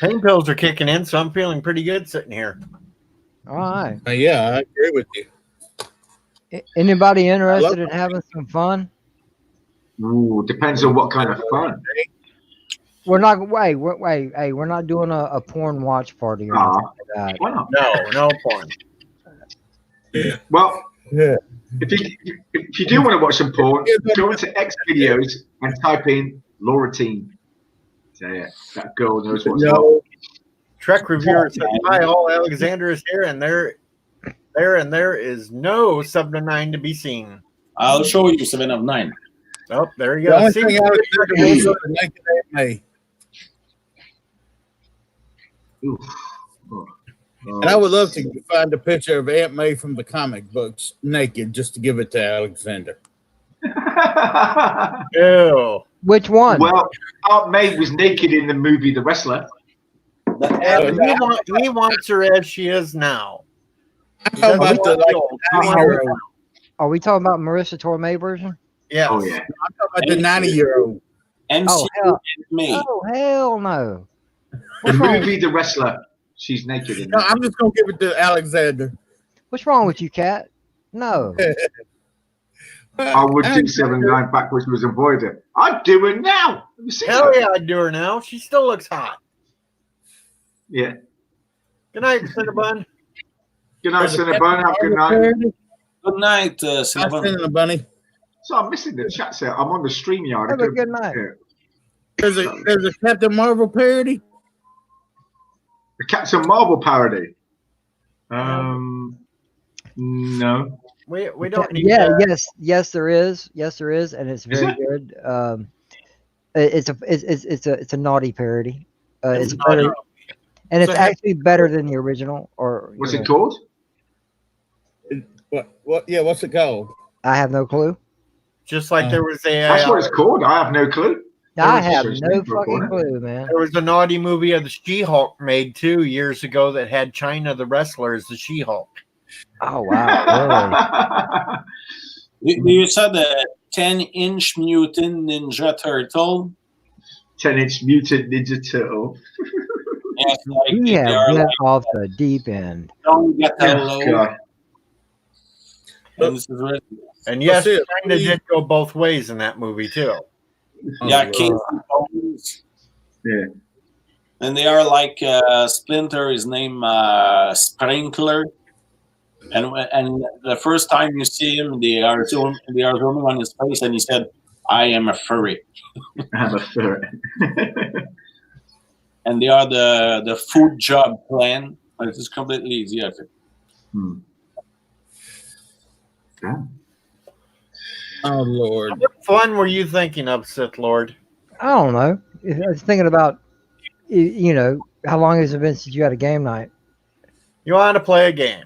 Pain pills are kicking in, so I'm feeling pretty good sitting here. All right. Yeah, I agree with you. Anybody interested in having some fun? Ooh, depends on what kind of fun. We're not we're not doing a porn watch party or anything like that. Why not? No porn. Yeah. Well, if you do want to watch some porn, go into X videos and type in Laura Teen. So yeah, that girl knows what's up. Trek reviewer says, "Hi, all. Alexander is here, and there is no 7 of 9 to be seen." I'll show you 7 of 9. Oh, there you go. And I would love to find a picture of Aunt May from the comic books naked just to give it to Alexander. Ew. Which one? Well, Aunt May was naked in the movie The Wrestler. He wants her as she is now. Are we talking about Marissa Tomei version? Yeah. Oh yeah. I'm talking about the 90-year-old. Oh hell no. The movie The Wrestler. She's naked in No, I'm just gonna give it to Alexander. What's wrong with you, Cat? No. I would do 7 9 backwards was avoided. I'd do it now. Hell yeah, I'd do her now. She still looks hot. Yeah. Good night, Cinnabon. Good night, Cinnabon. Have a good night. Good night, Cinnabon. So I'm missing the chat set. I'm on the StreamYard. Have a good night. There's a Captain Marvel parody. The Captain Marvel parody. No. We don't need yes there is, and it's very good. It's a naughty parody. It's better, and it's actually better than the original. Or what's it called? What? Yeah, what's it called? I have no clue. Just like there was a. That's what it's called. I have no clue. I have no fucking clue, man. There was a naughty movie of the She-Hulk made 2 years ago that had China the Wrestler as the She-Hulk. Oh wow! Really? You saw the 10-inch mutant Ninja Turtle. 10-inch mutant Ninja Turtle. Yes, went off the deep end. Don't get that low. And yes, China did go both ways in that movie too. Yeah, King Bones. Yeah. And they are like Splinter is named Sprinkler. And the first time you see him, they are zooming on his face, and he said, "I am a furry." I'm a furry. And they are the food job plan, but it's completely easy, I think. Yeah. Oh Lord. What fun were you thinking of, Sith Lord? I don't know. I was thinking about, how long has it been since you had a game night? You want to play a game?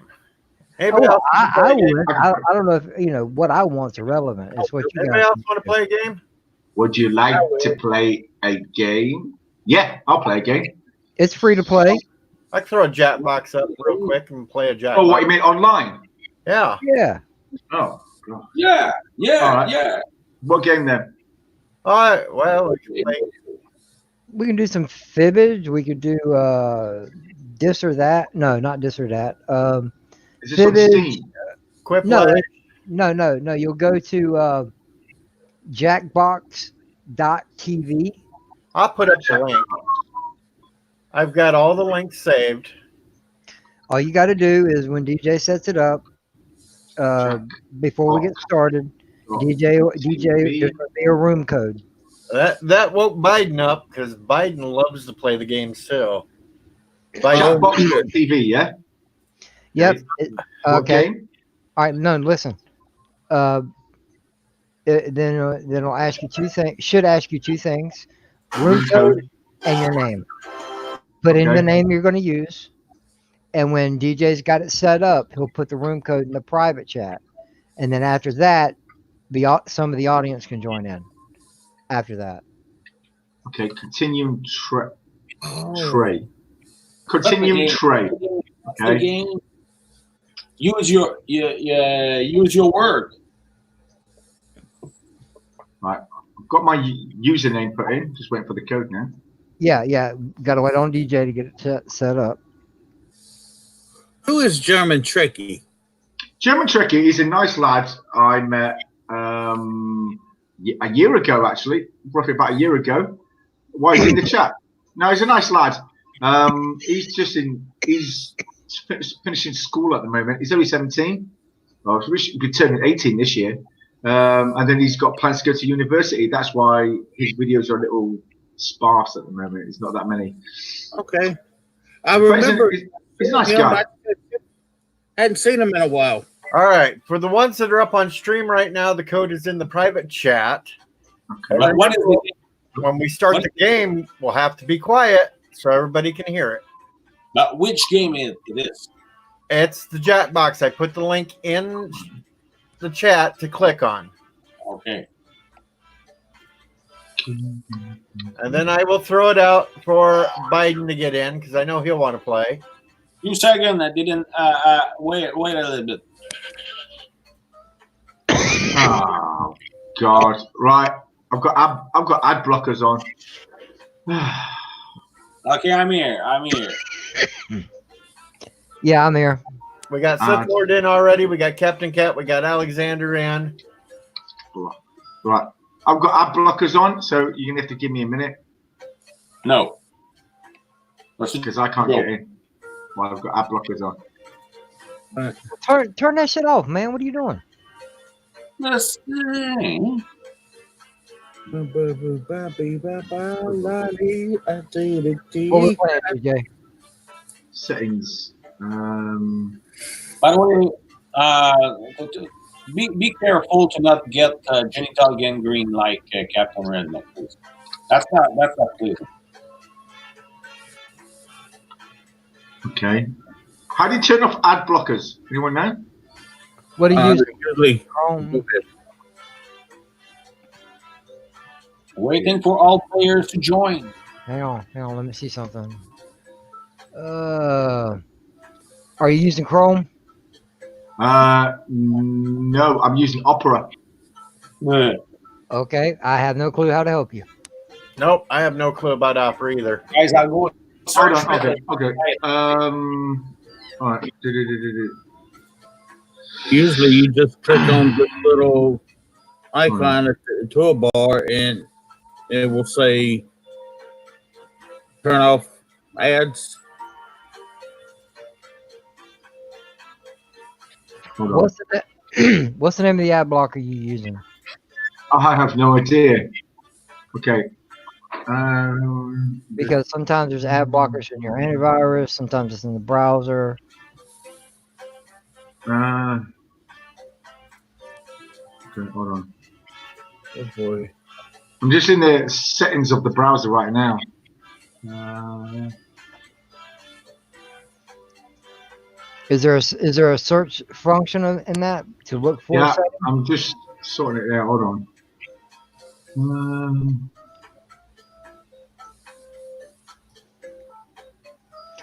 Anybody Oh, else wanna play I a game? would. I don't know if what I want's irrelevant. It's what you Anybody guys. else want to play a game? Would you like to play a game? Yeah, I'll play a game. It's free to play. I can throw a Jackbox up real quick and play a Jackbox. Oh, what you mean online? Yeah. Yeah. Oh, God. Yeah, All right. yeah. What game then? All right. Well, we can play. We can do some fibbage. We could do this or that. No, not this or that. Is this on fibbage. Steam? Quip No, play. no. You'll go to jackbox.tv. I'll put up the link. I've got all the links saved. All you got to do is when DJ sets it up, before we get started, DJ, there's going to be a room code. That woke Biden up because Biden loves to play the games too. Jackbox.tv, yeah? Yep. What Okay. game? All right. No, listen. Then it'll ask you two things. Should ask you two things: room code and your name. Put in the name you're going to use, and when DJ's got it set up, he'll put the room code in the private chat, and then after that, some of the audience can join in. After that. Okay, continuum tray. Continuum tray. Okay. Game. Use your word. Right. I've got my username put in. Just waiting for the code now. Yeah. Got to wait on DJ to get it set up. Who is German Tricky? German Tricky is a nice lad I met a year ago, actually, roughly about a year ago. Why he's in the chat? No, he's a nice lad. He's finishing school at the moment. He's only 17. Oh, he'll be turning 18 this year. And then he's got plans to go to university. That's why his videos are a little sparse at the moment. It's not that many. Okay. I remember. He's a nice guy. I hadn't seen him in a while. All right. For the ones that are up on stream right now, the code is in the private chat. Okay. When we start the game, we'll have to be quiet so everybody can hear it. But which game is it? It's the Jackbox. I put the link in the chat to click on. Okay. And then I will throw it out for Biden to get in because I know he'll want to play. 2 seconds. I didn't. Wait a little bit. Oh God! Right, I've got ad blockers on. Okay, I'm here. Yeah, I'm here. We got Sith Lord in already. We got Captain Cat. We got Alexander in. Right, I've got ad blockers on, so you're gonna have to give me a minute. No, because I can't get in while I've got ad blockers on. Turn that shit off, man. What are you doing? Let's see. What we playing, DJ? Settings. By the way, be careful to not get genital gangrene like Captain Redneck. Please. That's not pleasant. Okay. How do you turn off ad blockers? Anyone know? What do you use? Usually. Chrome. Waiting for all players to join. Hang on. Let me see something. Are you using Chrome? No, I'm using Opera. Okay, I have no clue how to help you. Nope, I have no clue about Opera either. Guys, I'll go. Hold on. Okay. All right. Usually, you just click on this little icon at the toolbar, and it will say turn off ads. What's the name of the ad blocker you're using? I have no idea. Okay. Because sometimes there's ad blockers in your antivirus, sometimes it's in the browser. Okay, hold on. Oh boy. I'm just in the settings of the browser right now. Is there a search function in that to look for? Yeah, Something? I'm just sorting it out. Hold on.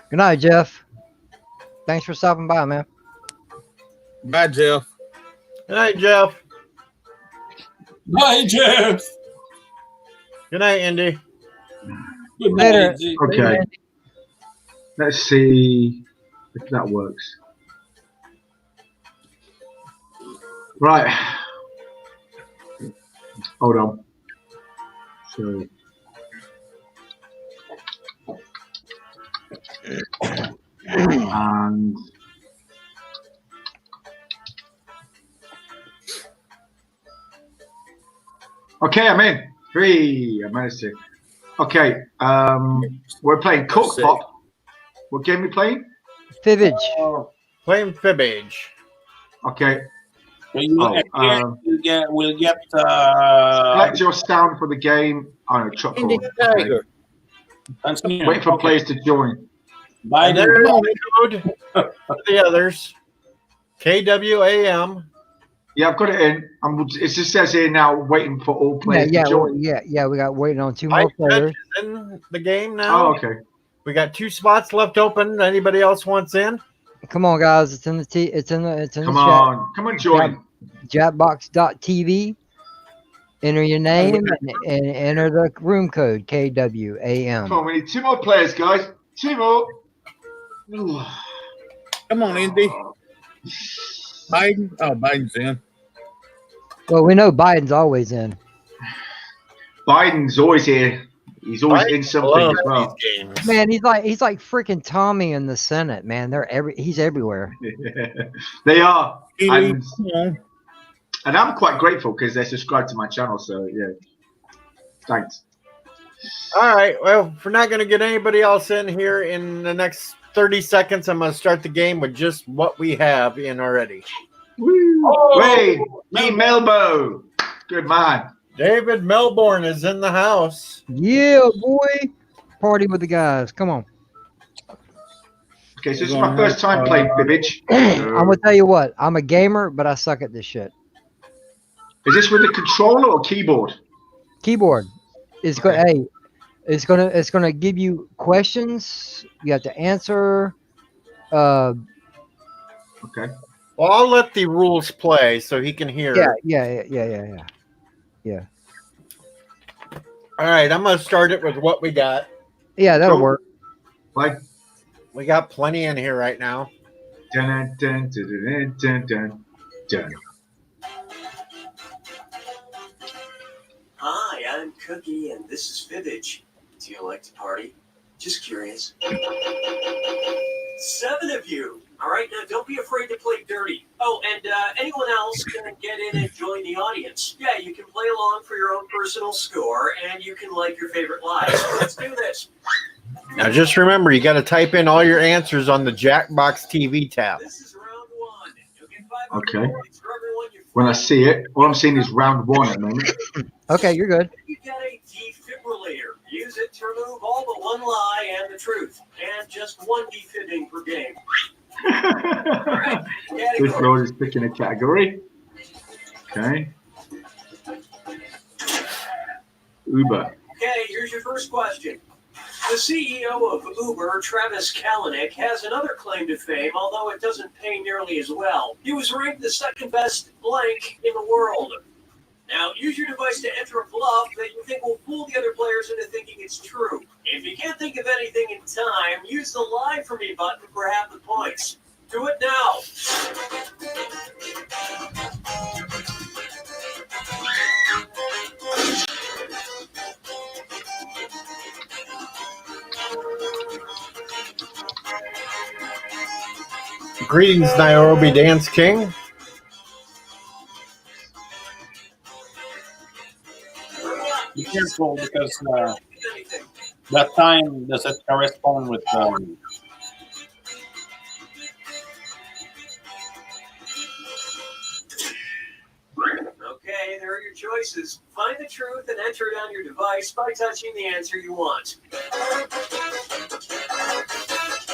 Good night, Jeff. Thanks for stopping by, man. Bye, Jeff. Good night, Jeff. Bye, Jeff. Good night, Indy. Good Later. night, Jeff. Okay. Let's see if that works. Right. Hold on. So. And okay, I'm in. 3. I managed to. Okay. We're playing Cook Pop. What game are we playing? Fibbage. Playing Fibbage. Okay. So we'll get Select your sound for the game. Oh no, truck call. Tiger. Wait for players to join. Bye. And there's the code for the others. KWAM. Yeah, I've got it in. It just says here now, waiting for all players to join. Yeah. We got waiting on 2 more Mike players. is in the game now. Oh, okay. We got 2 spots left open. Anybody else wants in? Come on, guys. It's in the Come the chat. come on, join. Chatbox.tv. Enter your name and enter the room code KWAM. Come on, we need 2 more players, guys. 2 more. Come on, Indy. Biden. Oh, Biden's in. Well, we know Biden's always in. Biden's always here. He's always in something as well. Man, he's like freaking Tommy in the Senate, man. He's everywhere. They are. And I'm quite grateful because they're subscribed to my channel. So yeah, thanks. All right. Well, if we're not going to get anybody else in here in the next 30 seconds, I'm going to start the game with just what we have in already. Wait, me Melbo. Good man. David Melbourne is in the house. Yeah, boy. Party with the guys. Come on. Okay, so this is my first time playing Fibbage. I'm going to tell you what. I'm a gamer, but I suck at this shit. Is this with a controller or keyboard? Keyboard. It's Okay. Hey, it's gonna give you questions. You have to answer. Okay. Well, I'll let the rules play so he can hear. Yeah. All right, I'm going to start it with what we got. Yeah, that'll work. Like, We got plenty in here right now. dun, dun, dun, dun, dun, dun, dun. Hi, I'm Cookie, and this is Fibbage. Do you like to party? Just curious. 7 of you. All right, now don't be afraid to play dirty. Oh, and anyone else can get in and join the audience. Yeah, you can play along for your own personal score, and you can like your favorite lives. Let's do this. Now, just remember, you got to type in all your answers on the Jackbox TV tab. This is round 1. You'll get 500 Okay. points for everyone you When I see it, all I'm seeing is round 1 at the moment. Okay, you're good. You get a defibrillator. Use it to remove all but one lie and the truth. And just 1 defibbing per game. This Lord is picking a category. Okay. Uber. Okay, here's your first question. The CEO of Uber, Travis Kalanick, has another claim to fame, although it doesn't pay nearly as well. He was ranked the 2nd best blank in the world. Now, use your device to enter a bluff that you think will fool the other players into thinking it's true. If you can't think of anything in time, use the Lie For Me button for half the points. Do it now. Greetings, Nairobi Dance King. Be careful because that time doesn't correspond with Here are your choices. Find the truth and enter it on your device by touching the answer you want.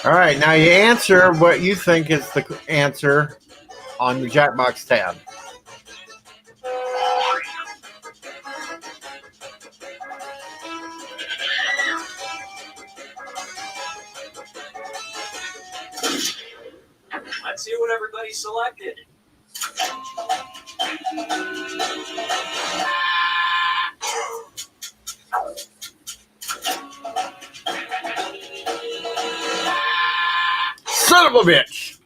All right, now you answer what you think is the answer on the Jackbox tab. Let's see what everybody selected. Son of a bitch!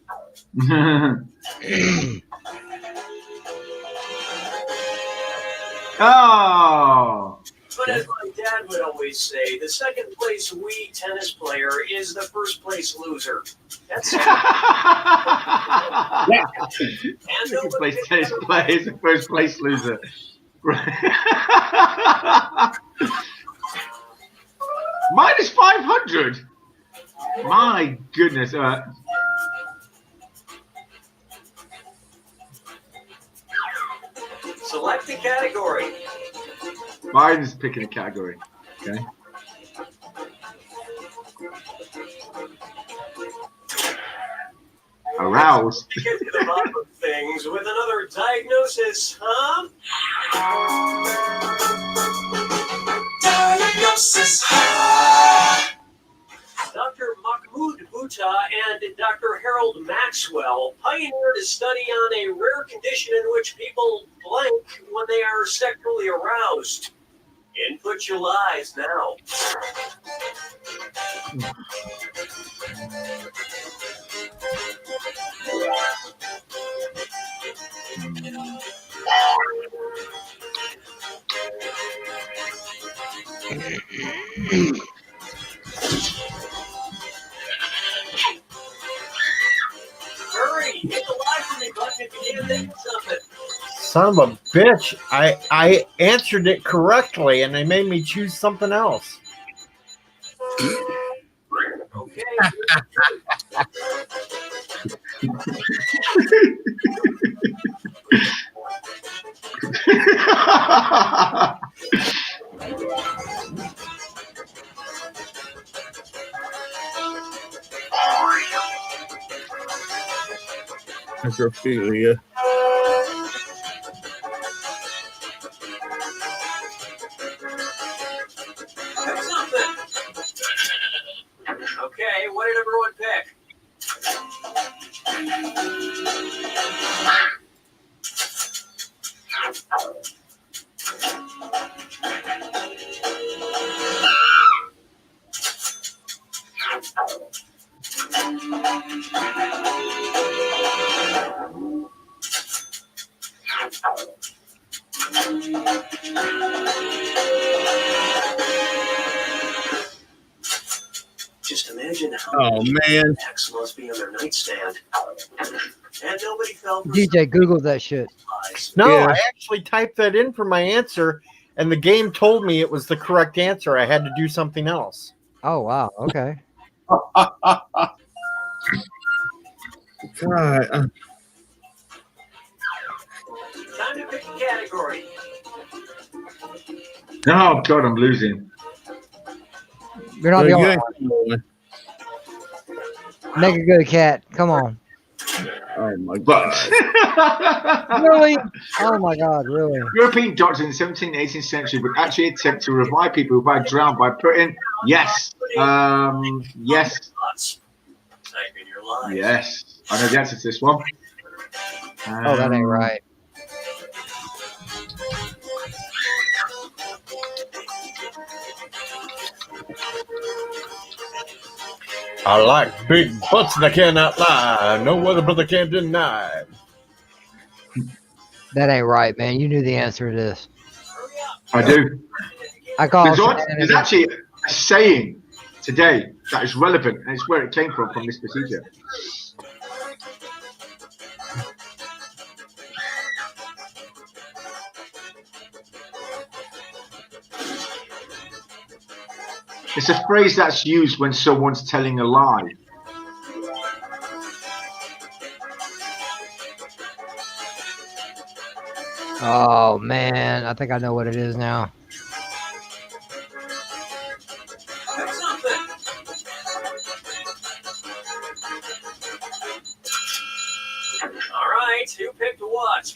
Oh. But as my dad would always say, the second place Wii tennis player is the first place loser. That's Second place tennis player is the first place loser. Minus 500. My goodness. Select the category. Mine's picking a category. Okay. Aroused. To get to the bottom of things with another diagnosis, huh? Diagnosis. Dr. Mahmoud Butta and Dr. Harold Maxwell pioneered a study on a rare condition in which people blank when they are sexually aroused. Input your lies now. Hurry, hit the lie for me button if you can't think of something. Son of a bitch. I answered it correctly and they made me choose something else. Okay. Necrophilia. Pick something. Okay, what did everyone pick? Just imagine how Oh man. X must be on their nightstand. And nobody fell for DJ, Google that shit. lies. No, Yeah. I actually typed that in for my answer and the game told me it was the correct answer. I had to do something else. Oh wow. Okay. God. Time to pick a category. Oh God, I'm losing. You're not the only Good. one. Make a good cat. Come on. Oh my But God. Really? Oh my God. Really? European doctors in the 17th and 18th century would actually attempt to revive people who had drowned by putting yes. Yes. Thoughts. Type in your lies. Yes. I know the answer to this one. Oh, that ain't right. I like big butts that cannot lie. No other brother can deny. That ain't right, man. You knew the answer to this. I do. I call There's actually a saying today that is relevant, and it's where it came from this procedure. It's a phrase that's used when someone's telling a lie. Oh man, I think I know what it is now. Pick something. All right, who picked what?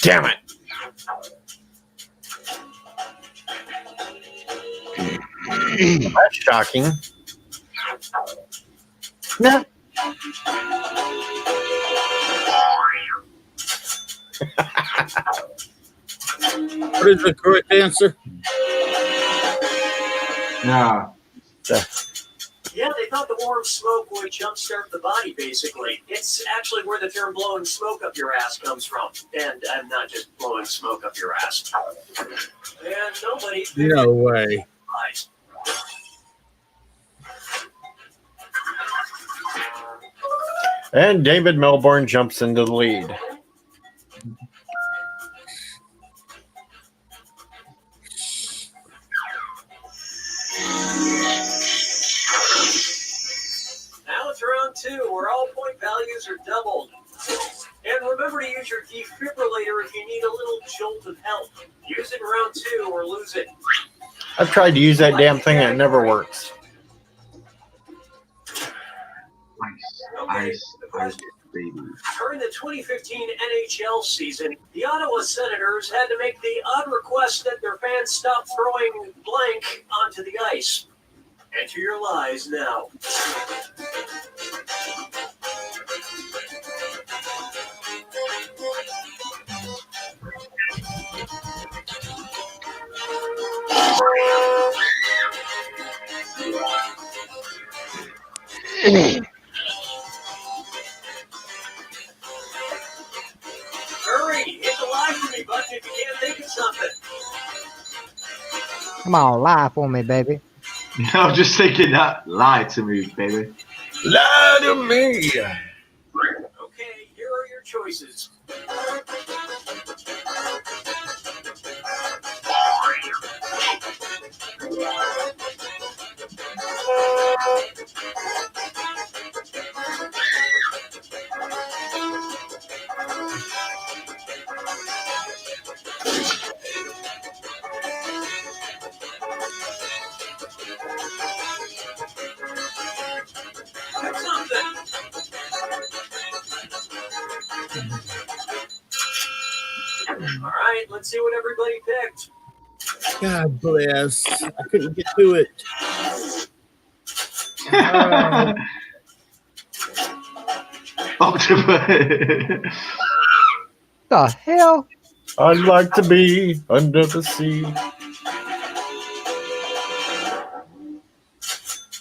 Damn it. That's shocking. No. What is the correct answer? No. Yeah, they thought the warm smoke would jumpstart the body, basically. It's actually where the term blowing smoke up your ass comes from. And I'm not just blowing smoke up your ass. And nobody... No way. Eyes. And David Melbourne jumps into the lead. Now it's round 2, where all point values are doubled. And remember to use your defibrillator if you need a little jolt of help. Use it in round 2 or lose it. I've tried to use that damn thing and it never works. Ice, baby. During the 2015 NHL season, the Ottawa Senators had to make the odd request that their fans stop throwing blank onto the ice. Enter your lies now. Hurry, hit the lie for me button if you can't think of something. Come on, lie for me, baby. I'm just thinking that. Lie to me, baby. Lie to me. Okay, here are your choices. Pick something. All right, let's see what everybody picked. God bless. I couldn't get to it. Octopus. The hell? I'd like to be under the sea.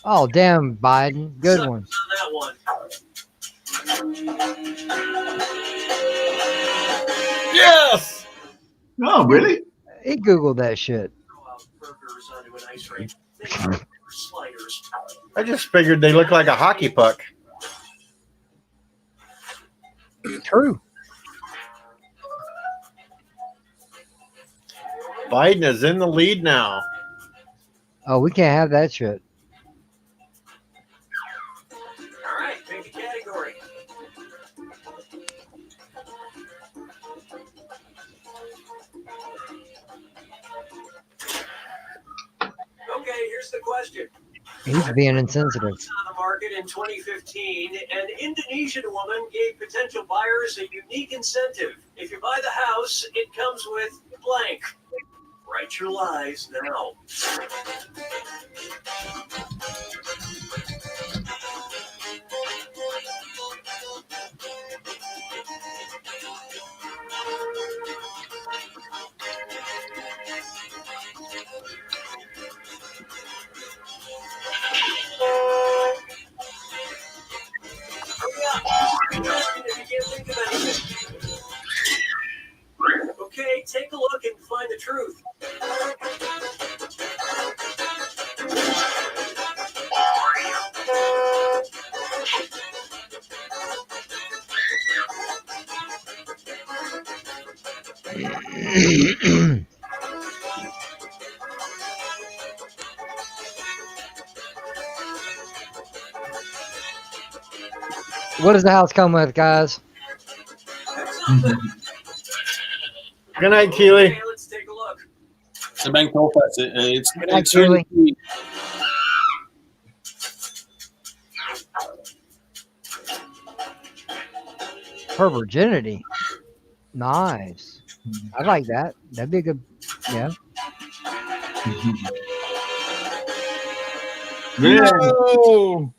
Oh, damn, Biden. Good one. On that one. Yes! Oh, really? He Googled that shit. Throw out burgers onto an ice rink. They were sliders. I just figured they look like a hockey puck. True. Biden is in the lead now. Oh, we can't have that shit. All right, pick a category. Okay, here's the question. He's being insensitive. On the market in 2015, an Indonesian woman gave potential buyers a unique incentive. If you buy the house, it comes with blank. Write your lies now. Hurry up. If you can't think of anything. Okay, take a look and find the truth. What does the house come with, guys? Good night, Keely. Okay, let's take a look. C'est bien trop facile. Good night, It's Keely. really Her virginity. Nice. I like that. That'd be a good. Yeah. No.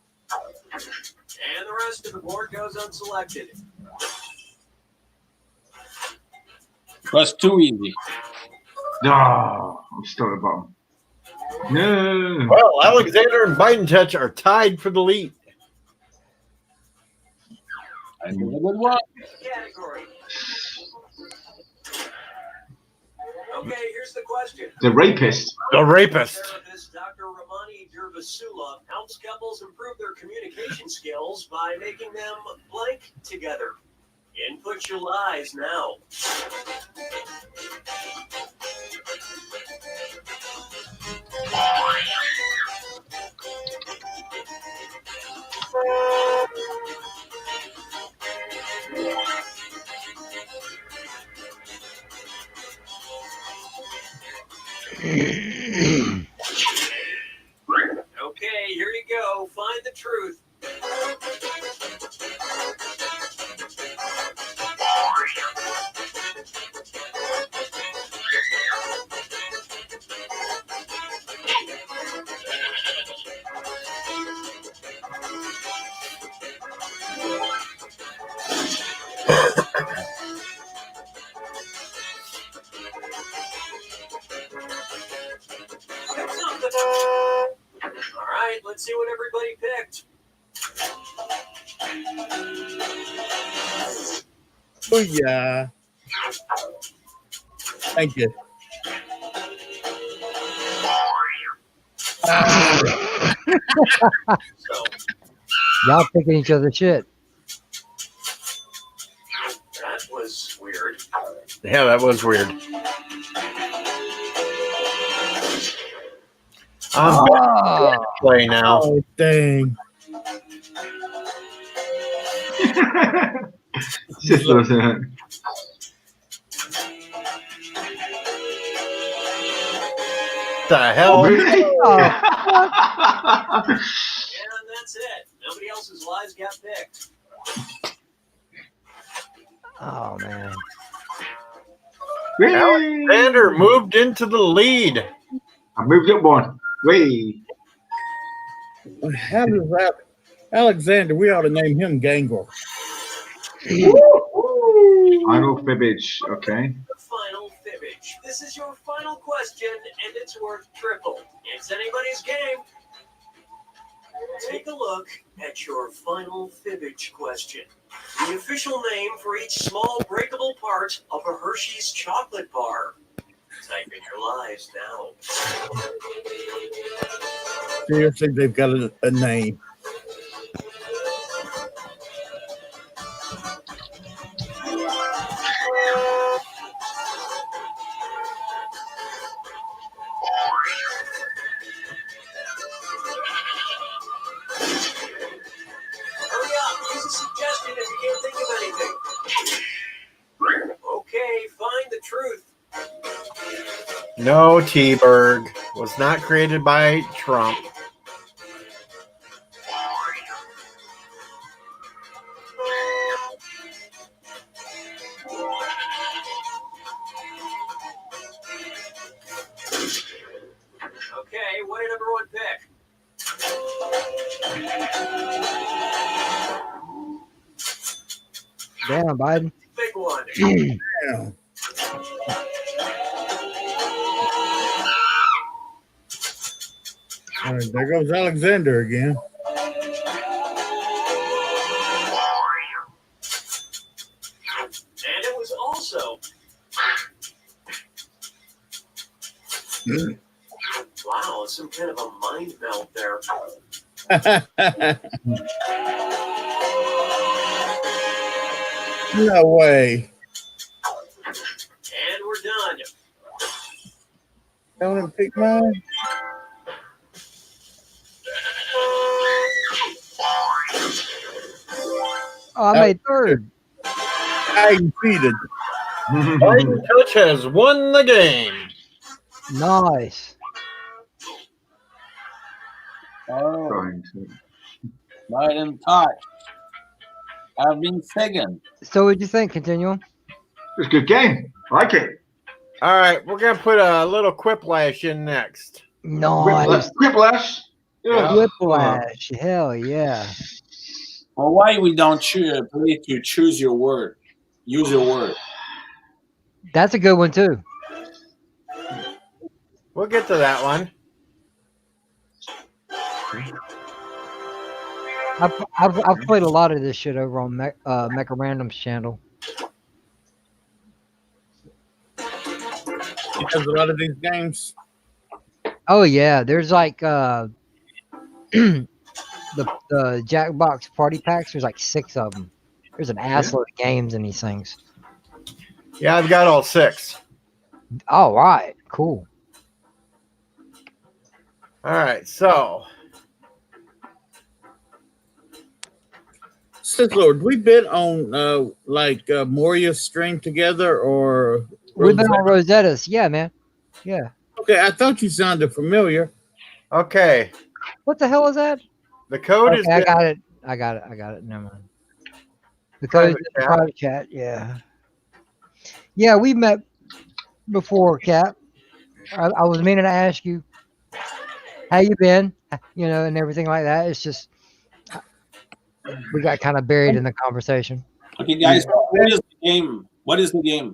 And the rest of the board goes unselected. was too easy. No, I'm still at the bottom. No. Well, Alexander and Biden Touch are tied for the lead. I did a good one. Category. Okay, here's the question. The rapist. The rapist. Therapist Dr. Ramani Durvasula helps couples improve their communication skills by making them blank together. Input your lies now. Okay, here you go. Find the truth. All right, let's see what everybody picked. Oh yeah. Thank you. Y'all picking each other's shit. That was weird. Yeah, that was weird. I'm back to play now. Oh dang. Just listen. The hell? And that's it. Nobody else's lies got picked. Oh man. Alexander moved into the lead. I moved up one. Wait. How does that Alexander, we ought to name him Gangrel. Final fibbage. Okay. The final fibbage. This is your final question, and it's worth triple. It's anybody's game. Take a look at your final fibbage question. The official name for each small breakable part of a Hershey's chocolate bar. Type in your lies now. Seriously, they've got a name. Hurry up, use a suggestion if you can't think of anything. Okay, find the truth. No, T-Berg was not created by Trump. Okay, what did everyone pick? Damn, Biden. Big one. Yeah. All right, there goes Alexander again. And it was also. Wow, some kind of a mind melt there. No way. And we're done. Don't pick mine. Oh, I made third. I cheated. Biden Touch has won the game. Nice. Oh, Trying to. Biden touch. I've been second. So what'd you think? Continuum. It was a good game. I like it. All right, we're gonna put a little quiplash in next. Nice. Whiplash. Yeah. Whiplash. Hell yeah. Well, why we don't play to choose your word? Use your word. That's a good one too. We'll get to that one. I've played a lot of this shit over on Mecha Random's channel. He has a lot of these games. Oh yeah, there's like the Jackbox party packs. There's like 6 of them. There's an assload of games in these things. Yeah, I've got all 6. All right, cool. All right, so Sith Lord, we been on Moria stream together or We've been on Rosetta's. Yeah, man. Yeah. Okay, I thought you sounded familiar. okay. What the hell is that? The code Okay, is I got it. Never mind. The code is in the private chat. Yeah. Yeah, we met before, Cap. I was meaning to ask you how you been, and everything like that. It's just we got kind of buried in the conversation. Okay, guys, what is the game? What is the game?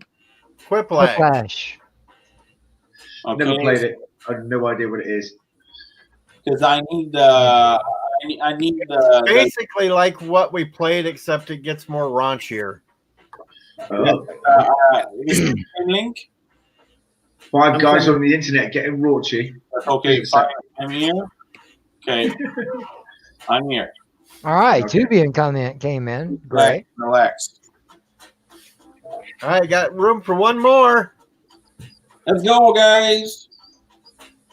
Quiplash. Whiplash. Okay. Never played it. I have no idea what it is. Because I need the Basically like what we played, except it gets more raunchier. link. 5 guys on the internet getting raunchy. Okay, I'm here. Okay, I'm here. All right, Okay. Tubian comment came in. Great. Relax. All right, got room for one more. Let's go, guys.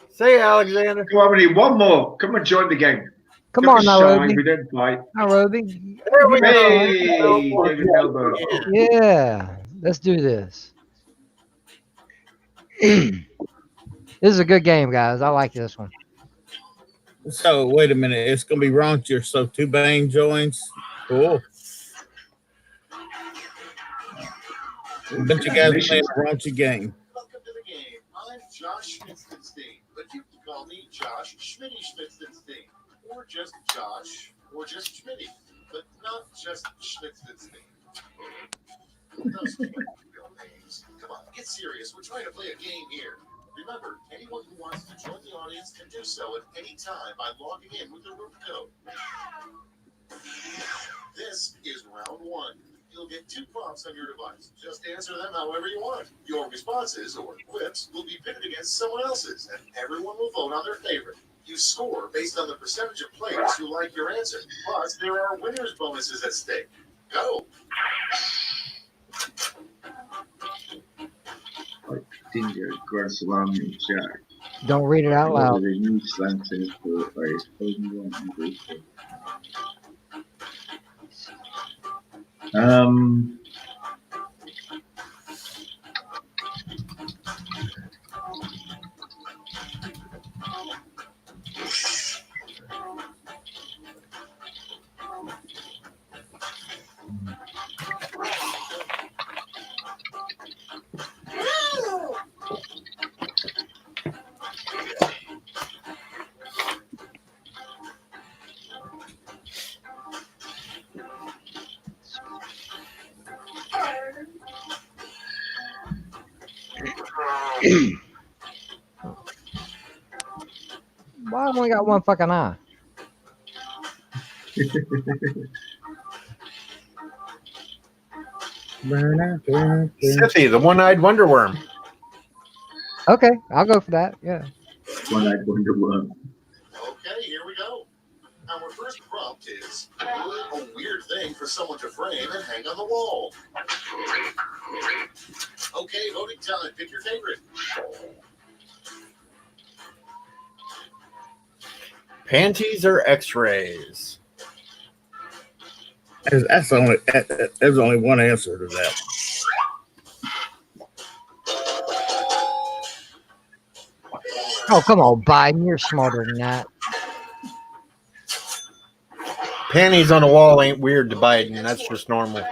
Say, Alexander. Come on, we need one more. Come and join the game. Come Don't on, be shy, Nairobi. we don't bite. Nairobi. There we Hey, go. David Elbow. Yeah, let's do this. This is a good game, guys. I like this one. So wait a minute, it's gonna be raunchier. So Two Bang joins. Cool. Bunch of guys playing a raunchy game. Welcome to the game. I'm Josh Schmitzenstein, but you can call me Josh Schmitty Schmitzenstein, or just Josh, or just Schmitty, but not just Schmitzenstein. Those are real names. Come on, get serious. We're trying to play a game here. Remember, anyone who wants to join the audience can do so at any time by logging in with the root code. This is round 1. You'll get 2 prompts on your device. Just answer them however you want. Your responses, or quips, will be pitted against someone else's, and everyone will vote on their favorite. You score based on the percentage of players who like your answer. Plus, there are winners' bonuses at stake. Go! Dingo, Grand Salami, Jack. Don't read it out loud. The new slang says for phrase. Why I only got one fucking eye? Sithy, the one-eyed wonder worm. Okay, I'll go for that. Yeah. One-eyed wonder worm. Okay, here we go. Our first prompt is a weird thing for someone to frame and hang on the wall. Okay, voting time. Pick your favorite. Panties or X-rays? There's only one answer to that. Oh, come on, Biden. You're smarter than that. Panties on the wall ain't weird to Biden. That's just normal. A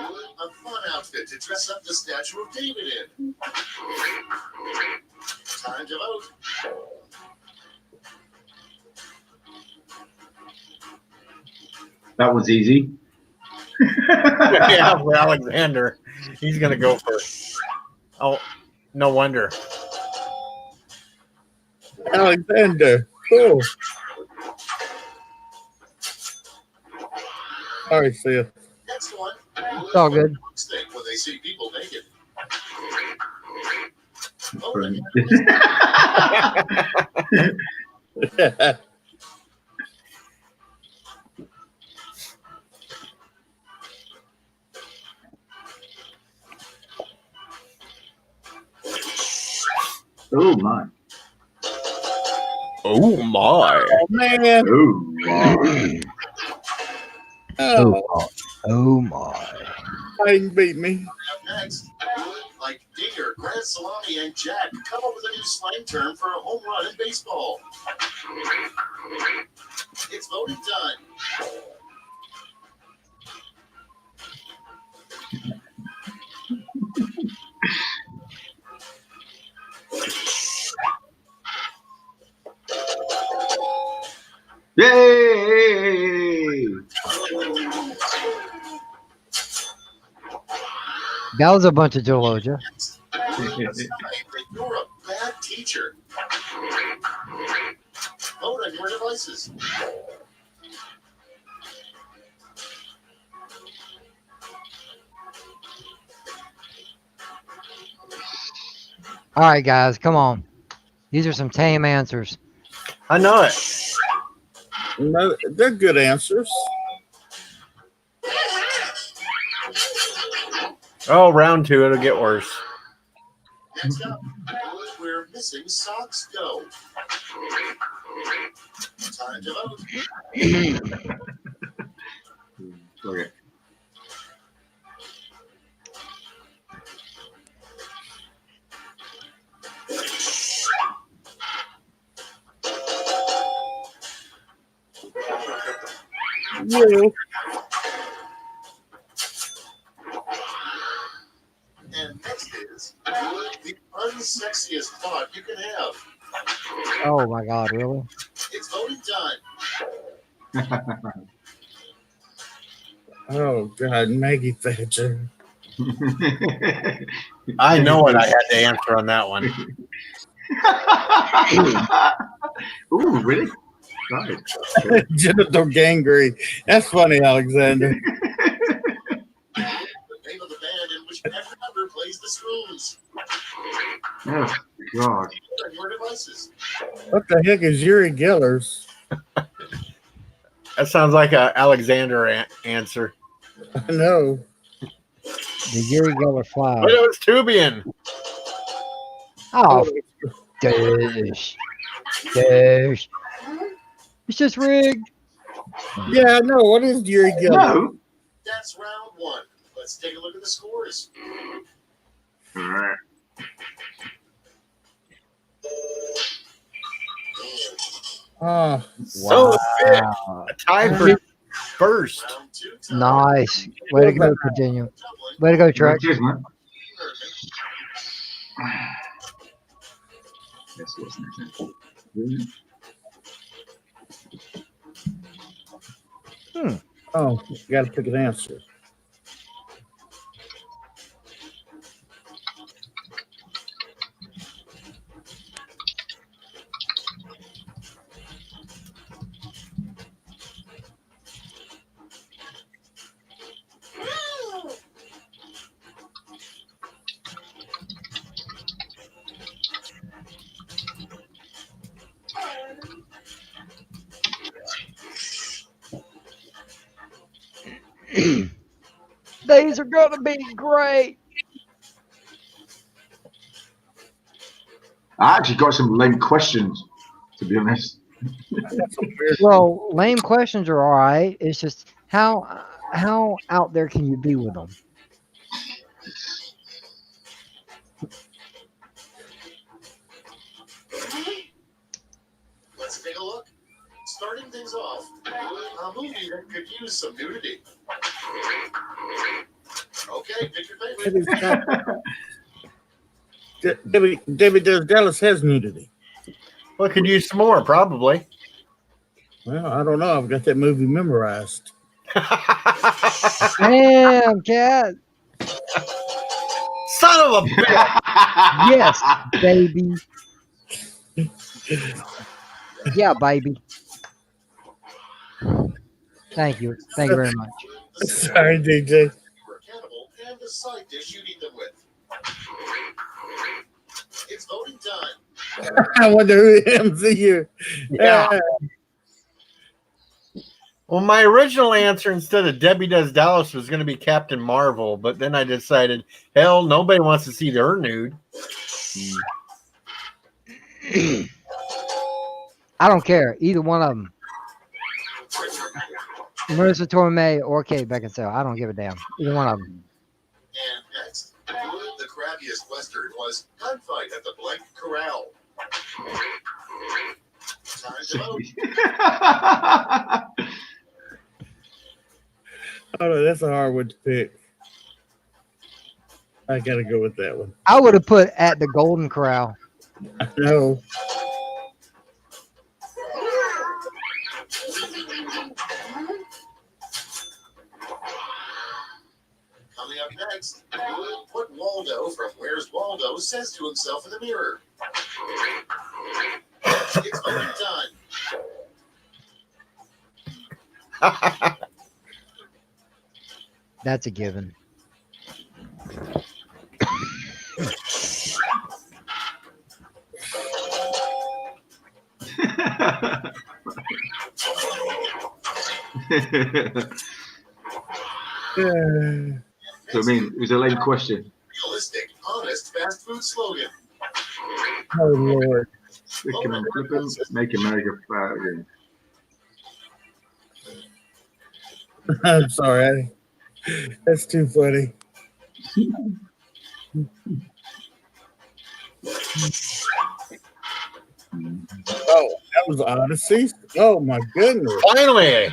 fun outfit to dress up the statue of David in. Time to vote. That was easy. Yeah, for Alexander. He's going to go first. Oh, no wonder. Alexander. Cool. Sorry, Sia. Next one. It's all good. Think when they see people naked. Oh my. Oh my. Oh, man. Oh my. Oh my. Biden beat me. Up next, like Dinger, Grand Salami, and Jack come up with a new slang term for a home run in baseball. It's voting time. Yay! That was a bunch of Georgia. You're a bad teacher. Vote on your devices. All right, guys, come on. These are some tame answers. I know it. No, they're good answers. Oh, round two, it'll get worse. Next up, where missing socks go. Time to vote. Okay. Yeah. And next is the unsexiest thought you can have. Oh my God, really? It's voting time. Oh God, Maggie Thatcher. I know what I had to answer on that one. Ooh, really? Right. Genital gangrene. That's funny, Alexander. The name of the band in which every member plays the spoons. Oh, God. On your devices. What the heck is Yuri Gellers? That sounds like a Alexander answer. I know. The Yuri Geller fly. But it was Tubian. Oh, dish. Dish. It's just rigged. Yeah, I know. What is Yuri Geller? No. That's round one. Let's take a look at the scores. Oh, So fit. A tie for first. Round two, Nice. Way to go, Virginia. Way to go, Trek. Cheers, man. Yes, what's next? oh, you got to pick an answer. These are going to be great. I actually got some lame questions, to be honest. Well, lame questions are all right. It's just how how out there can you be with them? Let's take a look. Starting things off, a movie that could use some nudity. Okay, pick your favorite. David Does Dallas has nudity. Well, could use some more, probably. Well, I don't know. I've got that movie memorized. Damn, cat. Son of a bitch. Yes, baby. Yeah, baby. Thank you. Thank you very much. Sorry, DJ. You are cannibal and the side dish you eat them with. It's voting time. I wonder who him's here. Yeah. Well, my original answer instead of Debbie Does Dallas was going to be Captain Marvel, but then I decided, hell, nobody wants to see her nude. I don't care. Either one of them. Marissa Tomei or Kate Beckinsale. I don't give a damn. Either one of them. And next, the crappiest Western was Gunfight at the Blank Corral. Time to vote. Oh, no, that's a hard one to pick. I gotta go with that one. I would have put At the Golden Corral. No. Coming up next, what Waldo from Where's Waldo says to himself in the mirror. It's voting time. That's a given. So, I mean, it was a lame question. Realistic, honest fast food slogan. Oh, Lord. Chicken and flippin', make America proud again. I'm sorry. That's too funny. Oh, that was Odyssey. Oh my goodness! Finally,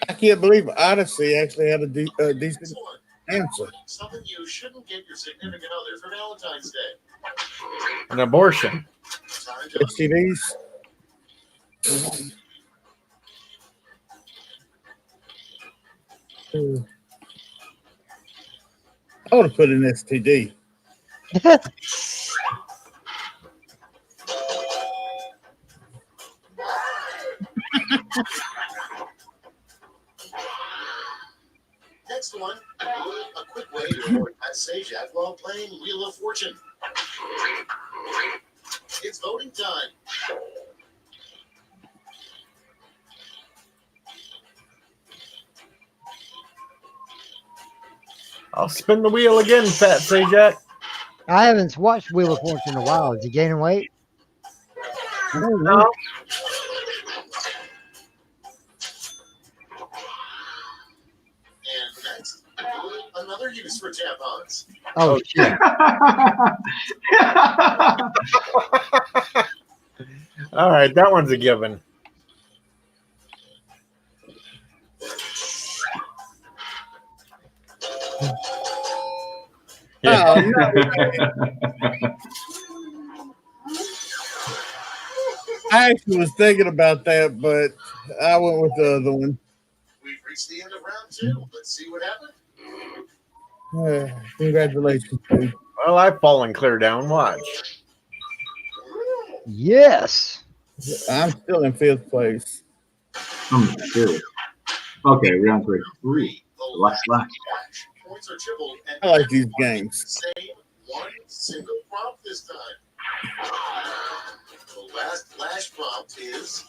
I can't believe Odyssey actually had a decent answer. Something you shouldn't get your significant other for Valentine's Day. an abortion. Time to STDs. I would have put an STD. Next one, a quick way to avoid Pat Sajak while playing Wheel of Fortune. It's voting time. I'll spin the wheel again, Fat Sajak. I haven't watched Wheel of Fortune in a while. Is he gaining weight? No. And next, another use for tampons. Oh, shit. All right, that one's a given. Oh, no. I actually was thinking about that, but I went with the other one. We've reached the end of round two. Let's see what happened. Congratulations, Steve. Well, I've fallen clear down. Watch. Yes. I'm still in fifth place. I'm serious. Okay, round three. Last. Points are tripled and I like these games. same one single prompt this time. The last flash prompt is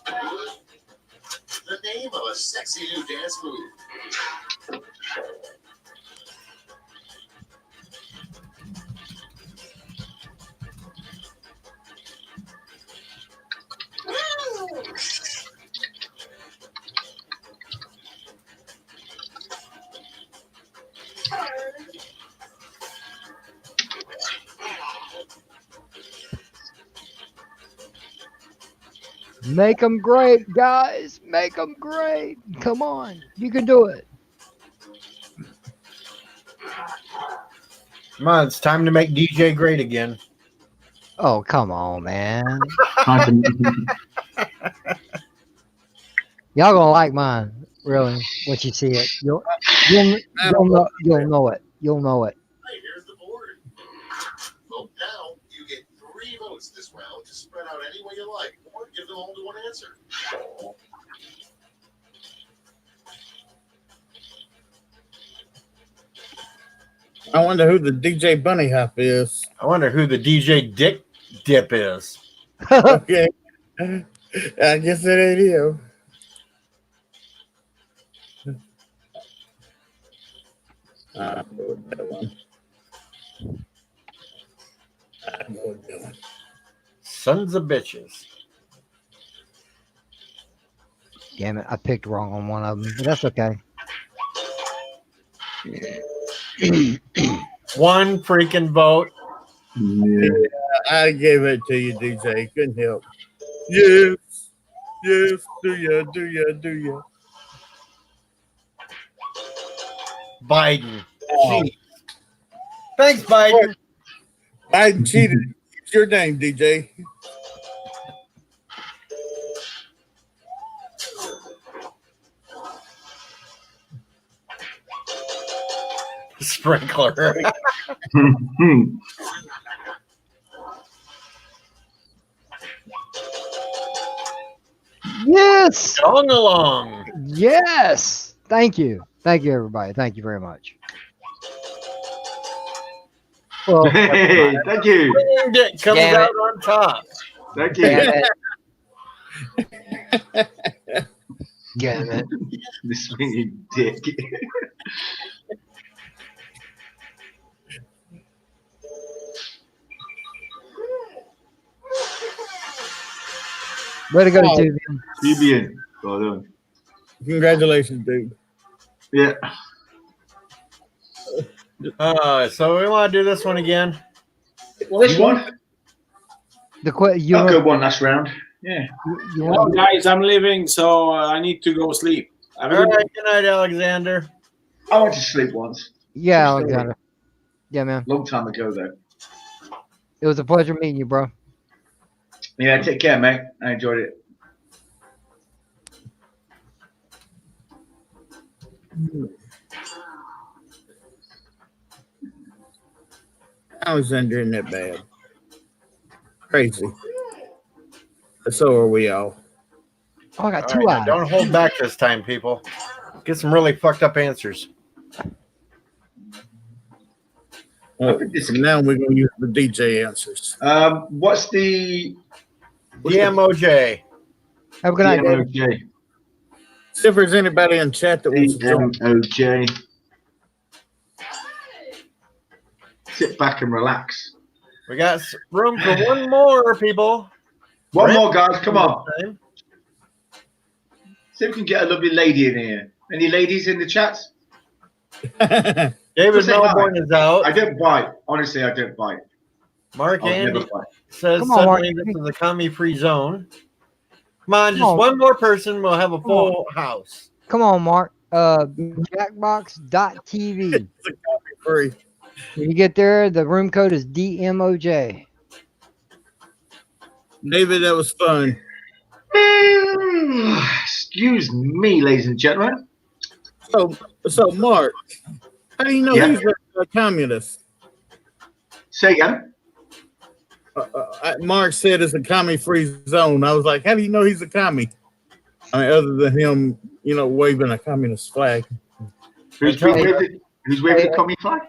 the name of a sexy new dance move. Make them great, guys. Make them great. Come on. You can do it. Come on, it's time to make DJ great again. Oh, come on, man. Y'all gonna like mine, really, once you see it. You'll know it. You'll know it. Hey, here's the board. Vote now. You get 3 votes this round to spread out any way you like, or give them all to one answer. I wonder who the DJ Bunny Hop is. I wonder who the DJ Dick Dip is. Okay. I guess it ain't you. That one. Sons of bitches. Damn it, I picked wrong on one of them, but that's okay. One freaking vote. Yeah, I gave it to you, DJ. Couldn't help. Yes, yes, do ya? Biden. Gee. Thanks, Biden. Biden cheated. It's your name, DJ. Sprinkler. Yes. Going along. Yes. Thank you. Thank you, everybody. Thank you very much. Well, Hey, thank you. Swinging Dick comes Damn out it. on top. Thank you. Damn it. Damn it. The swinging dick. Way to go, Oh. Tubian. Tubian. Well done. Congratulations, dude. Yeah. So we want to do this one again. Well, this one. You I'll go one last round. Yeah. you Well, guys, I'm leaving, so I need to go sleep. Have a All good right. Good night, Alexander. I went to sleep once. Yeah, True story. Alexander. Yeah, man. Long time ago, though. It was a pleasure meeting you, bro. Yeah, take care, mate. I enjoyed it. Alexander isn't that bad. Crazy. But so are we all. Oh, I got All two right, eyes. now don't hold back this time, people. Get some really fucked up answers. Well, now we're going to use the DJ answers. What's the DMOJ. Have a good night, David. DMOJ? See if there's anybody in chat that wants to join. DMOJ. Sit back and relax. We got room for one more, people. One Brent, more, guys. Come on. See if we can get a lovely lady in here. Any ladies in the chat? David Just say Melbourne hi. is out. I don't bite. Honestly, I don't bite. Mark I'll never Andy bite. says Come on, Mark. suddenly this is a commie-free zone. Come on, Come just on. one more person. We'll have a full house. Come on, Mark. Jackbox.tv. It's a copy free. When you get there, the room code is DMOJ. David, that was fun. Excuse me, ladies and gentlemen. So Mark, how do you know Yeah. he's a communist? Say again. Mark said it's a commie-free zone. I was like, how do you know he's a commie? I mean, other than him, waving a communist flag. Who's waving the commie flag?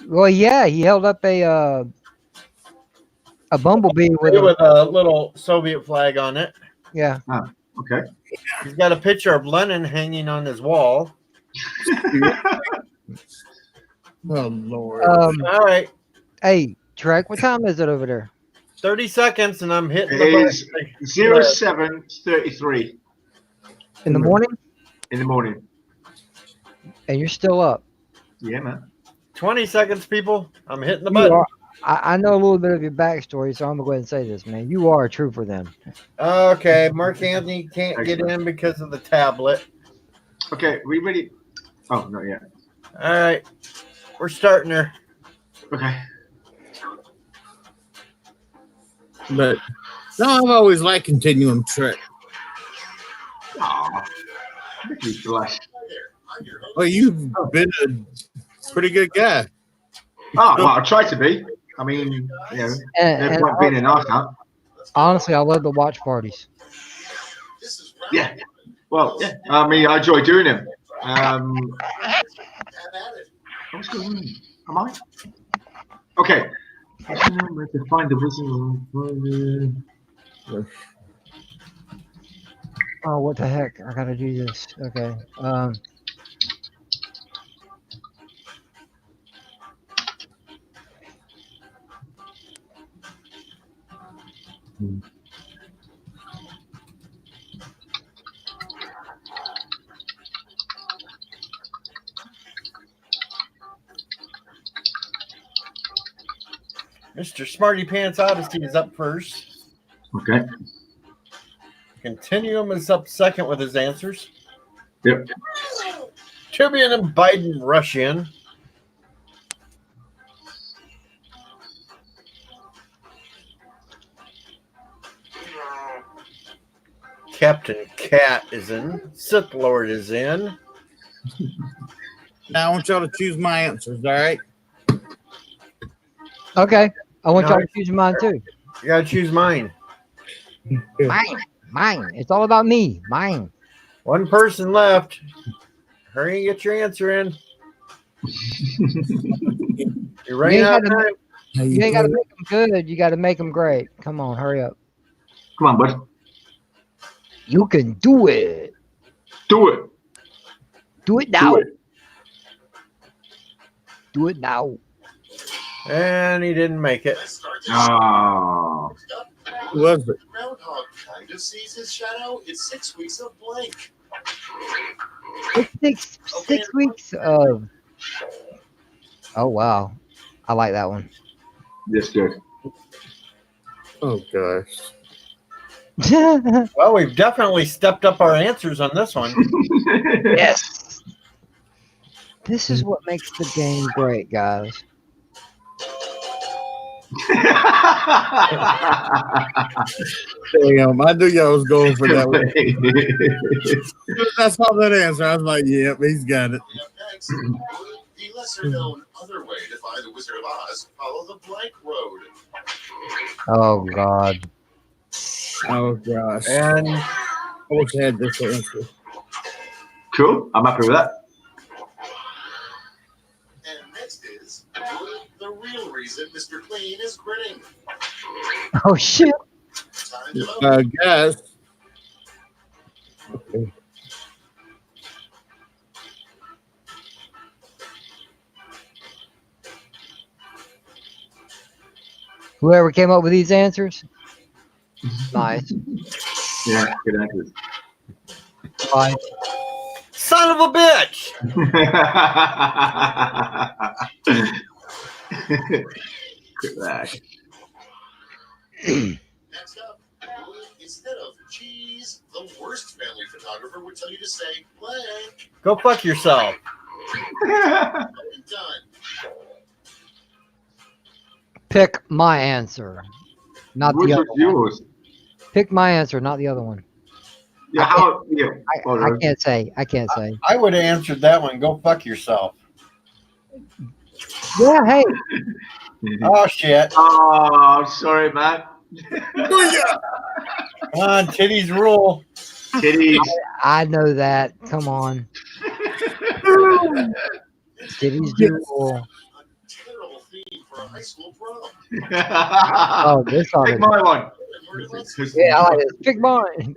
Well, yeah, he held up a bumblebee with With a little Soviet flag on it. yeah. Oh, okay. He's got a picture of Lenin hanging on his wall. Oh Lord! All right, Hey, Trek, what time is it over there? 30 seconds, and I'm hitting It the is button. 07:33 In the morning? in the morning. And you're still up. Yeah, man. 20 seconds, people. I'm hitting the You button. are, I know a little bit of your backstory, so I'm gonna go ahead and say this, man. You are a trooper then. Okay, Mark Anthony can't get Excellent. in because of the tablet. Okay, we ready? Oh, not yet. All right, we're starting her. Okay. But no, I've always liked Continuum Trek. Aw. Makes me blush. Well, you've been a pretty good guy. Oh, well, I try to be. I mean, you know, And no point being an arse. honestly, I love the watch parties. Yeah. Well, yeah. I mean, I enjoy doing them. What's going on? Am I? Okay. Where to find the whistle? Oh, what the heck? I gotta do this. Okay. Mr. Smarty Pants Odyssey is up first. Okay. Continuum is up second with his answers. Yep. Tubian and Biden rush in. Captain Cat is in. Sith Lord is in. Now I want y'all to choose my answers, all right? Okay. I want No, y'all to choose mine too. You gotta choose mine. Mine. It's all about me. Mine. One person left. Hurry and get your answer in. You're running out of time. You ain't gotta make them good. You gotta make them great. Come on, hurry up. Come on, bud. You can do it. Do it. Do it now. Do it. Do it now. And he didn't make it. Oh. Who was it? Groundhog kind of sees his shadow. It's 6 weeks of blank. It's six weeks of. Oh wow, I like that one. Yes, good. Oh gosh. Well, we've definitely stepped up our answers on this one. Yes. This is what makes the game great, guys. Damn, I knew y'all was going for that one. That's all that answer. I was like, yep, he's got it. Next, the lesser known other way to find the Wizard of Oz, follow the blank road. Oh God. Oh gosh. And I wish I had this answer. Cool. I'm happy with that. And next is the real reason Mr. Clean is grinning. Oh shit. Time to vote. Guys. Okay. Whoever came up with these answers. Nice. Yeah, good answers. Fine. son of a bitch! Quit that. Next up, instead of cheese, the worst family photographer would tell you to say blank. Go fuck yourself. Done. Pick my answer, not Which the was other one. yours? Pick my answer, not the other one. Yeah, how? Yeah. I can't say. I can't say. I would have answered that one. Go fuck yourself. Yeah. Hey. Oh shit. Oh, sorry, man. Come on, titties rule. Titties. I know that. Come on. Titties do rule. Terrible theme for a high school prom. Oh, this ought Take to. my one. Yeah, I like this. Pick mine.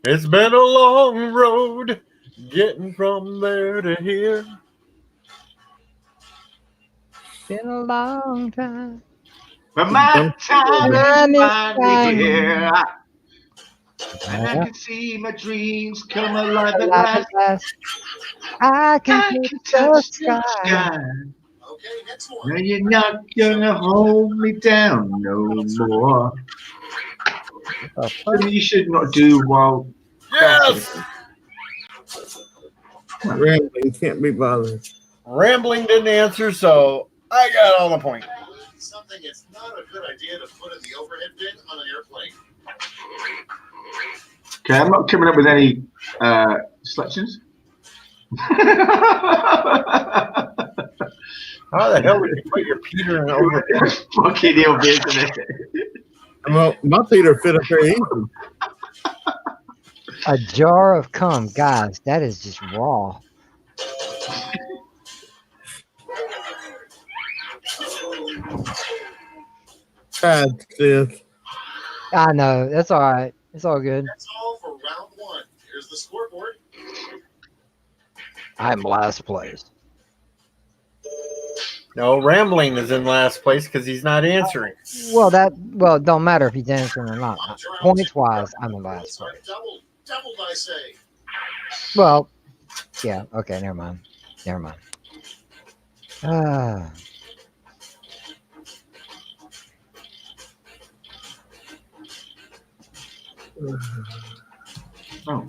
It's been a long road getting from there to here. Been a long time. But my time Time is is finally finally here. And I can see my dreams come alive at Alive last. at last. I can touch the sky. Okay, next one. Now you're not gonna hold me down no more. Something you should not do while Yes! Rambling can't be bothered. Rambling didn't answer, so I got all the points. Something it's not a good idea to put in the overhead bin on an airplane. Okay, I'm not coming up with any selections. How the hell would you put your Peter in an overhead? Fucking ill, isn't it? Well, my Peter fit up there easy. A jar of cum, guys. That is just raw. God, Seth. I know. That's all right. It's all good. That's all for round one. Here's the scoreboard. I'm last place. No, Rambling is in last place because he's not answering. Well, it don't matter if he's answering or not. Points wise, I'm in last place. Doubled, I say. Well, yeah. Okay, never mind. Never mind. Ah. Oh.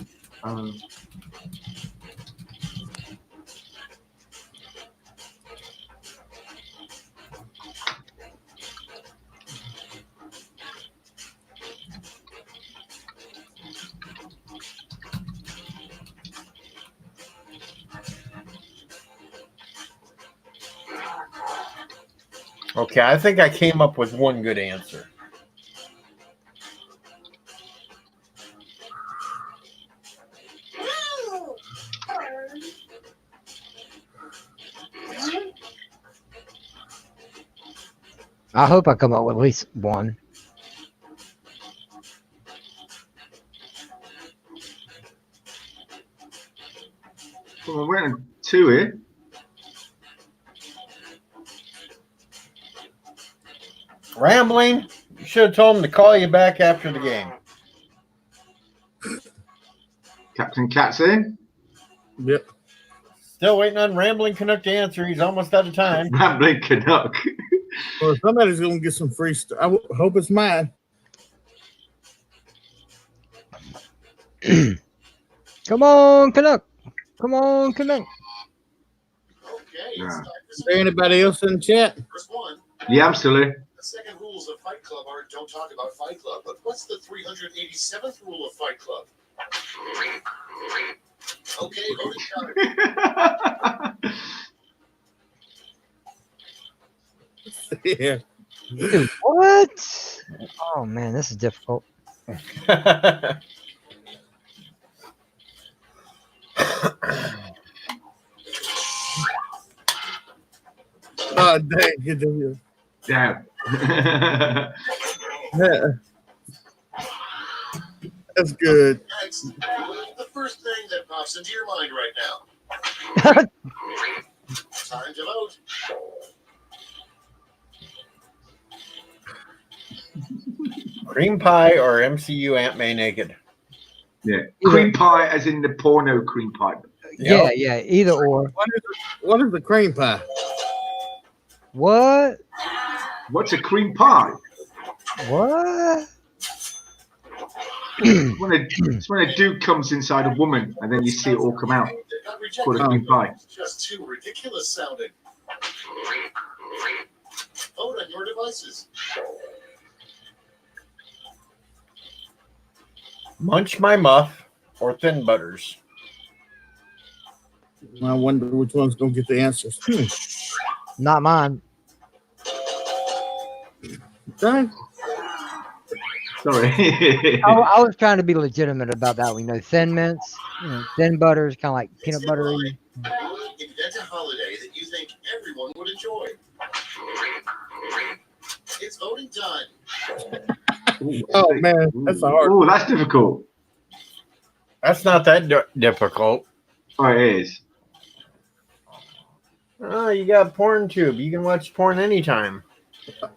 Okay, I think I came up with one good answer. I hope I come up with at least one. Well, we're in two here. Rambling, you should have told him to call you back after the game. Captain Cat's in. Yep. Still waiting on Rambling Canuck to answer. He's almost out of time. Rambling Canuck. Well, somebody's going to get some free stuff. I hope it's mine. Come on, Canuck. Come on, Canuck. Okay. Yeah. Is there anybody else in the chat? First one. Yeah, I'm still here. The second rules of Fight Club are don't talk about Fight Club. But what's the 387th rule of Fight Club? Okay, voting time. Yeah. Dude, what? Oh man, this is difficult. Oh, dang. You do. Damn. Yeah. That's good. Next, the first thing that pops into your mind right now. Time to vote. Cream pie or MCU Aunt May naked? Yeah. Cream pie as in the porno cream pie. Yeah, yeah, either or. What is the cream pie? What? What's a cream pie? What? It's when a dude comes inside a woman and then you see it all come out. It's called a cream pie. Just too ridiculous sounding. Vote on your devices. Munch My Muff or Thin Butters? I wonder which one's going to get the answers. Not mine. Dang. Sorry. I was trying to be legitimate about that. We know Thin Mints, Thin Butters, kind of like peanut buttery. Invent a holiday that you think everyone would enjoy. It's voting time. Oh, man. That's a hard Oh, that's difficult. That's not that difficult. Oh, it is. Oh, you got PornTube. You can watch porn anytime.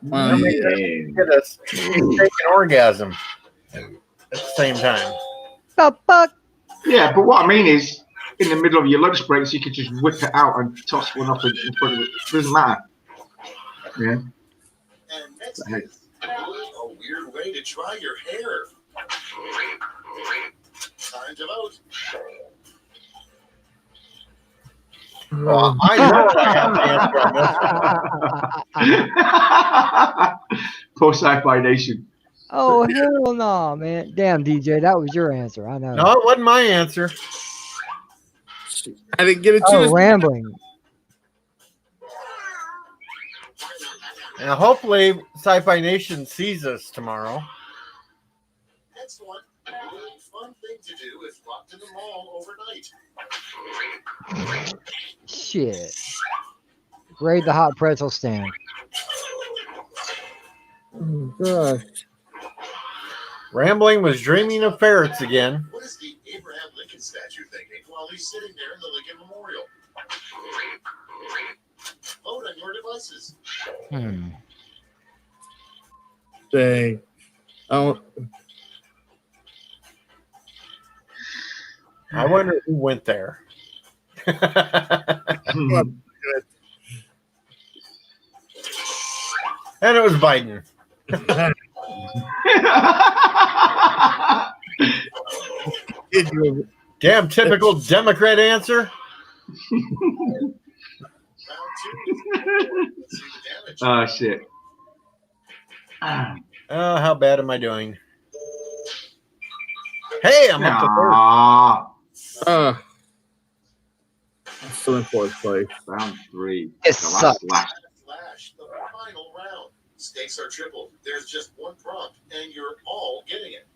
one. Get a fake orgasm. at the same time. The fuck? Yeah, but what I mean is, in the middle of your lunch breaks, you could just whip it out and toss one off in front of it. It doesn't matter. Yeah. And next is a weird way to dry your hair. Time to vote. Well, I know I have the answer on this one. Poor Sci-Fi Nation. Oh hell no, man! Damn, DJ, that was your answer. I know. No, it wasn't my answer. I didn't get a Oh, chance. rambling. And hopefully, Sci-Fi Nation sees us tomorrow. Next one. Fun thing to do is walk to the mall overnight. Shit. Raid the hot pretzel stand. Oh, gosh. Rambling was dreaming of ferrets again. What is the Abraham Lincoln statue thinking while he's sitting there in the Lincoln Memorial? Vote on your devices. Dang. I wonder who went there. And it was Biden. Damn typical Democrat answer. Oh, shit. Oh, how bad am I doing? Hey, I'm up to third. Still in fourth place. Round 3. It The last sucks. lap. Flash, the final round. Stakes are triple. There's just one prompt, and you're all getting it.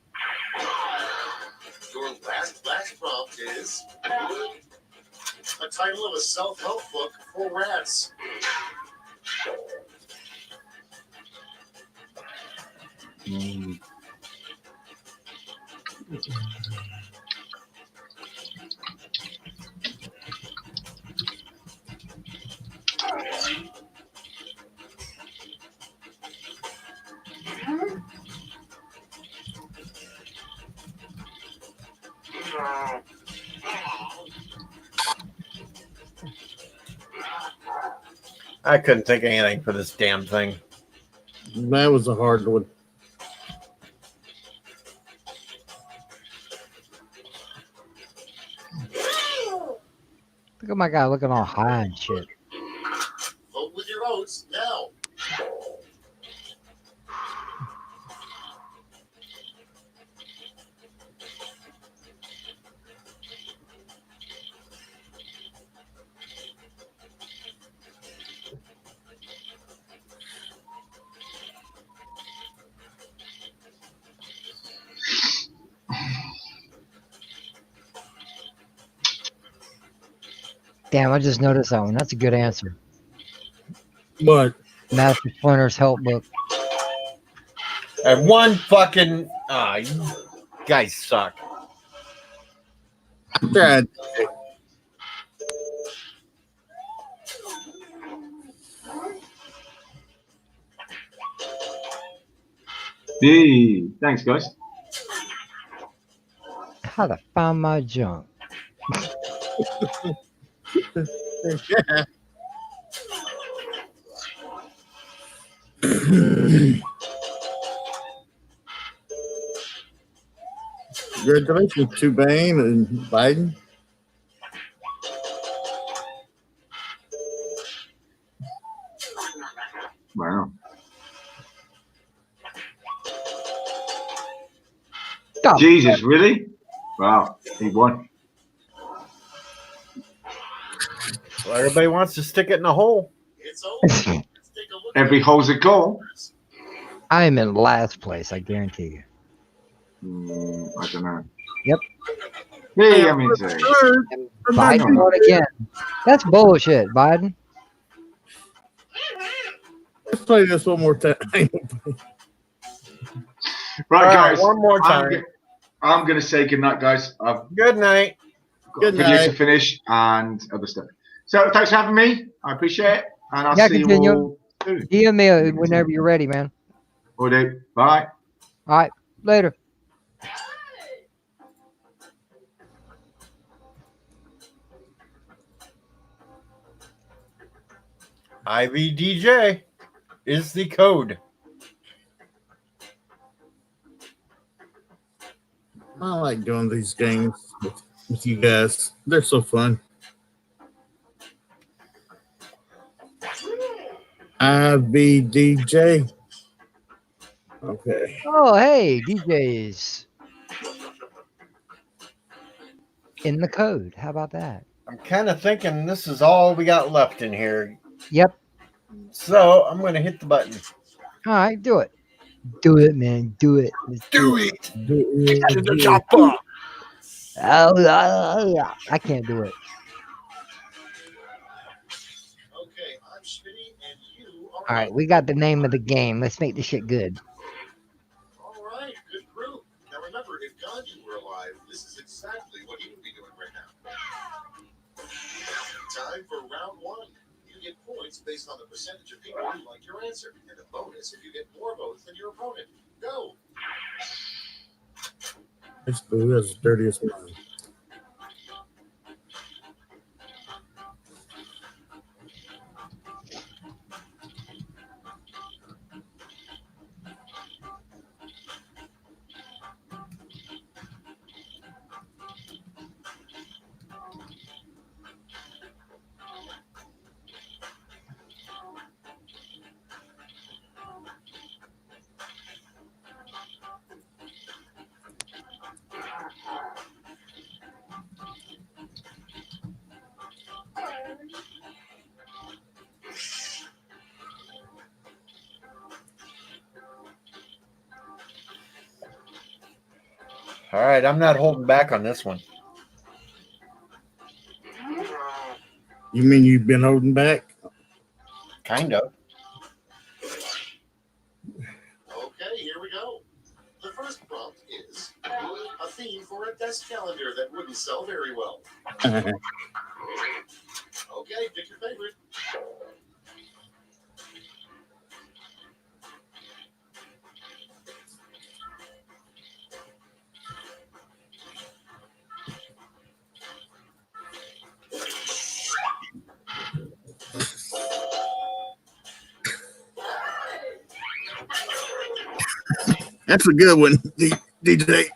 Your last prompt is a title of a self-help book for rats. I couldn't think of anything for this damn thing. That was a hard one. Look at my guy looking all high and shit. Vote with your votes now. Damn, I just noticed that one. That's a good answer. What? Master Splinter's help book. And one fucking you guys suck. Dad. Hey, thanks, guys. How to find my junk. Yeah. Congratulations to Bane and Biden. Wow. Stop. Jesus, really? Wow, he won. Well, everybody wants to stick it in a hole. It's over. Let's take a look. Every hole's a goal. I am in last place, I guarantee you. I don't know. Yep. Hey, I mean, Biden won again. That's bullshit, Biden. Let's play this one more time. Right, All guys. one more time. I'm going to say goodnight, guys. I've Good night. got Good a video to night. finish and other stuff. So thanks for having me. I appreciate it. And I'll Yeah, see continue. you all soon. DM me whenever you're ready, man. Will do. Bye. All right, later. IVDJ is the code. I like doing these games with you guys. They're so fun. IVDJ. Okay. Oh, hey, DJ's in the code. How about that? I'm kind of thinking this is all we got left in here. Yep. So I'm going to hit the button. All right, do it. Do it, man. Do it. Let's Do it. Get to the chopper. I can't do it. Okay, I'm Schmitty, and you are. All right, we got the name of the game. Let's make this shit good. All right, good group. Now remember, if Gandhi were alive, this is exactly what he would be doing right now. Time for round one. You get points based on the percentage of people who like your answer, and a bonus if you get more votes than your opponent. Go. This blue is the dirtiest one. All right, I'm not holding back on this one. You mean you've been holding back? Kind of. Okay, here we go. The first prompt is a theme for a desk calendar that wouldn't sell very well. Okay, pick your favorite. That's a good one, DJ.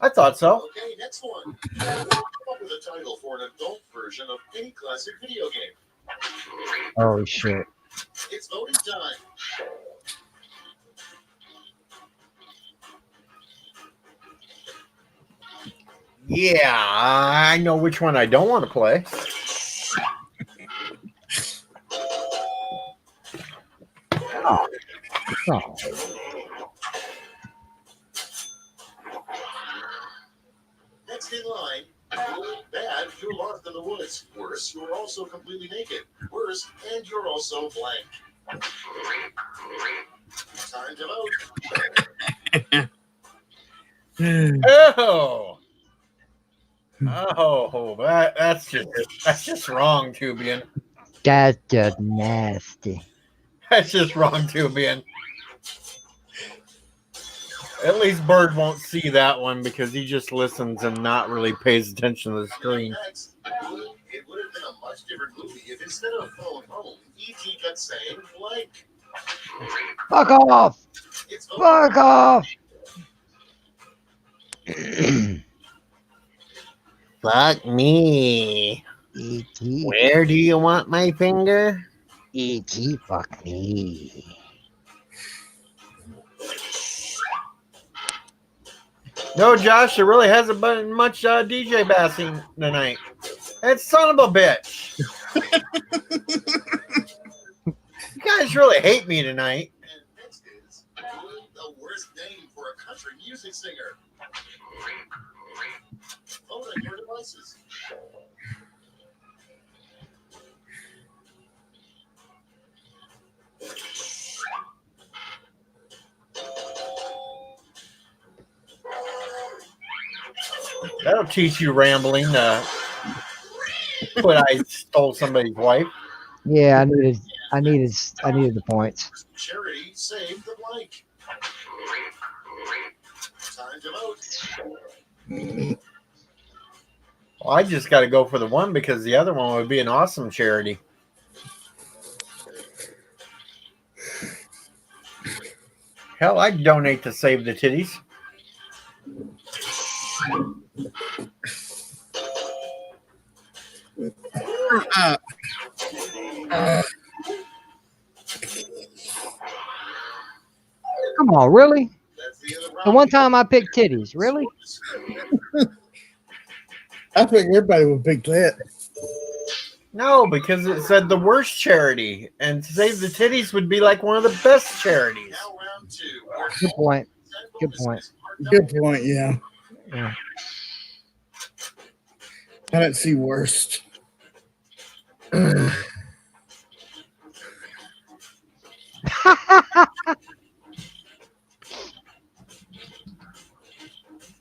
I thought so. Okay, next one. Come up with a title for an adult version of any classic video game. Oh, shit. It's voting time. Yeah, I know which one I don't want to play. Oh. Next in line. Bad, you're lost in the woods. Worse, you're also completely naked. Worse, and you're also blank. Time to vote. Oh. Oh, that's just wrong, Tubian. That's just nasty. That's just wrong, Tubian. At least Bird won't see that one because he just listens and not really pays attention to the screen. Next, it would have been a much different movie if instead of phone home, E.T. kept saying blank. Fuck off! It's Fuck off! Fuck me. E.T. Where do you want my finger? E.T. Fuck me. No, Josh, there really hasn't been much DJ bassing tonight. That son of a bitch. You guys really hate me tonight. And next is the worst name for a country music singer. Vote on your devices. That'll teach you rambling. When I stole somebody's wife. Yeah, I needed the points. Charity saved the blank. Time to vote. Well, I just got to go for the one because the other one would be an awesome charity. Hell, I'd donate to Save the Titties. Come on, really? The one time I picked titties, really? I think everybody would pick that. No, because it said the worst charity, and Save the Titties would be like one of the best charities. Good point. Good point. Good point. Yeah. Yeah. I don't see worst.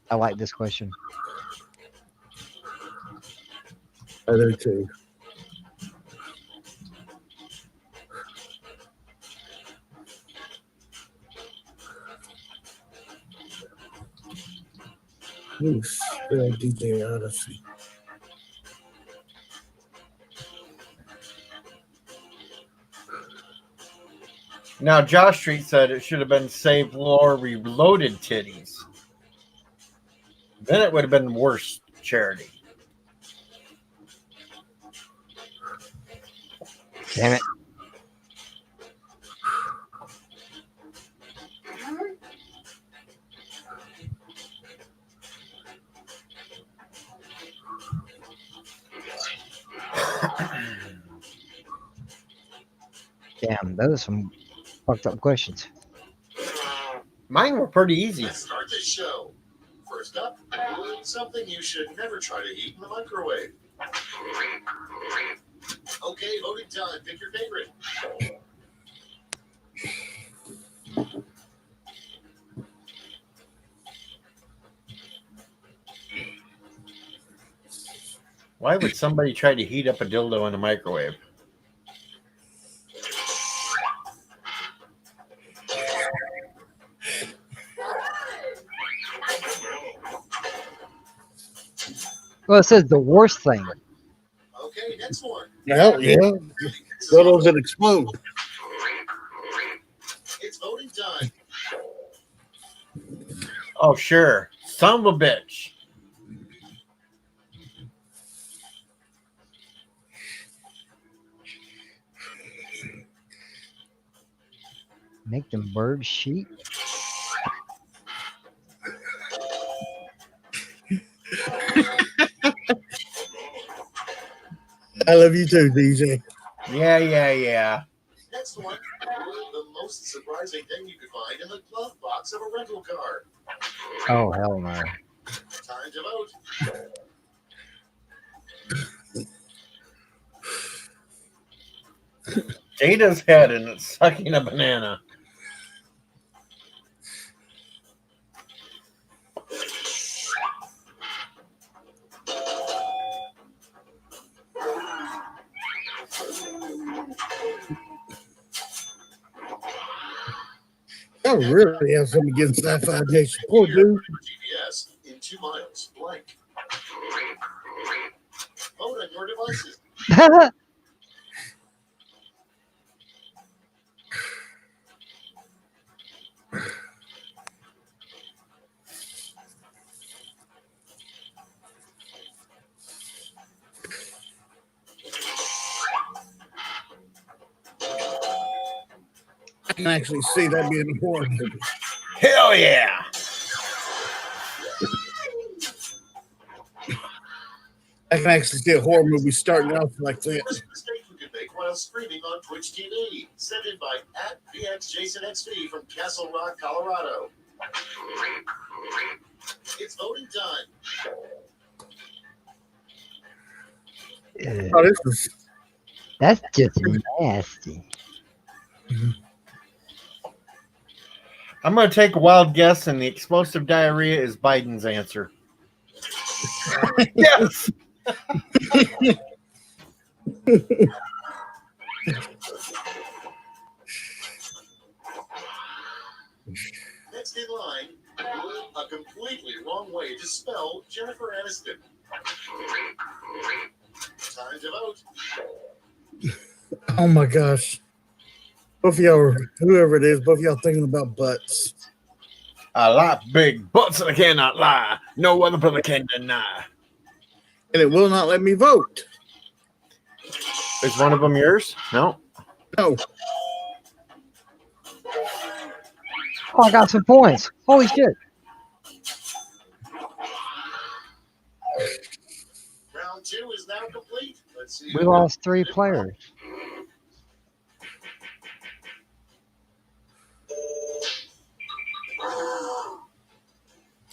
I like this question. I do too. Oof, DJ Odyssey. Now, Josh Street said it should have been Save Lore Reloaded Titties. Then it would have been the worst charity. Damn it. Damn, those are some fucked up questions. Mine were pretty easy. Let's start this show. First up, something you should never try to eat in the microwave. Okay, voting time. Pick your favorite. Why would somebody try to heat up a dildo in a microwave? Well, it says the worst thing. Okay, next one. Well, yeah. Those that explode. It's voting time. Oh, sure. Son of a bitch. Make them birds sheep. I love you too, DJ. Yeah. Next one. The most surprising thing you could find in the glove box of a rental car. Oh, hell no. Time to vote. Data's head and it's sucking a banana. I really have something against Sci-Fi Nation. Poor dude. GPS in 2 miles. Blank. Vote on your devices. I can actually see that being a horror movie. Hell yeah. I can actually see a horror movie starting off like that. Worst mistake you can make while streaming on Twitch TV. Sent in by @VXJasonXP from Castle Rock, Colorado. It's voting time. Oh, this is That's just nasty. I'm going to take a wild guess, and the explosive diarrhea is Biden's answer. Yes. Next in line, a Time to vote. Oh my gosh. Both of y'all, whoever it is, both of y'all thinking about butts. I like big butts and I cannot lie. No other brother can deny. And it will not let me vote. Is one of them yours? No. No. Oh, I got some points. Holy shit. Round 2 is now complete. Let's see. We lost 3 players.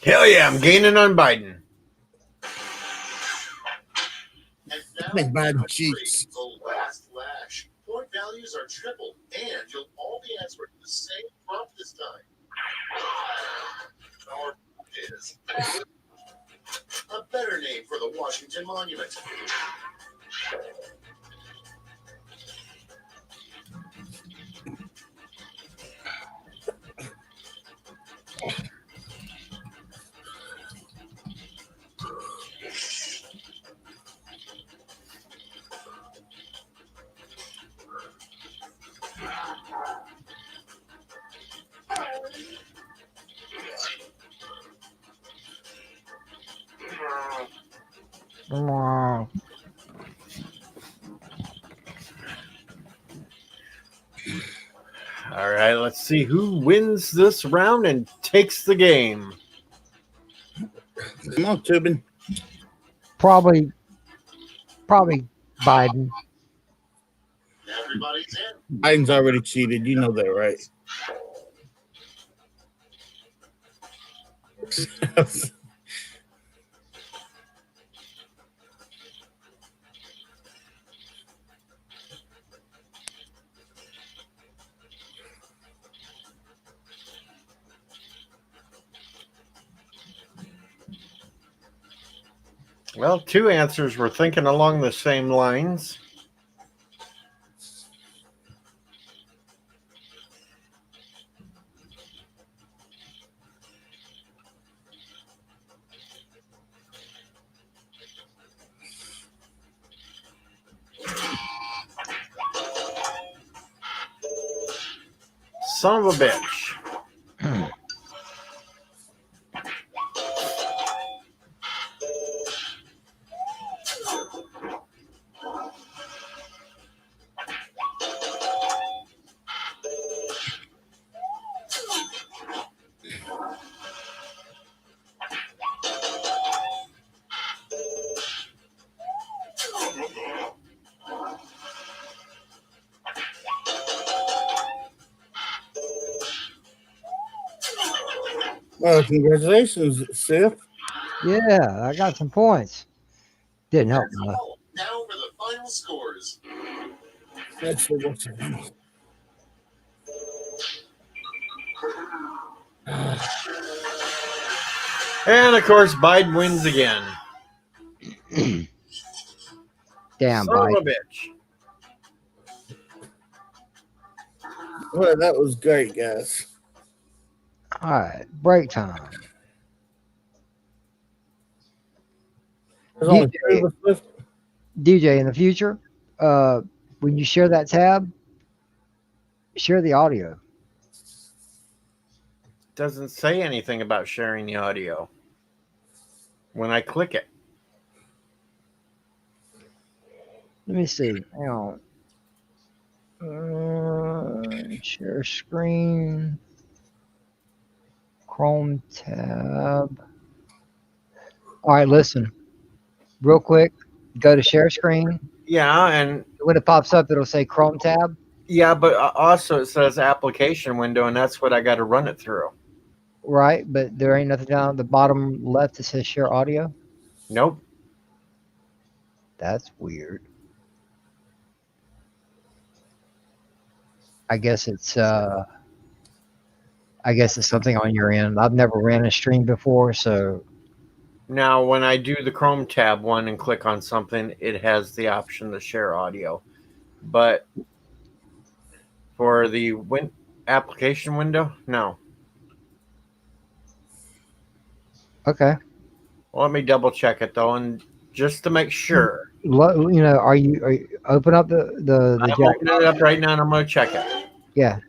Hell yeah, I'm gaining on Biden. And now, Make Biden round cheats. 3, the last lash. Point values are tripled, and you'll all be answering the same prompt this time. Our is a better name for the Washington Monument. Wow. All right, let's see who wins this round and takes the game. Come on, Tubin. Probably Biden. Everybody's in. Biden's already cheated. You know that, right? Well, 2 answers were thinking along the same lines. Son of a bitch. Well, congratulations, Seth. Yeah, I got some points. Didn't help That's enough. all. Now for the final scores. That's the what's it. And of course, Biden wins again. Damn, Son Biden. of a bitch. Well, that was great, guys. All right, break time. There's only DJ, 2 of us left. DJ, in the future, when you share that tab, share the audio. Doesn't say anything about sharing the audio when I click it. Let me see. Hang on. Share screen. Chrome tab. All right, listen. Real quick, go to share screen. Yeah, and When it pops up, it'll say Chrome tab. yeah, but also it says application window, and that's what I got to run it through. Right, but there ain't nothing down at the bottom left that says share audio. Nope. That's weird. I guess it's something on your end. I've never ran a stream before, so Now, when I do the Chrome tab one and click on something, it has the option to share audio. But for the application window, no. okay. Well, let me double check it though, and just to make sure. You know, are you open up the I'm jack? opening it up right now, and I'm going to check it. Yeah.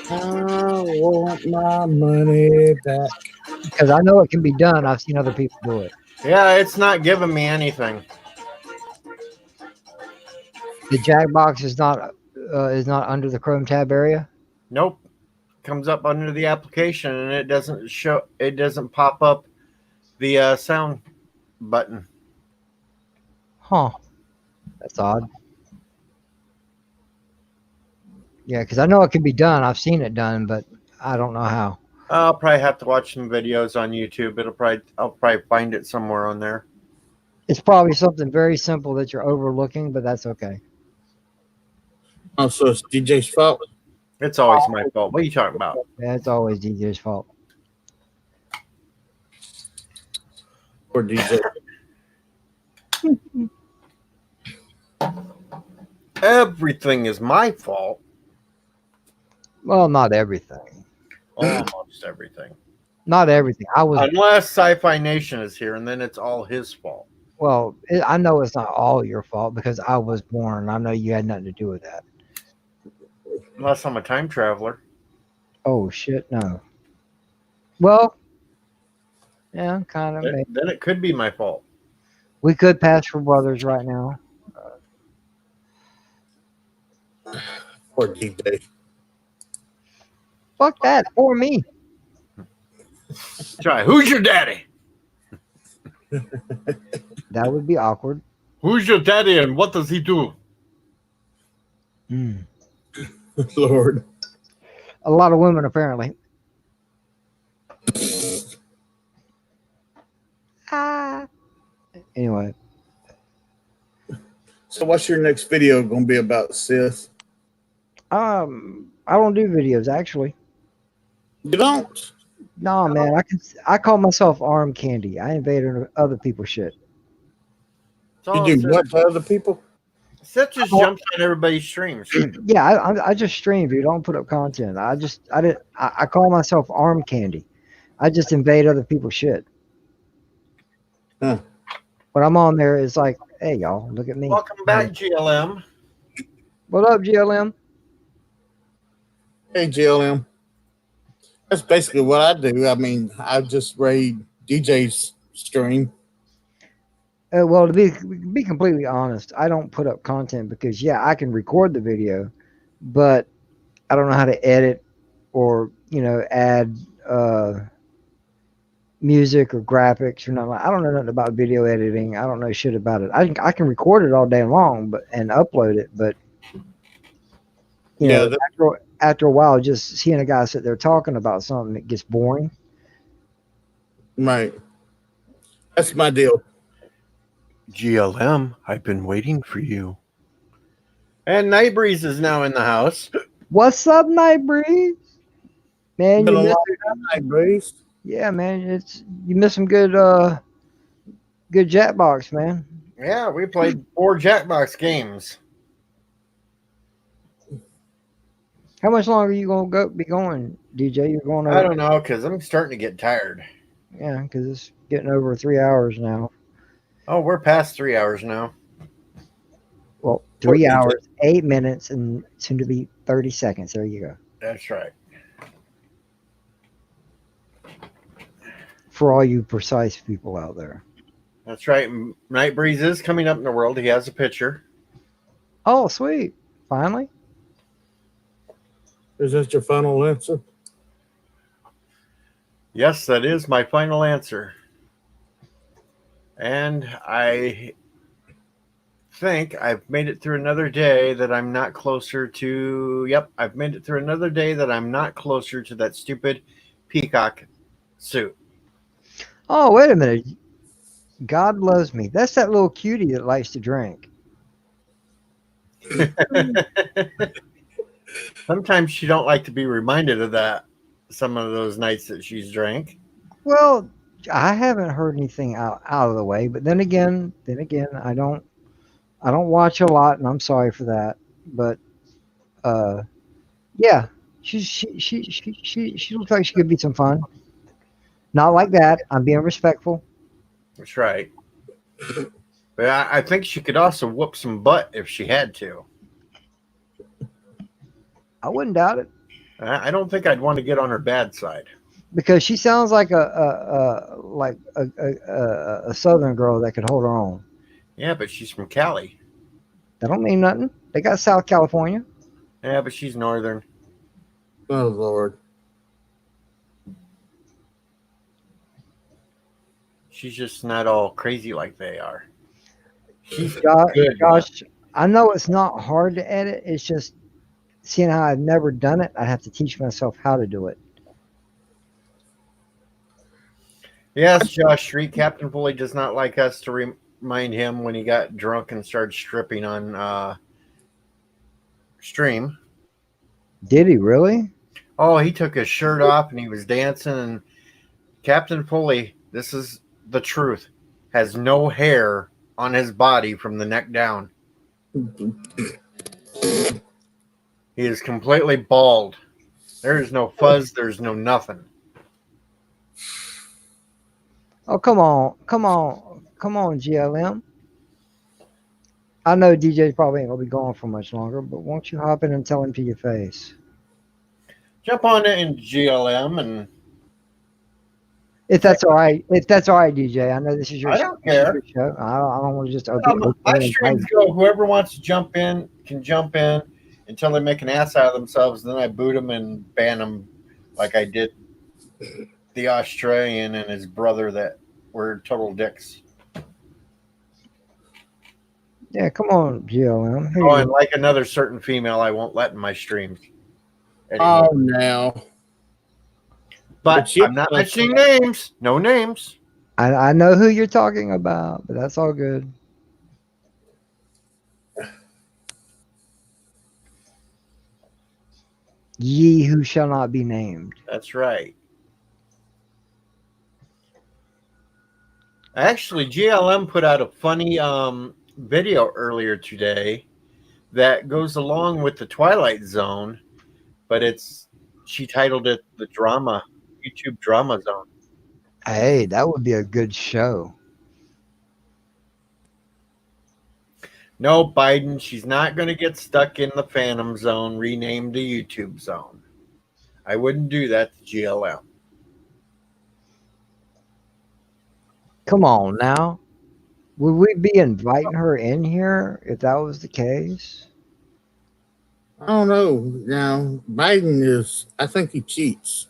I want my money back. Because I know it can be done. I've seen other people do it. Yeah, it's not giving me anything. The Jackbox is not under the Chrome tab area. Nope. Comes up under the application, and it doesn't show. It doesn't pop up the sound button. Huh. That's odd. Yeah, because I know it can be done. I've seen it done, but I don't know how. I'll probably have to watch some videos on YouTube. I'll probably find it somewhere on there. It's probably something very simple that you're overlooking, but that's okay. Oh, so it's DJ's fault? It's always my fault. What are you talking about? Yeah, it's always DJ's fault. Poor DJ. Everything is my fault. Well, not everything. Almost everything. Not everything. Unless Sci-Fi Nation is here, and then it's all his fault. Well, I know it's not all your fault because I was born. I know you had nothing to do with that. Unless I'm a time traveler. Oh shit, no. Well, yeah, kind of. Then it could be my fault. We could pass for brothers right now. Poor DJ. Fuck that. For me. Try. Who's your daddy? That would be awkward. Who's your daddy and what does he do? Lord. A lot of women, apparently. Anyway. So what's your next video going to be about, Sith? I don't do videos, actually. You don't? No, man. I call myself arm candy. I invade other people's shit. You do what to other people? Seth just jumps on everybody's streams. Yeah, I just stream, dude. I don't put up content. I call myself arm candy. I just invade other people's shit. Huh. When I'm on there, it's like, hey, y'all, look at me. Welcome back, GLM. What up, GLM? Hey, GLM. That's basically what I do. I mean, I just raid DJ's stream. Well, to be completely honest, I don't put up content because, yeah, I can record the video, but I don't know how to edit or, add music or graphics or nothing. I don't know nothing about video editing. I don't know shit about it. I can record it all day long and upload it, but after a while, just seeing a guy sit there talking about something, it gets boring. Right. That's my deal. GLM, I've been waiting for you. And Night Breeze is now in the house. What's up, Night Breeze? Man, Been you a missed long time, Night Breeze. Yeah, man, you missed some good Jackbox, man. Yeah, we played 4 Jackbox games. How much longer are you gonna be going, DJ? You're going over? I don't know, because I'm starting to get tired. Yeah, because it's getting over 3 hours now. Oh, we're past 3 hours now. Well, 3 hours, 8 minutes, and soon to be 30 seconds. There you go. That's right. For all you precise people out there. That's right. Night Breeze is coming up in the world. He has a picture. Oh, sweet. Finally. Is that your final answer? Yes, that is my final answer. And I think I've made it through another day that I'm not closer to. Yep, I've made it through another day that I'm not closer to that stupid peacock suit. Oh, wait a minute. God loves me. That's that little cutie that likes to drink. Sometimes she don't like to be reminded of that. Some of those nights that she's drank. Well, I haven't heard anything out of the way, but then again, I don't watch a lot, and I'm sorry for that. But Yeah, she looks like she could be some fun. Not like that. I'm being respectful. That's right. But I think she could also whoop some butt if she had to. I wouldn't doubt it I don't think I'd want to get on her bad side. because she sounds like a southern girl that could hold her own. Yeah, but she's from Cali. That don't mean nothing. They got South California. Yeah, but she's northern. Oh Lord. She's just not all crazy like they are. She's Josh, good. Josh, I know it's not hard to edit. It's just seeing how I've never done it. I have to teach myself how to do it. Yes, Josh Street. Captain Foley does not like us to remind him when he got drunk and started stripping on stream. Did he really? Oh, he took his shirt off and he was dancing. And Captain Foley, this is the truth, has no hair on his body from the neck down. He is completely bald. There is no fuzz. There's no nothing. Oh, come on, GLM. I know DJ probably ain't gonna be gone for much longer, but won't you hop in and tell him to your face? Jump on it in GLM and if that's all right, DJ. I know this is your. I don't care. Show. I don't want to just my streams go. Whoever wants to jump in can jump in until they make an ass out of themselves. Then I boot them and ban them, like I did the Australian and his brother that were total dicks. Yeah, come on, GLM. Oh, and like another certain female, I won't let in my streams anymore. Oh, now. But I'm not mentioning names. No names. I know who you're talking about, but that's all good. Ye who shall not be named. That's right. Actually, GLM put out a funny video earlier today that goes along with the Twilight Zone, but she titled it the YouTube Drama Zone. Hey, that would be a good show. No, Biden, she's not going to get stuck in the Phantom Zone, renamed the YouTube Zone. I wouldn't do that to GLM. Come on now. Would we be inviting her in here if that was the case? I don't know. Now, Biden I think he cheats.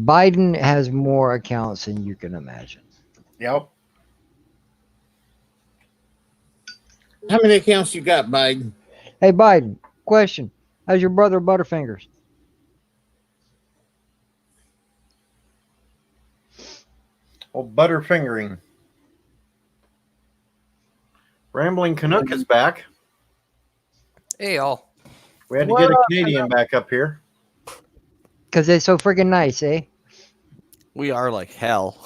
Biden has more accounts than you can imagine. Yep. How many accounts you got, Biden? Hey, Biden, question. How's your brother Butterfingers? Oh, Butterfingering. Rambling Canuck is back. Hey, all. We had to get a Canadian back up here. Because they're so freaking nice, eh? We are like hell.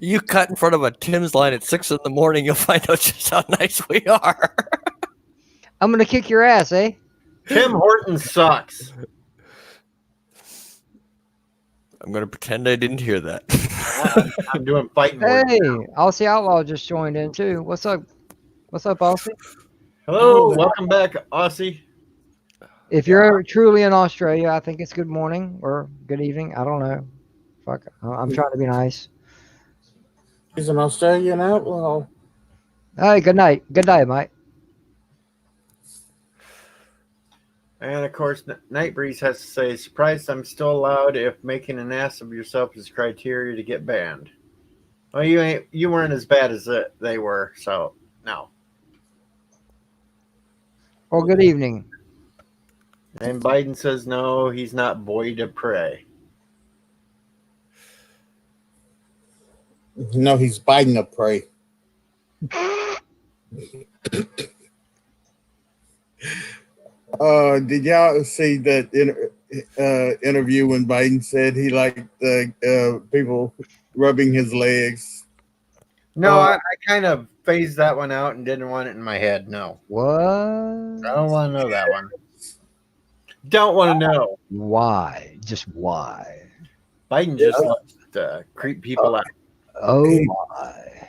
You cut in front of a Tim's line at 6 a.m, you'll find out just how nice we are. I'm going to kick your ass, eh? Tim Horton sucks. I'm going to pretend I didn't hear that. I'm doing fighting. Hey, Aussie Outlaw just joined in too. What's up? What's up, Aussie? Hello, welcome back, Aussie. If you're truly in Australia, I think it's good morning or good evening. I don't know. Fuck, I'm trying to be nice. He's an Australian outlaw. Hey, good night. Good night, mate. And of course, Night Breeze has to say, surprised I'm still allowed if making an ass of yourself is criteria to get banned. Well, you weren't as bad as they were, so no. Well, good evening. And Biden says no, he's not boy to pray. No, he's Biden to pray. Did y'all see that interview when Biden said he liked people rubbing his legs? No, I kind of phased that one out and didn't want it in my head. No. What? I don't want to know that one. Don't want to know. Why? Just why? Biden just loves to creep people out. Oh my.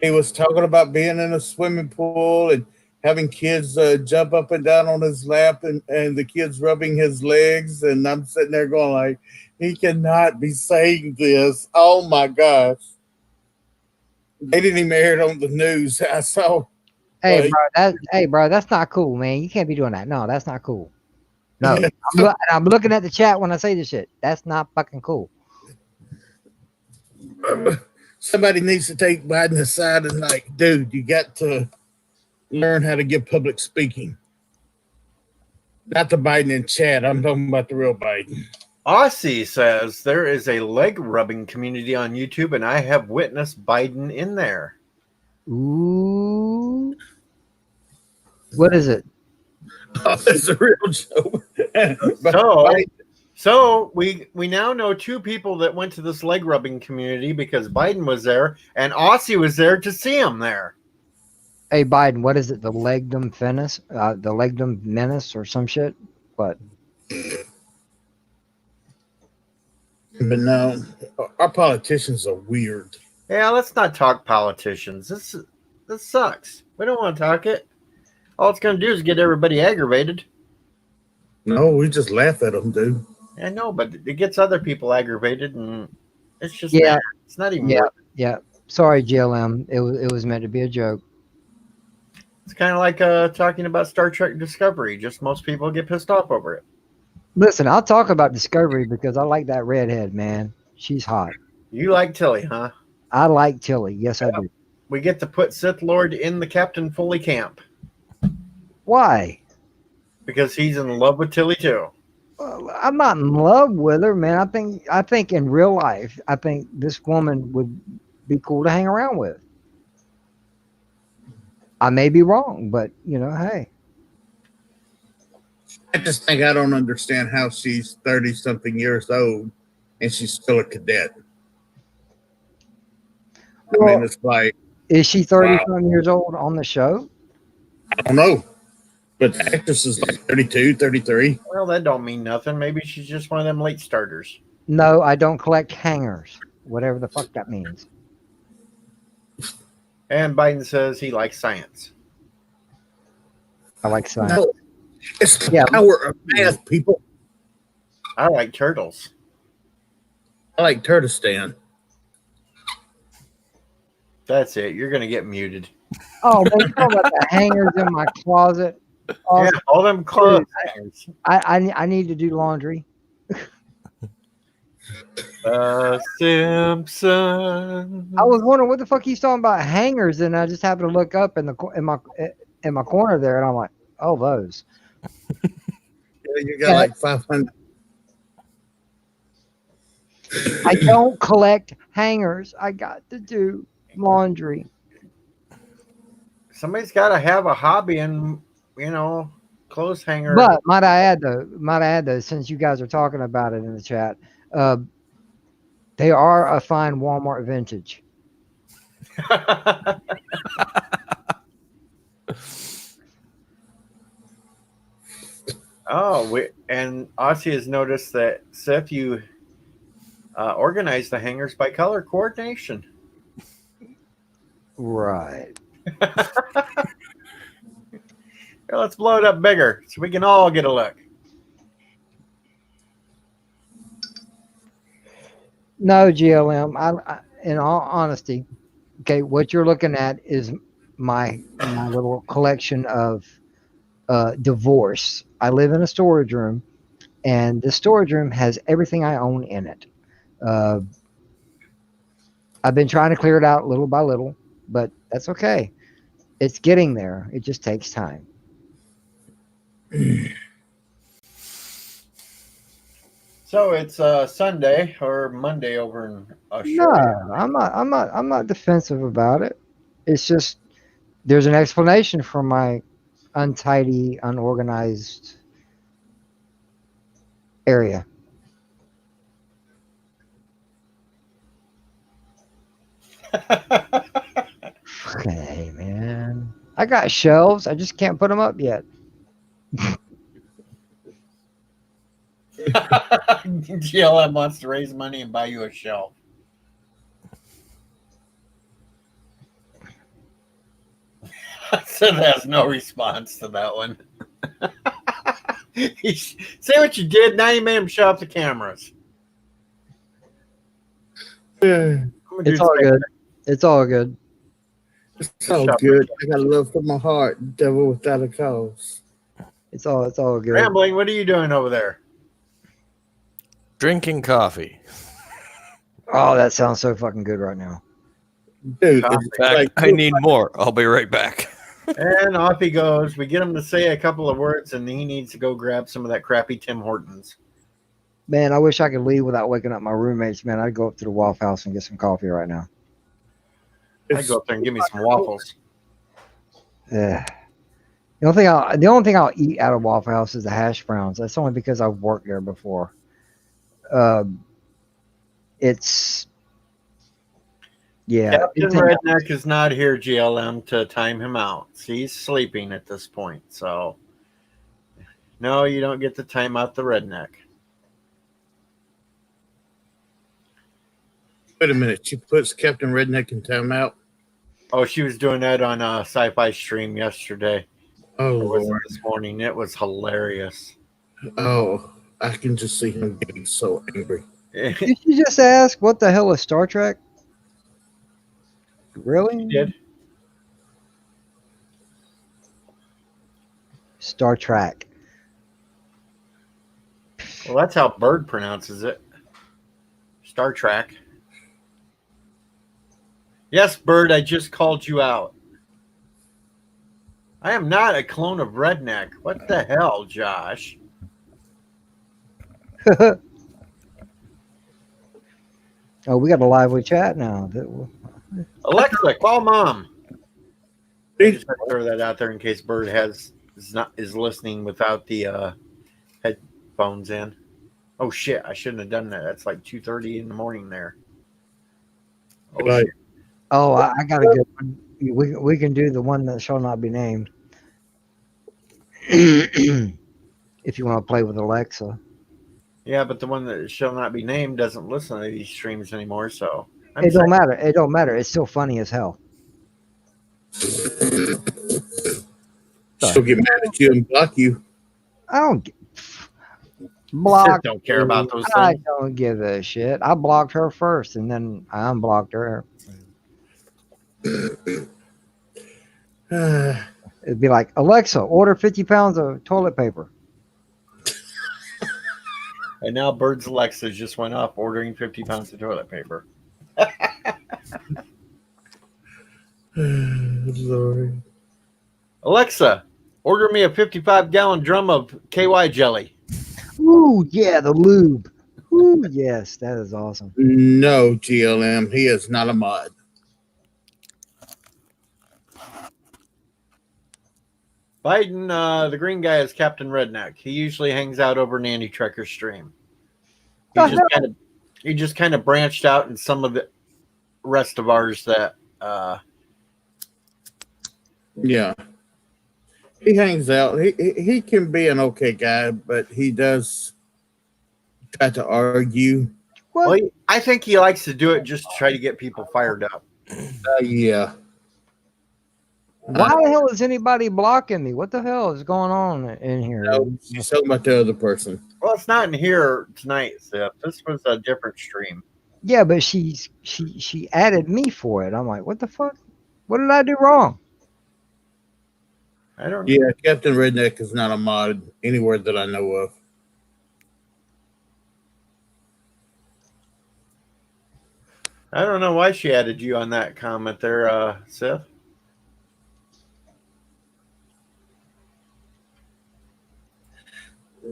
He was talking about being in a swimming pool and having kids jump up and down on his lap and the kids rubbing his legs. And I'm sitting there going like, he cannot be saying this. Oh my gosh. They didn't even air it on the news. I saw. Hey, bro, that's not cool, man. You can't be doing that. No, that's not cool. No, I'm looking at the chat when I say this shit. That's not fucking cool. Somebody needs to take Biden aside and like, dude, you got to learn how to give public speaking. Not the Biden in chat. I'm talking about the real Biden. Aussie says there is a leg rubbing community on YouTube, and I have witnessed Biden in there. Ooh. What is it? Oh, it's a real joke. So we now know two people that went to this leg rubbing community because Biden was there and Aussie was there to see him there. Hey, Biden, what is it? The legdom menace? The legdom menace or some shit? What? But no, our politicians are weird. Yeah, let's not talk politicians. This sucks. We don't want to talk it. All it's going to do is get everybody aggravated. No, we just laugh at them, dude. I know, but it gets other people aggravated, and it's just Yeah. mad. It's not even worth it. Yeah. Sorry, GLM. It was meant to be a joke. It's kind of like talking about Star Trek Discovery. Just most people get pissed off over it. Listen, I'll talk about Discovery because I like that redhead, man. She's hot. You like Tilly, huh? I like Tilly. Yes, I do. We get to put Sith Lord in the Captain Foley camp. Why? Because he's in love with Tilly too. I'm not in love with her, man. I think in real life, I think this woman would be cool to hang around with. I may be wrong, but hey. I just think I don't understand how she's 30-something years old and she's still a cadet. Well, I mean, it's like... Is she 30-something years old on the show? I don't know. But the actress is like 32, 33. Well, that don't mean nothing. Maybe she's just one of them late starters. No, I don't collect hangers. Whatever the fuck that means. And Biden says he likes science. I like science. No, it's the power of math, people. I like turtles. I like Turtlistan. That's it. You're going to get muted. Oh, man, you talking about the hangers in my closet? Oh, yeah, all them clothes hangers. I need to do laundry. Simpsons. I was wondering what the fuck he's talking about hangers, and I just happened to look up in my corner there, and I'm like, oh, those. You got like 500. I don't collect hangers. I got to do laundry. Somebody's got to have a hobby and clothes hanger. But might I add though, since you guys are talking about it in the chat, they are a fine Walmart vintage. And Aussie has noticed that Seth, you organize the hangers by color coordination. Right. Let's blow it up bigger so we can all get a look. No, GLM. I in all honesty, okay, what you're looking at is my little collection of divorce. I live in a storage room, and the storage room has everything I own in it. I've been trying to clear it out little by little, but that's okay. It's getting there. It just takes time. So it's Sunday or Monday over in Australia. No, I'm not defensive about it. It's just there's an explanation for my untidy, unorganized area. Hey, man. I got shelves. I just can't put them up yet. GLM wants to raise money and buy you a shelf. Sid has no response to that one. Say what you did. Now you made him shut off the cameras. It's all good. It's all good. It's all good. I got love for my heart, devil without a cause. It's all good. Rambling, what are you doing over there? Drinking coffee. Oh, that sounds so fucking good right now. Dude, I need more. I'll be right back. And off he goes. We get him to say a couple of words, and he needs to go grab some of that crappy Tim Hortons. Man, I wish I could leave without waking up my roommates, man. I'd go up to the Waffle House and get some coffee right now. I'd go up there and give me some waffles. Yeah. The only thing I'll eat out of Waffle House is the hash browns. That's only because I've worked there before. It's Captain Redneck is not here, GLM, to time him out. He's sleeping at this point, so no, you don't get to time out the redneck. Wait a minute. She puts Captain Redneck in timeout. Oh, she was doing that on a sci-fi stream yesterday. Oh, was Lord. this morning. It was hilarious. Oh, I can just see him getting so angry. Did you just ask what the hell is Star Trek? Really? She did. Star Trek. Well, that's how Bird pronounces it. Star Trek. Yes, Bird, I just called you out. I am not a clone of Redneck. What the hell, Josh? Oh, we got a lively chat now. Alexa, call Mom. I just had to throw that out there in case Bird is listening without the headphones in. Oh shit! I shouldn't have done that. That's like 2:30 in the morning there. Oh shit! Oh, I got a good one. We can do the one that shall not be named. If you want to play with Alexa. Yeah, but the one that shall not be named doesn't listen to these streams anymore, so It don't matter. It don't matter. It's still funny as hell. She'll get mad at you and block you. I don't block. Don't care about those things. I don't give a shit. I blocked her first, and then I unblocked her. It'd be like, Alexa, order 50 pounds of toilet paper. And now Bird's Alexa just went up ordering 50 pounds of toilet paper. Lord. Alexa, order me a 55-gallon drum of KY jelly. Ooh, yeah, the lube. Ooh, yes, that is awesome. No, GLM, he is not a mod. Biden, the green guy, is Captain Redneck. He usually hangs out over Nanny Trekker's stream. He just kind of branched out in some of the rest of ours that yeah, he hangs out. He can be an okay guy, but he does try to argue. Well, I think he likes to do it just to try to get people fired up. Yeah. Why the hell is anybody blocking me? What the hell is going on in here? No, she's talking about the other person. Well, it's not in here tonight, Seth. This was a different stream. Yeah, but she added me for it. I'm like, what the fuck? What did I do wrong? I don't know. Yeah, Captain Redneck is not a mod anywhere that I know of. I don't know why she added you on that comment there, Seth.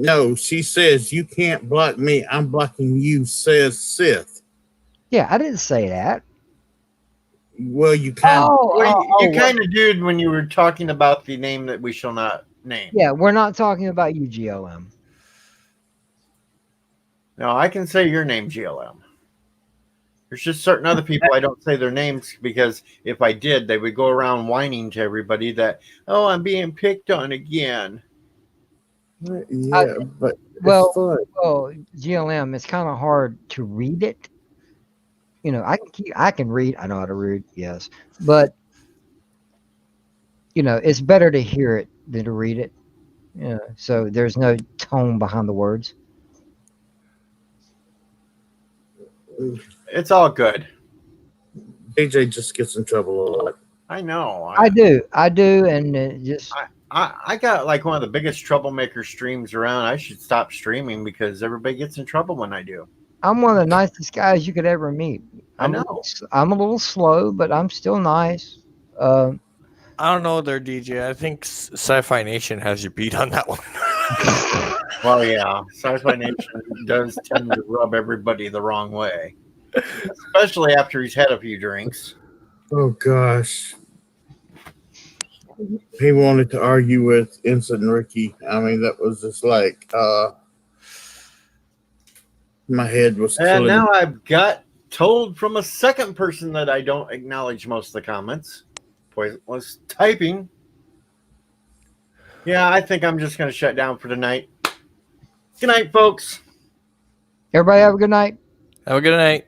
No, she says you can't block me. I'm blocking you, says Sith. Yeah, I didn't say that. Well, you kind you kind of did when you were talking about the name that we shall not name. Yeah, we're not talking about you, GLM. No, I can say your name, GLM. There's just certain other people I don't say their names because if I did, they would go around whining to everybody that, oh, I'm being picked on again. Yeah, but Well, it's fun. GLM, it's kind of hard to read it. You know, I can read. I know how to read, yes, but you know, it's better to hear it than to read it. You know, so there's no tone behind the words. It's all good. AJ just gets in trouble a lot. I know. I do, and just I got like one of the biggest troublemaker streams around. I should stop streaming because everybody gets in trouble when I do. I'm one of the nicest guys you could ever meet. I know. I'm a little slow, but I'm still nice. I don't know there, DJ. I think Sci-Fi Nation has you beat on that one. Well, yeah, Sci-Fi Nation does tend to rub everybody the wrong way, especially after he's had a few drinks. Oh gosh, he wanted to argue with Ensign Ricky. I mean, that was just like my head was. And now I've got told from a second person that I don't acknowledge most of the comments. Pointless typing. Yeah, I think I'm just going to shut down for tonight. Good night, folks. Everybody have a good night. Have a good night.